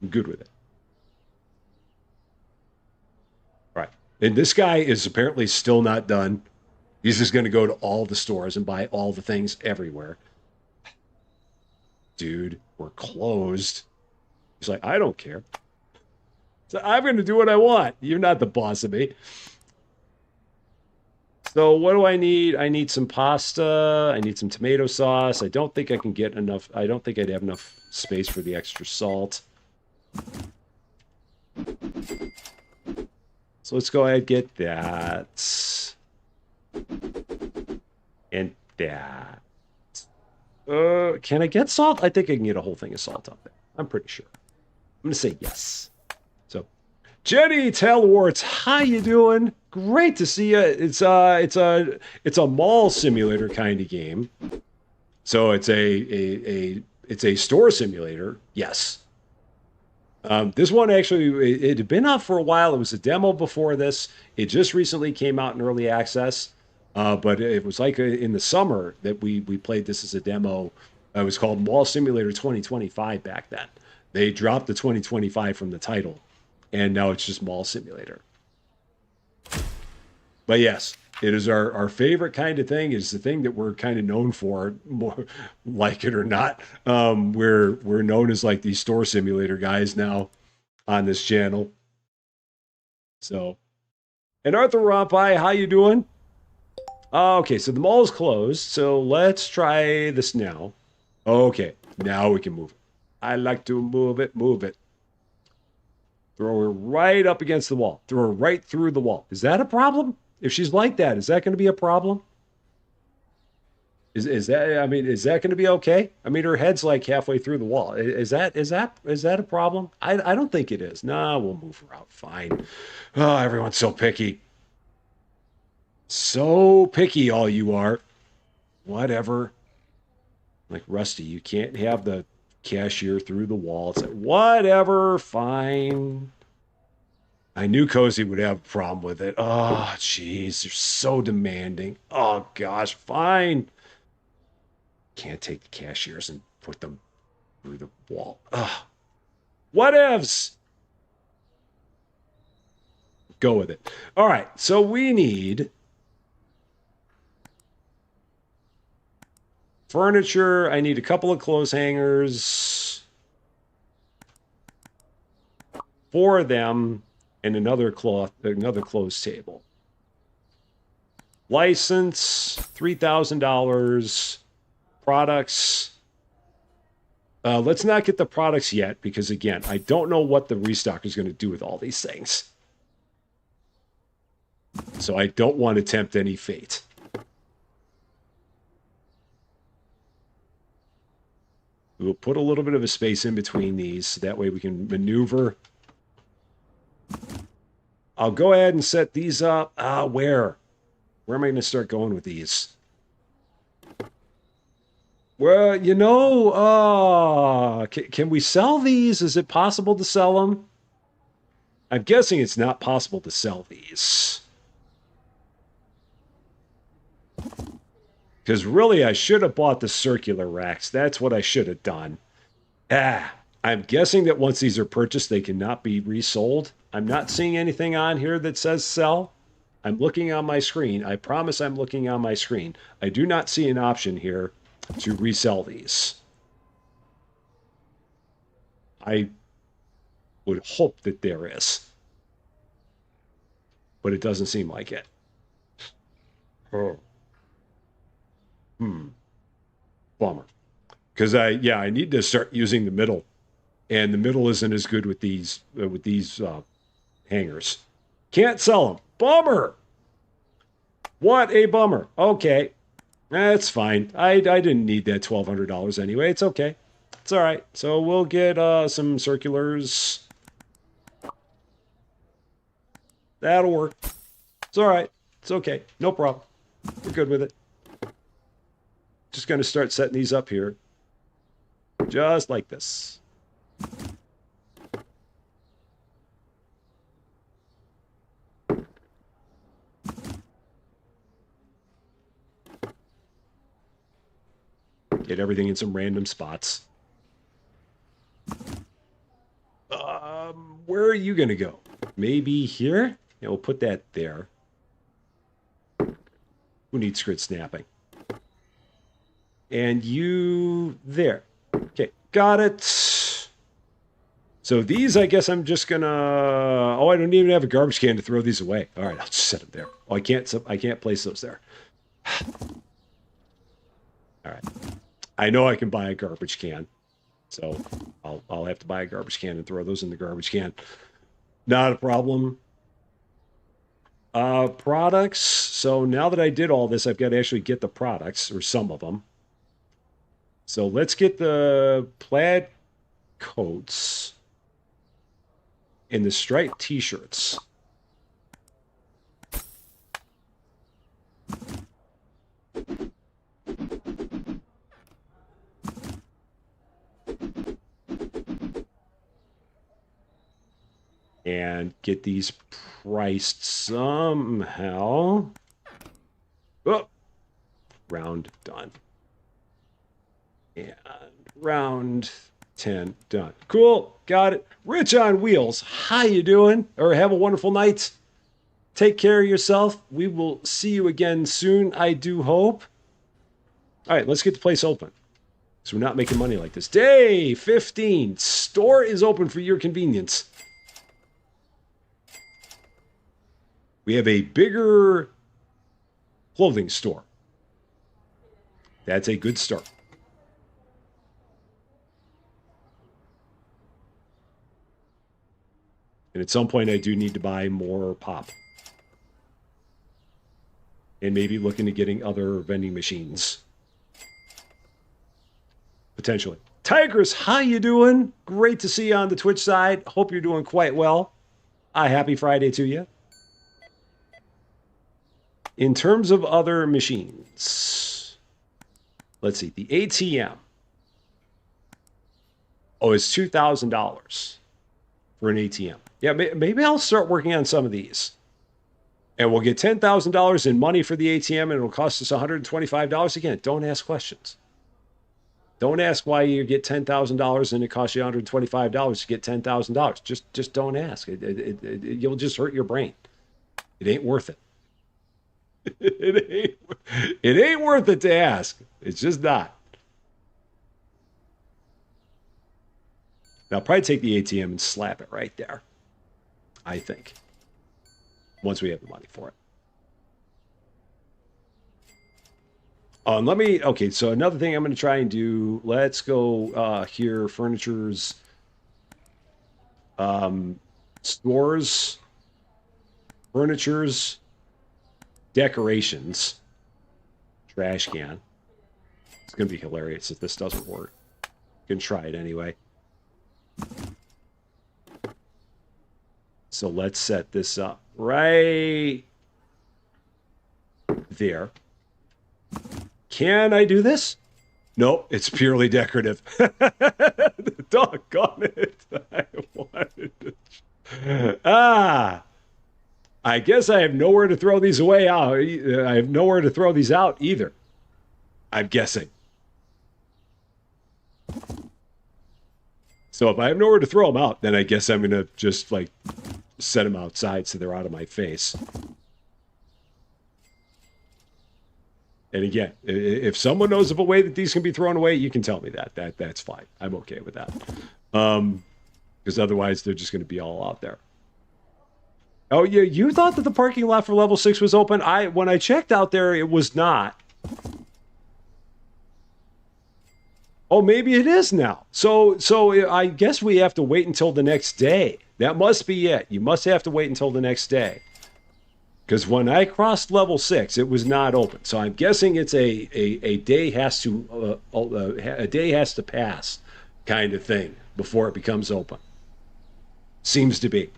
I'm good with it. All right. And this guy is apparently still not done. He's just going to go to all the stores and buy all the things everywhere. Dude, we're closed. He's like, I don't care. So I'm going to do what I want. You're not the boss of me. So what do I need? I need some pasta. I need some tomato sauce. I don't think I can get enough. I don't think I'd have enough space for the extra salt. So let's go ahead and get that. And that. Can I get salt? I think I can get a whole thing of salt up there. I'm pretty sure. I'm going to say yes. So, Jenny Tailwarts, how you doing? Great to see you. It's a mall simulator kind of game. So it's it's a store simulator. Yes. This one actually it had been out for a while. It was a demo before this. It just recently came out in early access. But it was like in the summer that we played this as a demo. It was called Mall Simulator 2025 back then. They dropped the 2025 from the title, and now it's just Mall Simulator. But yes, it is our favorite kind of thing. Is the thing that we're kind of known for, more like it or not. We're known as like these store simulator guys now on this channel. So, and Arthur Rompai, how you doing? Okay, so the mall is closed. So let's try this now. Okay, now we can move it. I like to move it, move it. Throw her right up against the wall. Throw her right through the wall. Is that a problem? If she's like that, is that going to be a problem? Is that? I mean, is that going to be okay? I mean, her head's like halfway through the wall. Is that a problem? I don't think it is. Nah, we'll move her out. Fine. Oh, everyone's so picky. So picky, all you are. Whatever. Like Rusty, you can't have the cashier through the wall. It's like, whatever, fine. I knew Cozy would have a problem with it. Oh, jeez, they're so demanding. Oh, gosh, fine. Can't take the cashiers and put them through the wall. Ugh. Whatevs. Go with it. All right, so we need furniture. I need a couple of clothes hangers. 4 of them and another clothes table. License, $3,000. Products. Let's not get the products yet because, again, I don't know what the restock is going to do with all these things. So I don't want to tempt any fate. We'll put a little bit of a space in between these so that way we can maneuver. I'll go ahead and set these up. Where? Where am I going to start going with these? Well, can we sell these? Is it possible to sell them? I'm guessing it's not possible to sell these. Because really, I should have bought the circular racks. That's what I should have done. I'm guessing that once these are purchased, they cannot be resold. I'm not seeing anything on here that says sell. I'm looking on my screen. I promise I'm looking on my screen. I do not see an option here to resell these. I would hope that there is, but it doesn't seem like it. Oh. Bummer. Because I need to start using the middle, and the middle isn't as good with these hangers. Can't sell them. Bummer. What a bummer. Okay, that's fine. I didn't need that $1,200 anyway. It's okay. It's all right. So we'll get some circulars. That'll work. It's all right. It's okay. No problem. We're good with it. Just going to start setting these up here. Just like this. Get everything in some random spots. Where are you going to go? Maybe here? Yeah, we'll put that there. Who needs grid snapping? And you there. Okay, got it. So these, I guess I'm just gonna... Oh, I don't even have a garbage can to throw these away. All right, I'll just set them there. Oh, I can't place those there. All right. I know I can buy a garbage can. So I'll have to buy a garbage can and throw those in the garbage can. Not a problem. Products. So now that I did all this, I've got to actually get the products, or some of them. So let's get the plaid coats and the striped t-shirts. And get these priced somehow. Oh, round done. And round 10 done. Cool, got it. Rich on Wheels, how you doing? Or have a wonderful night. Take care of yourself. We will see you again soon, I do hope. All right, let's get the place open. So we're not making money like this. Day 15. Store is open for your convenience. We have a bigger clothing store. That's a good start. And at some point, I do need to buy more pop. And maybe look into getting other vending machines. Potentially. Tigress, how you doing? Great to see you on the Twitch side. Hope you're doing quite well. Happy Friday to you. In terms of other machines, let's see, the ATM. Oh, it's $2,000 for an ATM. Yeah, maybe I'll start working on some of these. And we'll get $10,000 in money for the ATM, and it'll cost us $125. Again, don't ask questions. Don't ask why you get $10,000 and it costs you $125 to get $10,000. Just don't ask. You'll just hurt your brain. It ain't worth it. It ain't worth it to ask. It's just not. Now, I'll probably take the ATM and slap it right there. I think. Once we have the money for it. Okay, so another thing I'm going to try and do, let's go here, furniture's, stores, furniture's, decorations, trash can. It's going to be hilarious if this doesn't work. You can try it anyway. So let's set this up right there. Can I do this? Nope, it's purely decorative. Doggone it. I wanted to... Ah, I guess I have nowhere to throw these away out. I have nowhere to throw these out either. I'm guessing. So if I have nowhere to throw them out, then I guess I'm gonna just like set them outside so they're out of my face. And again, if someone knows of a way that these can be thrown away, you can tell me that. That's fine. I'm okay with that. Because otherwise they're just going to be all out there. Oh yeah, you thought that the parking lot for level 6 was open? When I checked out there, it was not. Oh, maybe it is now. So I guess we have to wait until the next day. That must be it. You must have to wait until the next day. Because when I crossed level 6, it was not open. So I'm guessing it's a day has to a day has to pass kind of thing before it becomes open. Seems to be.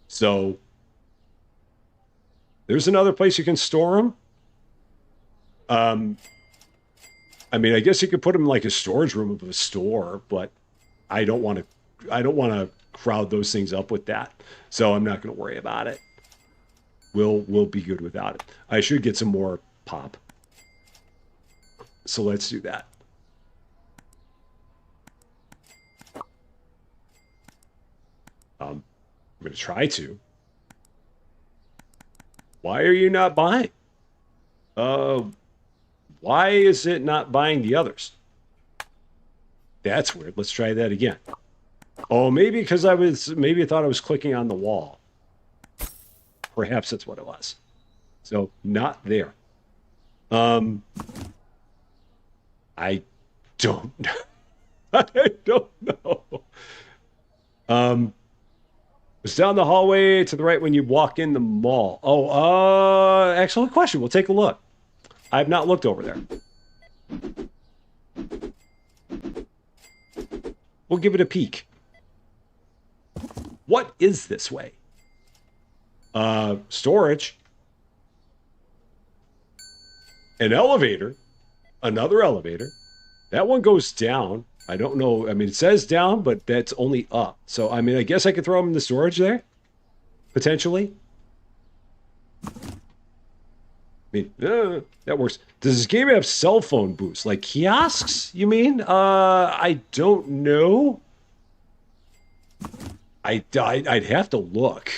So there's another place you can store them. I mean, I guess you could put them in like a storage room of a store, but I don't want to. I don't want to crowd those things up with that. So I'm not going to worry about it. We'll be good without it. I should get some more pop. So let's do that. I'm going to try to. Why are you not buying? Why is it not buying the others? That's weird. Let's try that again. Oh, maybe because maybe I thought I was clicking on the wall. Perhaps that's what it was. So not there. I don't know. I don't know. It's down the hallway to the right when you walk in the mall. Oh, excellent question. We'll take a look. I've not looked over there. We'll give it a peek. What is this way? Storage. An elevator. Another elevator. That one goes down. I don't know. I mean, it says down, but that's only up. So, I mean, I guess I could throw them in the storage there. Potentially. I mean, that works. Does this game have cell phone booths? Like kiosks, you mean? I don't know. I'd have to look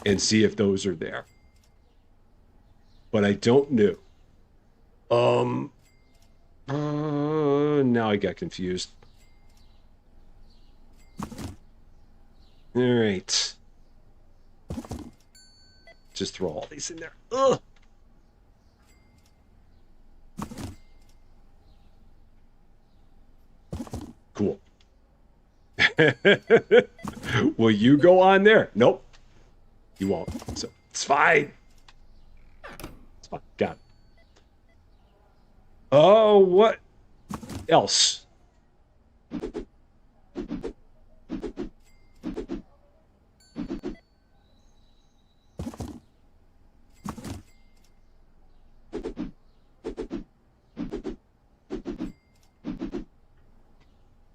and see if those are there. But I don't know. Now I got confused. All right. Just throw all these in there. Ugh. Cool. Will you go on there? Nope. You won't. So it's fine. It's fine. Got it. Oh, what else?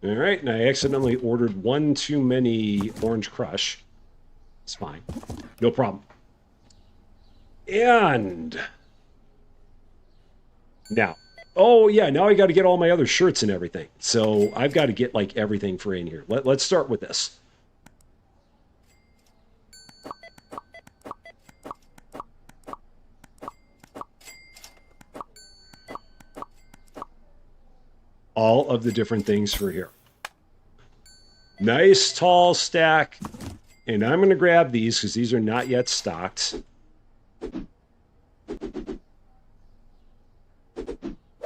All right, and I accidentally ordered one too many Orange Crush. It's fine. No problem. And now, oh yeah, now I got to get all my other shirts and everything. So I've got to get like everything for in here. Let's start with this. All of the different things for here. Nice tall stack. And I'm going to grab these because these are not yet stocked.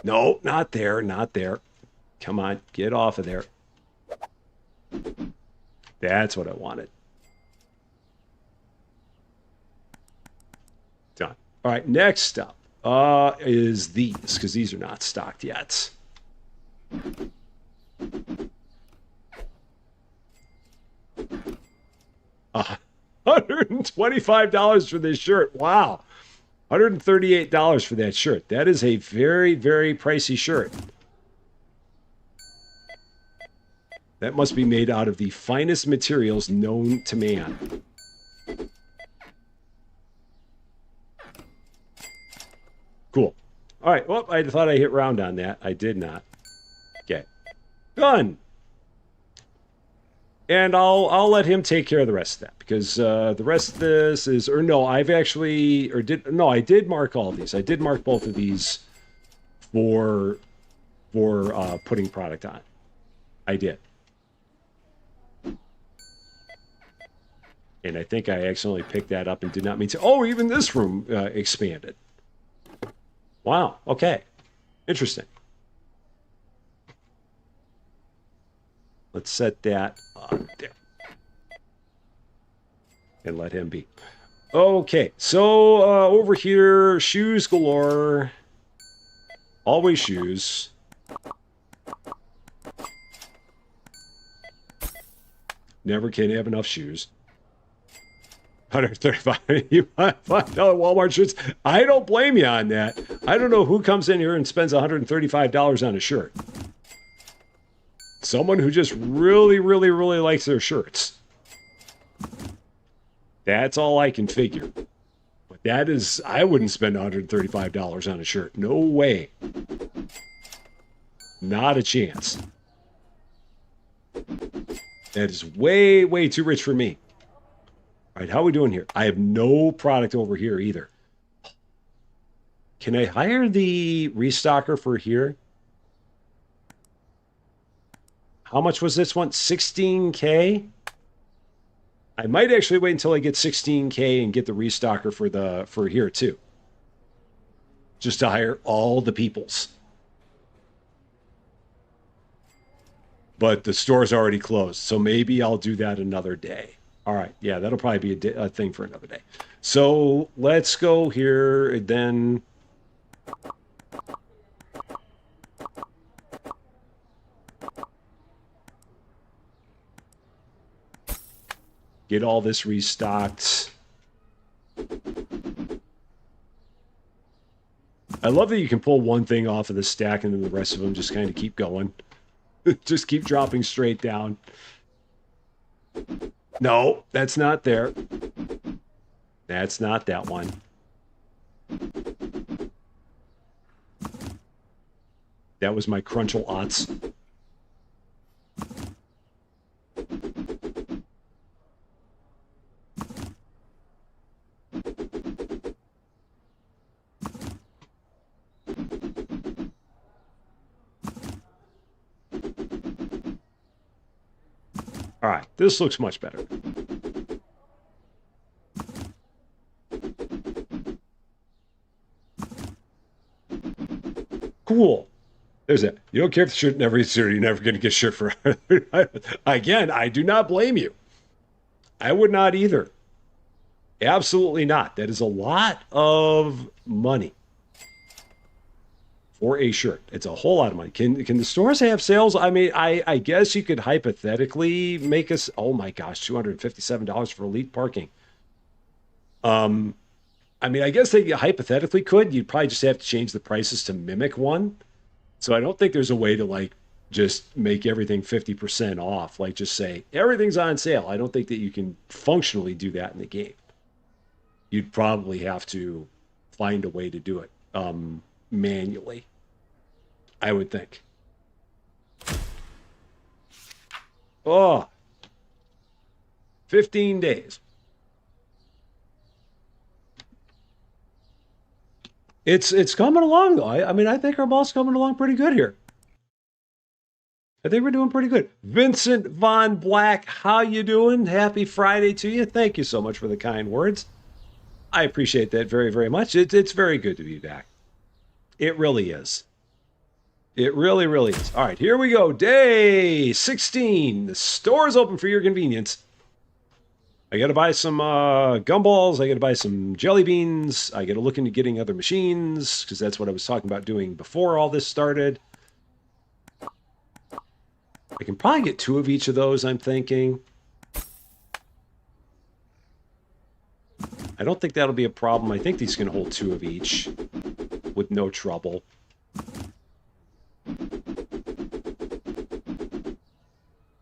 No, not there, not there. Come on, get off of there. That's what I wanted. Done. All right, next up is these because these are not stocked yet. $125 for this shirt. Wow. $138 for that shirt. That is a very, very pricey shirt. That must be made out of the finest materials known to man. Cool. All right. Well, I thought I hit round on that. I did not. Okay. Done. And I'll let him take care of the rest of that because the rest of this is I did mark all these. I did mark both of these for putting product on. I did. And I think I accidentally picked that up and did not mean to. Oh, even this room expanded. Wow. Okay. Interesting. Let's set that on there. And let him be. Okay. So over here, shoes galore. Always shoes. Never can have enough shoes. 135. You buy $5 Walmart shirts. I don't blame you on that. I don't know who comes in here and spends $135 on a shirt. Someone who just really, really, really likes their shirts. That's all I can figure. But that is, I wouldn't spend $135 on a shirt. No way. Not a chance. That is way, way too rich for me. All right, how are we doing here? I have no product over here either. Can I hire the restocker for here? How much was this one? 16K? I might actually wait until I get 16K and get the restocker for here too. Just to hire all the peoples. But the store's already closed, so maybe I'll do that another day. All right, yeah, that'll probably be a thing for another day. So let's go here and then. Get all this restocked. I love that you can pull one thing off of the stack and then the rest of them just kind of keep going. Just keep dropping straight down. No, that's not there. That's not that one. That was my Crunchel Ots. All right, this looks much better. Cool. There's it. You don't care if the shirt never gets dirty, you're never going to get shirt for. Again, I do not blame you. I would not either. Absolutely not. That is a lot of money for a shirt. It's a whole lot of money. Can the stores have sales? I mean, I guess you could hypothetically make us. Oh my gosh, $257 for elite parking. I mean, I guess they hypothetically could. You'd probably just have to change the prices to mimic one. So I don't think there's a way to like just make everything 50% off. Like just say everything's on sale. I don't think that you can functionally do that in the game. You'd probably have to find a way to do it manually, I would think. Oh, 15 days. It's coming along though. I mean, I think our ball's coming along pretty good here. I think we're doing pretty good. Vincent Von Black, how you doing? Happy Friday to you. Thank you so much for the kind words. I appreciate that very, very much. It's very good to be back. It really is. It really, really is. All right, here we go. Day 16. The store is open for your convenience. I got to buy some gumballs. I got to buy some jelly beans. I got to look into getting other machines because that's what I was talking about doing before all this started. I can probably get 2 of each of those, I'm thinking. I don't think that'll be a problem. I think these can hold 2 of each with no trouble.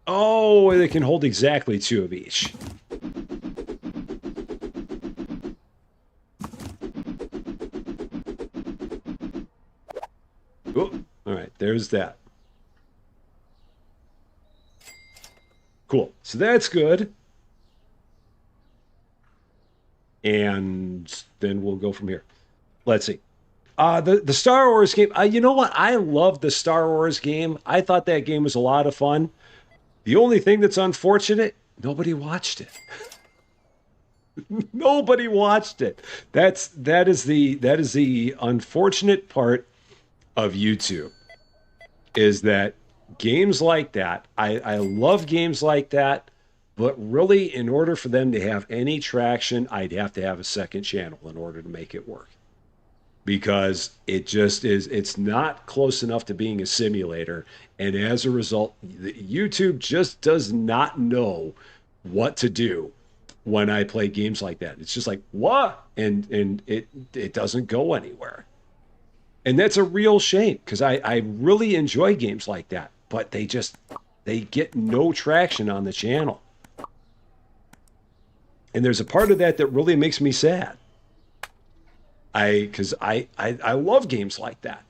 Oh, they can hold exactly two of each. Oh, all right, there's that. Cool. So that's good. And then we'll go from here. Let's see. The Star Wars game. You know what? I love the Star Wars game. I thought that game was a lot of fun. The only thing that's unfortunate, nobody watched it. Nobody watched it. That is the unfortunate part of YouTube is that games like that. I love games like that, but really, in order for them to have any traction, I'd have to have a second channel in order to make it work. Because it just is, it's not close enough to being a simulator. And as a result, YouTube just does not know what to do when I play games like that. It's just like, what? And it doesn't go anywhere. And that's a real shame because I really enjoy games like that, but they get no traction on the channel. And there's a part of that that really makes me sad. Because I love games like that.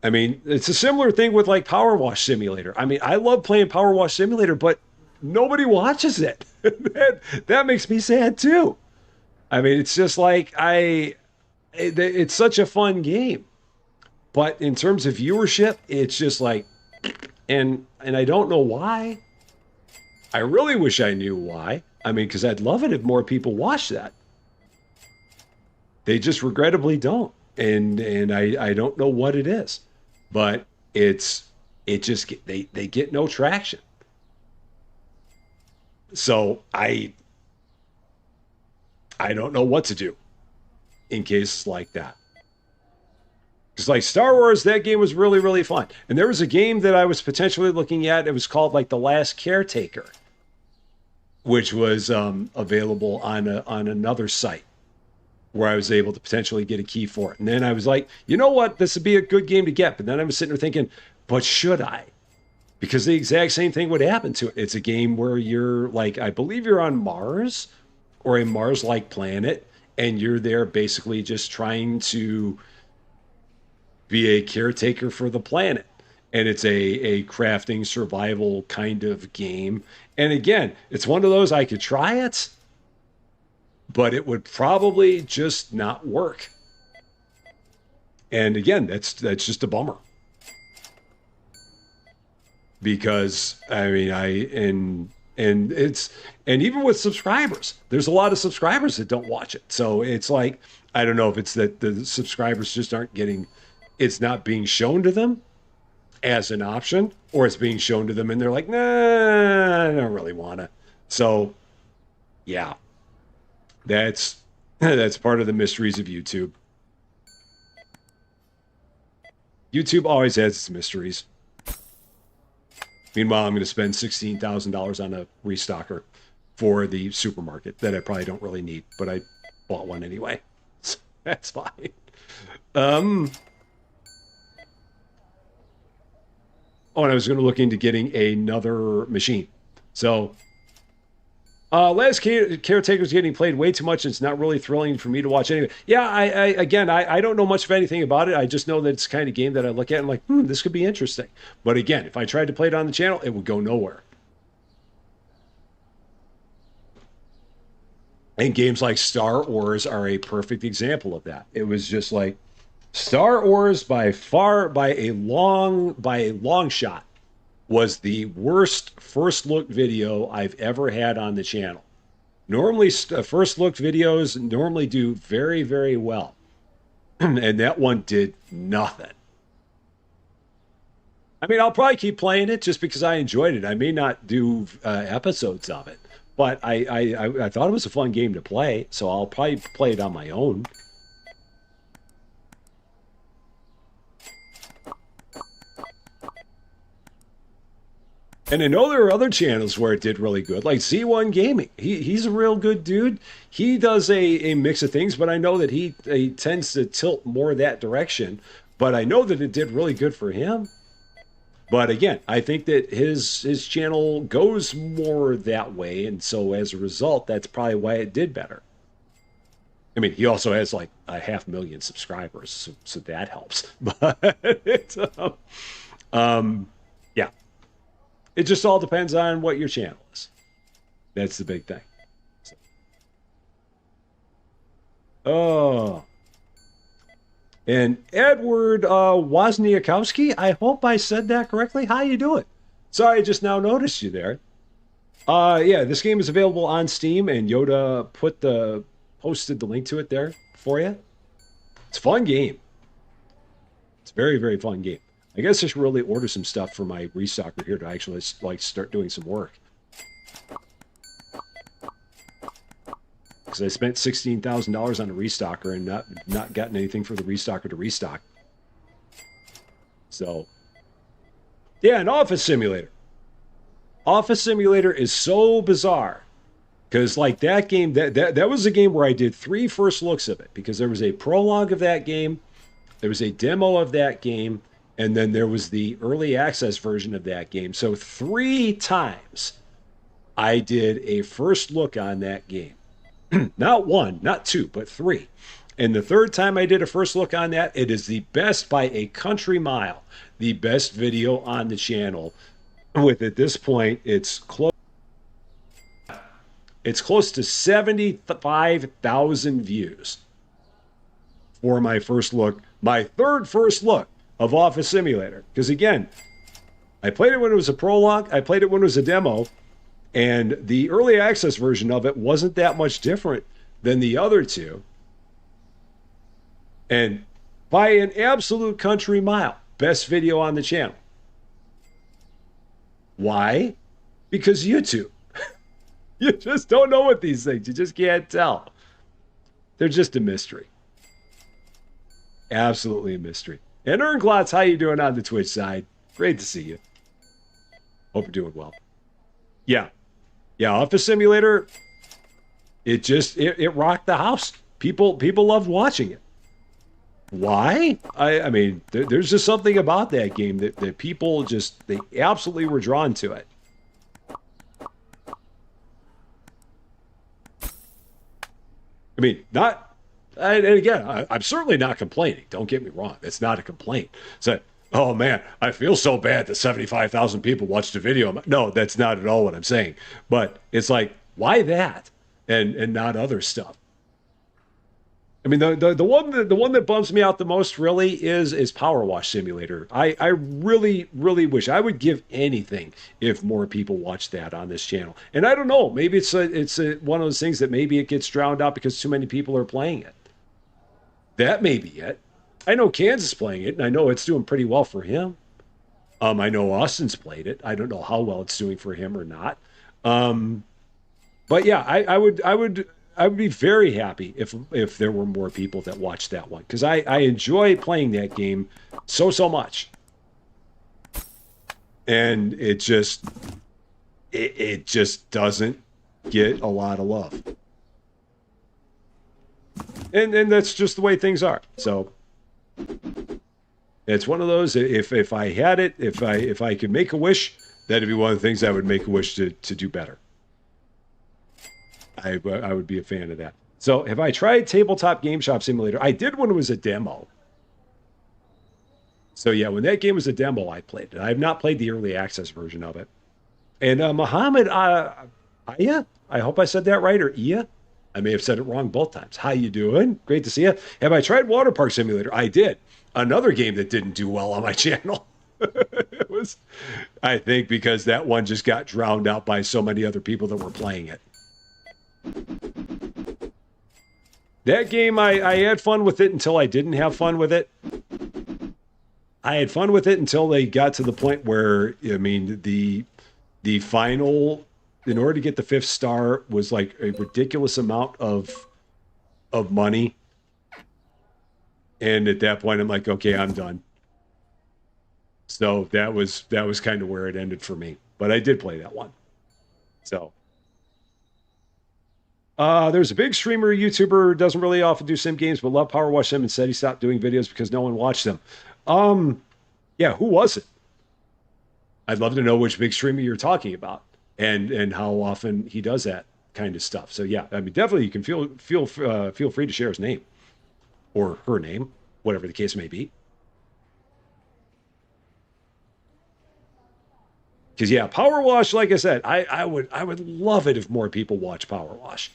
I mean, it's a similar thing with like Power Wash Simulator. I mean, I love playing Power Wash Simulator, but nobody watches it. that makes me sad too. I mean, it's just like it's such a fun game, but in terms of viewership, it's just like, and I don't know why. I really wish I knew why. I mean, because I'd love it if more people watched that. They just regrettably don't, and I don't know what it is, but it just they get no traction. So I don't know what to do in cases like that. Because like Star Wars, that game was really fun, and there was a game that I was potentially looking at. It was called like The Last Caretaker, which was available on another site where I was able to potentially get a key for it. And then I was like, you know what? This would be a good game to get. But then I was sitting there thinking, but should I? Because the exact same thing would happen to it. It's a game where you're like, I believe you're on Mars or a Mars like planet, and you're there basically just trying to be a caretaker for the planet. And it's a crafting survival kind of game. And again, it's one of those I could try it, but it would probably just not work. And again, that's just a bummer. Because I mean, and it's and even with subscribers, there's a lot of subscribers that don't watch it. So it's like I don't know if it's that the subscribers just aren't getting, it's not being shown to them as an option, or it's being shown to them and they're like, nah, I don't really wanna. So yeah, that's that's part of the mysteries of YouTube. YouTube always has its mysteries. Meanwhile, I'm going to spend $16,000 on a restocker for the supermarket that I probably don't really need, but I bought one anyway. So that's fine. Um, oh, and I was going to look into getting another machine. So Last Caretaker's getting played way too much. It's not really thrilling for me to watch anyway. Yeah, I don't know much of anything about it. I just know that it's the kind of game that I look at and I'm like, this could be interesting. But again, if I tried to play it on the channel, it would go nowhere. And games like Star Wars are a perfect example of that. It was just like Star Wars by a long shot was the worst first look video I've ever had on the channel. Normally, first look videos normally do very well, and that one did nothing. I mean, I'll probably keep playing it just because I enjoyed it. I may not do episodes of it, but I thought it was a fun game to play, so I'll probably play it on my own. And I know there are other channels where it did really good, like Z1 Gaming. He's a real good dude. He does a mix of things, but I know that he tends to tilt more that direction. But I know that it did really good for him. But again, I think that his channel goes more that way, and so as a result, that's probably why it did better. I mean, he also has like a 500,000 subscribers, so that helps. But um, yeah, it just all depends on what your channel is. That's the big thing. So, oh, and Edward Wozniakowski, I hope I said that correctly. How you doing? Sorry, I just now noticed you there. Yeah, this game is available on Steam, and Yoda posted the link to it there for you. It's a fun game. It's a very, very fun game. I guess I should really order some stuff for my restocker here to actually like start doing some work. Because I spent $16,000 on a restocker and not gotten anything for the restocker to restock. So, yeah, an Office Simulator. Office Simulator is so bizarre because like that game that was a game where I did 3 first looks of it because there was a prologue of that game, there was a demo of that game, and then there was the early access version of that game. So 3 times I did a first look on that game. Not 1, not 2, but 3. And the third time I did a first look on that, it is the best by a country mile, the best video on the channel. With at this point, it's close to 75,000 views for my first look, my third first look of Office Simulator. Because again, I played it when it was a prologue, I played it when it was a demo, and the early access version of it wasn't that much different than the other two. And by an absolute country mile, best video on the channel. Why? Because YouTube. You just don't know what these things. You just can't tell. They're just a mystery. Absolutely a mystery. And Ernglots, how you doing on the Twitch side? Great to see you. Hope you're doing well. Yeah. Yeah, Office Simulator, it rocked the house. People loved watching it. Why? I mean, there's just something about that game that people they absolutely were drawn to it. I mean, and again, I'm certainly not complaining. Don't get me wrong. It's not a complaint. So, oh man, I feel so bad that 75,000 people watched a video. No, that's not at all what I'm saying. But it's like, why that and not other stuff? I mean, the one that bums me out the most really is Power Wash Simulator. I really, really wish I would give anything if more people watch that on this channel. And I don't know, maybe it's one of those things that maybe it gets drowned out because too many people are playing it. That may be it. I know Kansas playing it, and I know it's doing pretty well for him. I know Austin's played it. I don't know how well it's doing for him or not. But yeah, I would be very happy if there were more people that watched that one because I enjoy playing that game so much, and it just doesn't get a lot of love, and that's just the way things are. So it's one of those. If I had it, if I could make a wish, that'd be one of the things I would make a wish to do better. I would be a fan of that. So have I tried Tabletop Game Shop Simulator? I did when it was a demo. So yeah, when that game was a demo, I played it. I have not played the early access version of it. And Muhammad Aya, I hope I said that right, or Iya. I may have said it wrong both times. How you doing? Great to see you. Have I tried Water Park Simulator? I did. Another game that didn't do well on my channel. It was, I think, because that one just got drowned out by so many other people that were playing it. That game, I had fun with it until I didn't have fun with it. I had fun with it until they got to the point where, I mean, the final, in order to get the 5th star, was like a ridiculous amount of money. And at that point, I'm like, okay, I'm done. So that was kind of where it ended for me. But I did play that one. So. There's a big streamer, YouTuber, doesn't really often do sim games, but loved Power Wash Sim and said he stopped doing videos because no one watched them. Yeah, who was it? I'd love to know which big streamer you're talking about and how often he does that kind of stuff. So yeah, I mean, definitely you can feel free to share his name or her name, whatever the case may be. Because yeah, Power Wash, like I said, I would love it if more people watch Power Wash.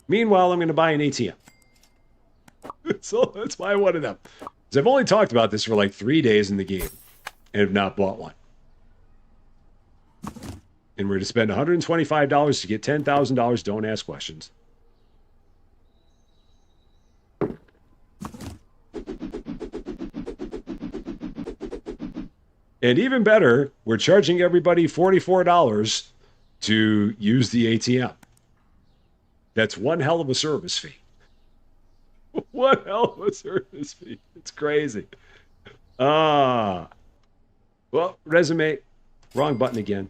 Meanwhile, I'm going to buy an ATM. So that's why I wanted them. Because I've only talked about this for like 3 days in the game and have not bought one. And we're to spend $125 to get $10,000. Don't ask questions. And even better, we're charging everybody $44 to use the ATM. That's one hell of a service fee. One hell of a service fee. It's crazy. Ah. Well, resume. Wrong button again.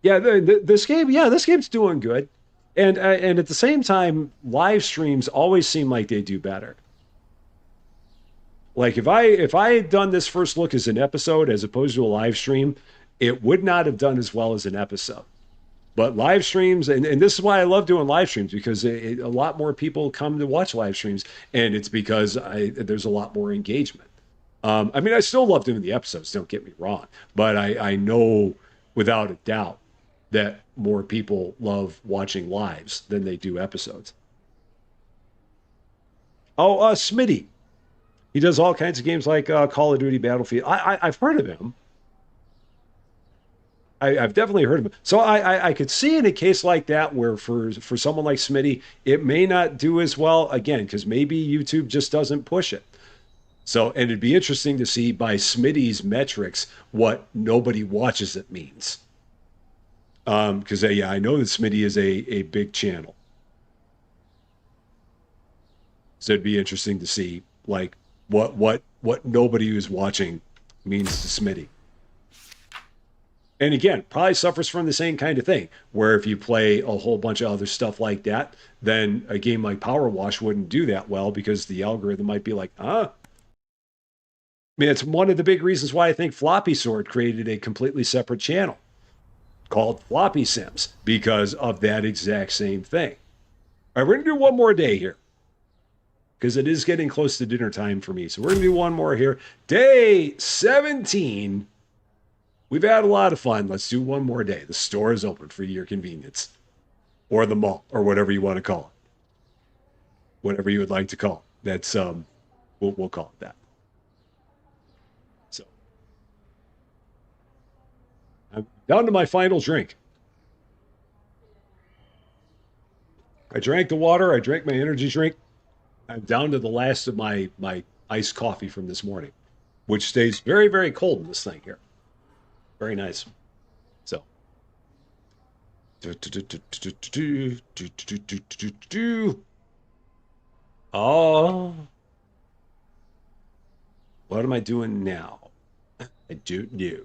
Yeah, this game, yeah, this game's doing good. And at the same time, live streams always seem like they do better. Like if I had done this first look as an episode as opposed to a live stream, it would not have done as well as an episode. But live streams, and this is why I love doing live streams because a lot more people come to watch live streams, and it's because there's a lot more engagement. I mean, I still love doing the episodes, don't get me wrong, but I know without a doubt that more people love watching lives than they do episodes. Oh, Smitty. He does all kinds of games like Call of Duty Battlefield. I've heard of him. Have definitely heard of him. So I could see in a case like that where for someone like Smitty, it may not do as well again because maybe YouTube just doesn't push it. So and it'd be interesting to see by Smitty's metrics what nobody watches it means. Because yeah, I know that Smitty is a big channel, so it'd be interesting to see like what nobody who's watching means to Smitty. And again, probably suffers from the same kind of thing, where if you play a whole bunch of other stuff like that, then a game like Power Wash wouldn't do that well because the algorithm might be like, I mean, it's one of the big reasons why I think Floppy Sword created a completely separate channel called Floppy Sims because of that exact same thing. All right, we're going to do one more day here because it is getting close to dinner time for me. So we're going to do one more here. Day 17. We've had a lot of fun. Let's do one more day. The store is open for your convenience, or the mall, or whatever you want to call it, whatever you would like to call it. That's we'll call it that. So I'm down to my final drink. I drank the water. I drank my energy drink. I'm down to the last of my iced coffee from this morning, which stays very very cold in this thing here. Very nice. So. Oh, what am I doing now? I don't know.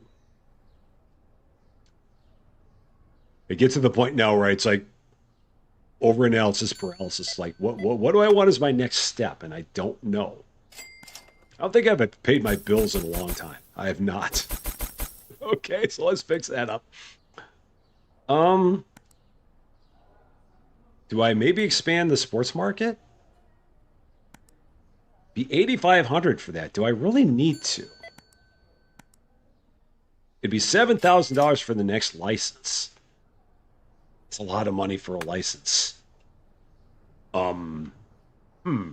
It gets to the point now where it's like overanalysis paralysis. Like, what do I want as my next step? And I don't know. I don't think I've paid my bills in a long time. I have not. Okay, so let's fix that up. Um, do I maybe expand the sports market? Be 8,500 for that. Do I really need to? It'd be $7,000 for the next license. It's a lot of money for a license. Um, hmm.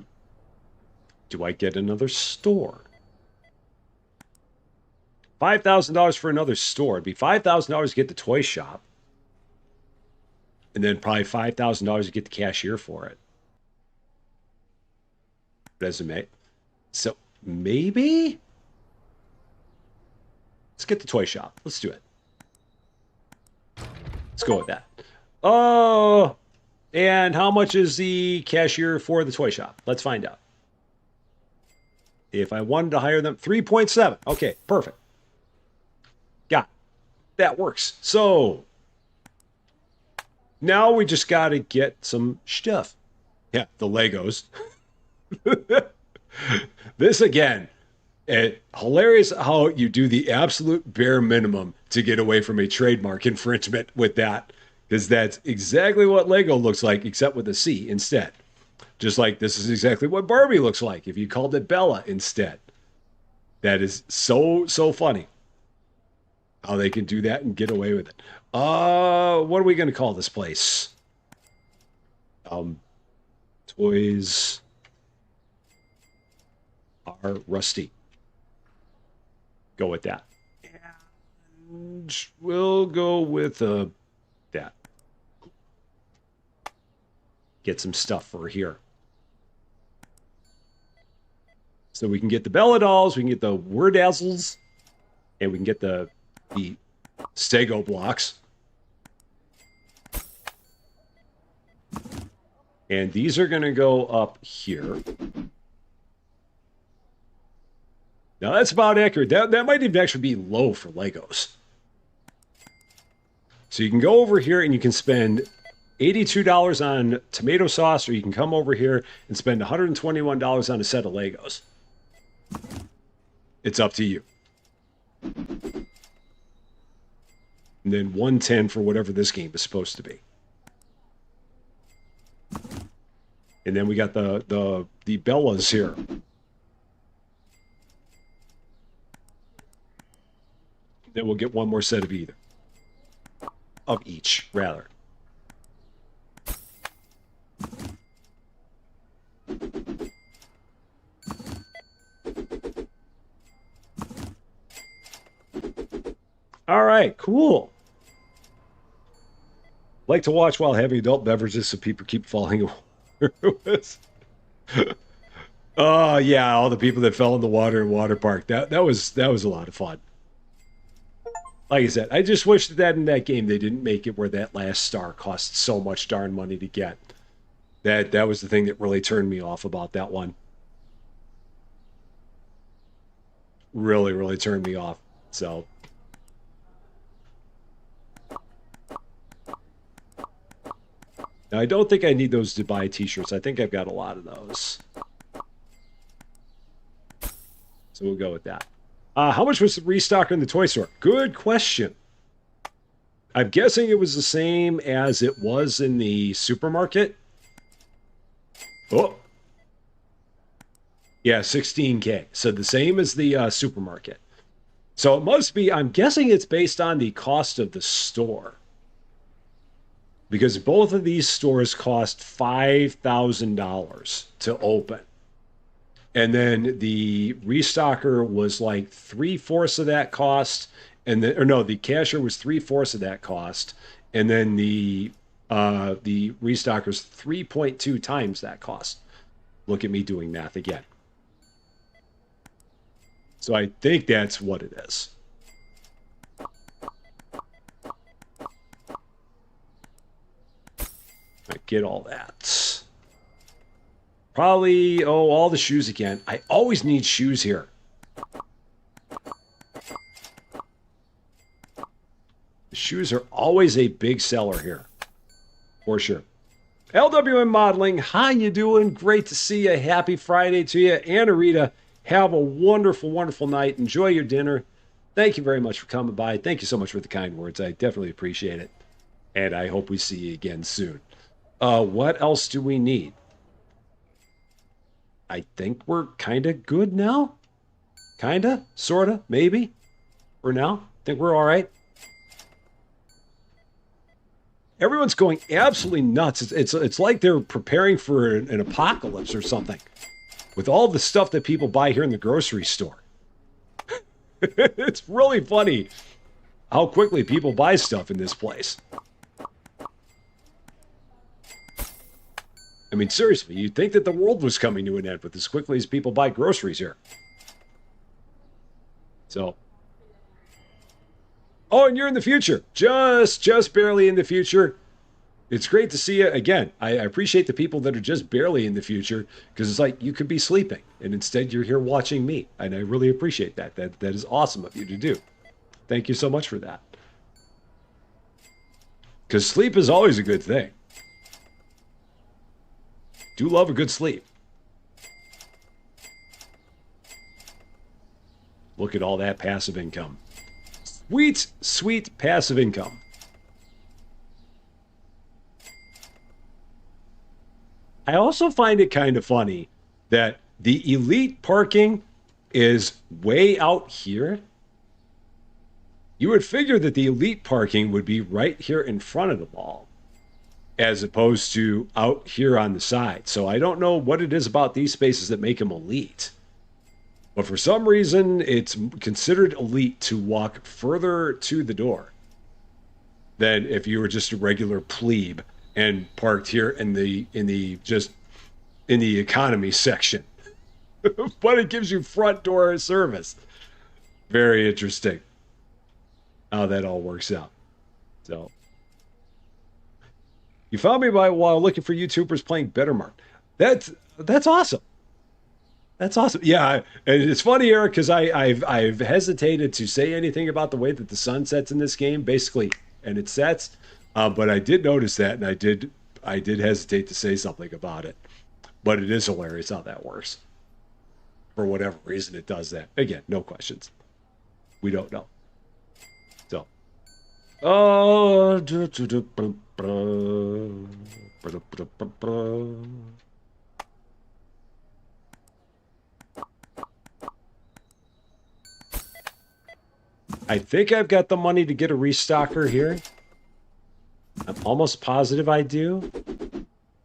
Do I get another store? $5,000 for another store. It'd be $5,000 to get the toy shop. And then probably $5,000 to get the cashier for it. Resume. So maybe let's get the toy shop. Let's do it. Let's go with that. Oh, and how much is the cashier for the toy shop? Let's find out. If I wanted to hire them, 3.7. Okay, perfect. Got it. That works. So now we just got to get some stuff. Yeah, the Legos. This again, hilarious how you do the absolute bare minimum to get away from a trademark infringement with that, because that's exactly what Lego looks like, except with a C instead. Just like this is exactly what Barbie looks like if you called it Bella instead. That is so funny how they can do that and get away with it. What are we going to call this place? Um, Toys are rusty. Go with that. And we'll go with that. Get some stuff for here. So we can get the Bella dolls, we can get the Wordazzles, and we can get the Stego blocks. And these are going to go up here. Now that's about accurate. That might even actually be low for Legos. So you can go over here and you can spend $82 on tomato sauce, or you can come over here and spend $121 on a set of Legos. It's up to you. And then $110 for whatever this game is supposed to be. And then we got the Bellas here. Then we'll get one more set of either. Of each, rather. All right, cool. Like to watch while having adult beverages so people keep falling over. Oh yeah, all the people that fell in the water in water park. That was a lot of fun. Like I said, I just wish that in that game they didn't make it where that last star cost so much darn money to get. That was the thing that really turned me off about that one. Really, really turned me off. So now, I don't think I need those to buy t-shirts. I think I've got a lot of those. So we'll go with that. How much was the restocker in the toy store? Good question. I'm guessing it was the same as it was in the supermarket. Oh. Yeah, 16K. So the same as the supermarket. So it must be, I'm guessing it's based on the cost of the store. Because both of these stores cost $5,000 to open. And then the restocker was like 3/4 of that cost. And then, or no, the cashier was 3/4 of that cost. And then the restocker's 3.2 times that cost. Look at me doing math again. So I think that's what it is. I get all that. Probably, all the shoes again. I always need shoes here. The shoes are always a big seller here. For sure. LWM Modeling, how you doing? Great to see you. Happy Friday to you. Anna Rita, have a wonderful, wonderful night. Enjoy your dinner. Thank you very much for coming by. Thank you so much for the kind words. I definitely appreciate it. And I hope we see you again soon. What else do we need? I think we're kind of good now. Kind of, sort of, maybe. For now, I think we're all right. Everyone's going absolutely nuts. It's like they're preparing for an apocalypse or something with all the stuff that people buy here in the grocery store. It's really funny how quickly people buy stuff in this place. I mean, seriously, you'd think that the world was coming to an end with as quickly as people buy groceries here. So. Oh, and you're in the future. Just barely in the future. It's great to see you again. I appreciate the people that are just barely in the future, because it's like you could be sleeping and instead you're here watching me. And I really appreciate that. That is awesome of you to do. Thank you so much for that. Because sleep is always a good thing. Do love a good sleep. Look at all that passive income. Sweet, sweet passive income. I also find it kind of funny that the elite parking is way out here. You would figure that the elite parking would be right here in front of the mall, as opposed to out here on the side. So I don't know what it is about these spaces that make them elite. But for some reason, it's considered elite to walk further to the door than if you were just a regular plebe and parked here in the economy section. But it gives you front door service. Very interesting how that all works out. So you found me while looking for YouTubers playing Bettermart. That's awesome. That's awesome. Yeah, and it's funny, Eric, because I've hesitated to say anything about the way that the sun sets in this game, basically, and it sets. But I did notice that, and I did hesitate to say something about it. But it is hilarious how that works. For whatever reason, it does that. Again, no questions. We don't know. So, oh, I think I've got the money to get a restocker here. I'm almost positive I do.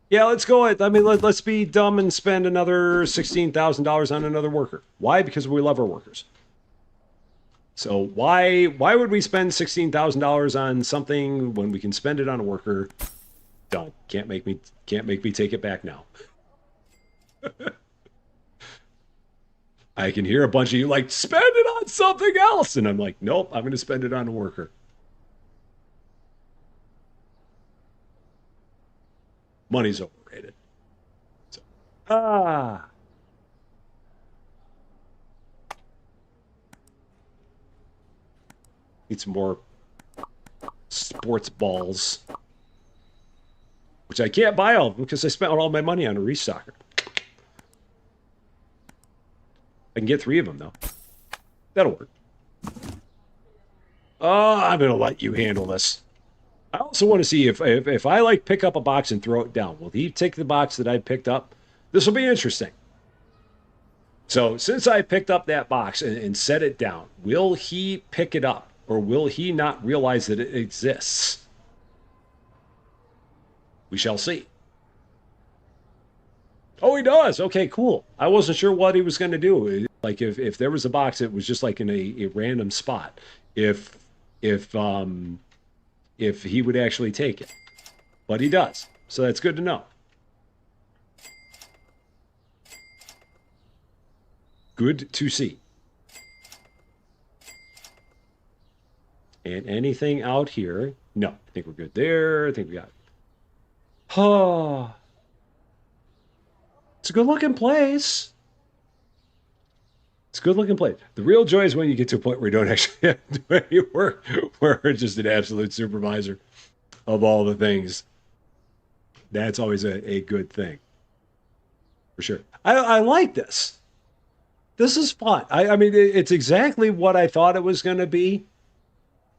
Yeah, let's go. I mean, let's be dumb and spend another $16,000 on another worker. Why? Because we love our workers. So why would we spend $16,000 on something when we can spend it on a worker? Done. Can't make me take it back now. I can hear a bunch of you like, spend it on something else. And I'm like, nope, I'm going to spend it on a worker. Money's overrated. So, need some more sports balls, which I can't buy all of them because I spent all my money on a restocker. I can get 3 of them, though. That'll work. Oh, I'm going to let you handle this. I also want to see if I like pick up a box and throw it down, will he take the box that I picked up? This will be interesting. So since I picked up that box and set it down, will he pick it up or will he not realize that it exists? We shall see. Oh, he does. Okay, cool. I wasn't sure what he was going to do. Like if there was a box, it was just like in a random spot. If he would actually take it. But he does. So that's good to know. Good to see. And anything out here? No, I think we're good there. I think we got. Oh, it's a good looking place. It's a good looking place. The real joy is when you get to a point where you don't actually have to do any work, where you're just an absolute supervisor of all the things. That's always a good thing. For sure. I like this. This is fun. I mean, it's exactly what I thought it was going to be.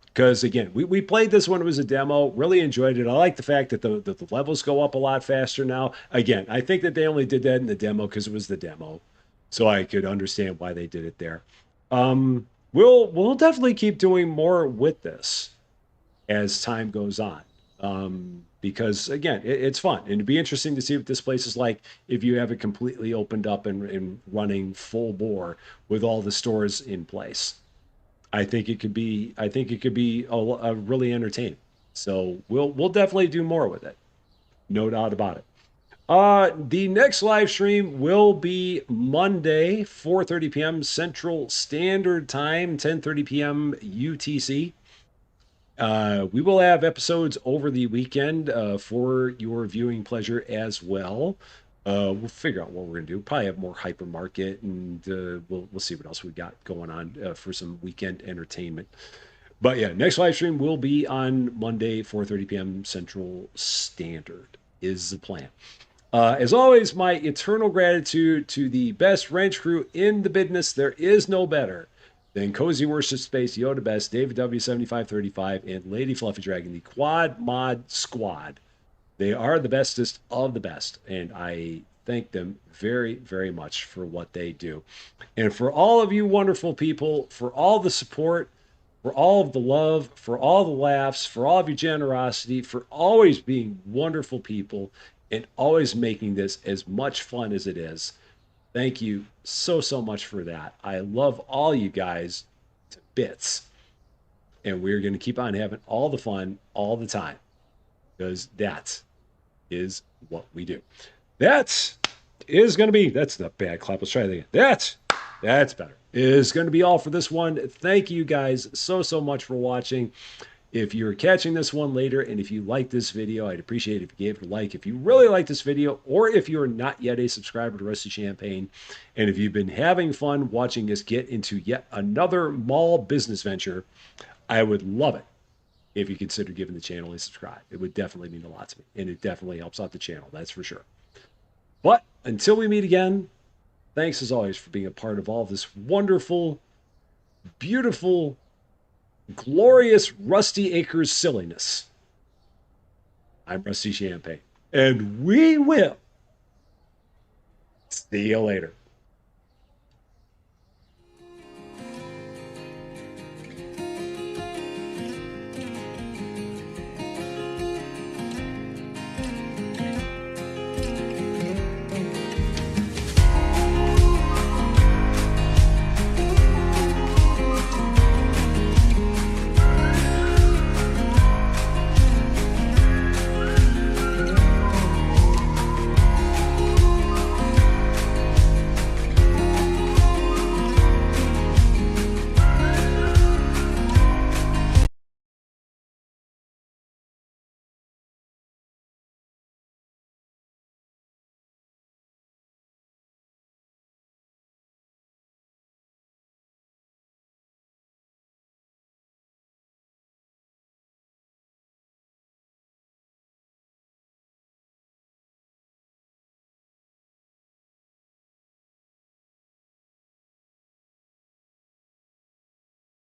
Because again, we played this when it was a demo, really enjoyed it. I like the fact that the levels go up a lot faster now. Again, I think that they only did that in the demo because it was the demo. So I could understand why they did it there. We'll definitely keep doing more with this as time goes on. Because again, it's fun. And it'd be interesting to see what this place is like if you have it completely opened up and running full bore with all the stores in place. I think it could be a really entertaining. So we'll definitely do more with it. No doubt about it. The next live stream will be Monday, 4:30 p.m. Central Standard Time, 10:30 p.m. UTC. We will have episodes over the weekend for your viewing pleasure as well. We'll figure out what we're gonna do. Probably have more hypermarket, and we'll see what else we got going on for some weekend entertainment. But yeah, next live stream will be on Monday, 4:30 p.m. Central Standard is the plan. As always, my eternal gratitude to the best wrench crew in the business. There is no better. Then Cozy Worship Space, Yoda Best, David W7535, and Lady Fluffy Dragon, the Quad Mod Squad. They are the bestest of the best, and I thank them very, very much for what they do. And for all of you wonderful people, for all the support, for all of the love, for all the laughs, for all of your generosity, for always being wonderful people and always making this as much fun as it is. Thank you so, so much for that. I love all you guys to bits. And we're going to keep on having all the fun all the time because that is what we do. That is going to be, that's not bad clap. Let's try that again. That's better. Is going to be all for this one. Thank you guys so, so much for watching. If you're catching this one later and if you like this video, I'd appreciate it if you gave it a like. If you really like this video, or if you're not yet a subscriber to Rusty Champagne, and if you've been having fun watching us get into yet another mall business venture, I would love it if you consider giving the channel a subscribe. It would definitely mean a lot to me, and it definitely helps out the channel, that's for sure. But until we meet again, thanks as always for being a part of all of this wonderful, beautiful, glorious Rusty Acres silliness. I'm Rusty Champagne, and we will see you later.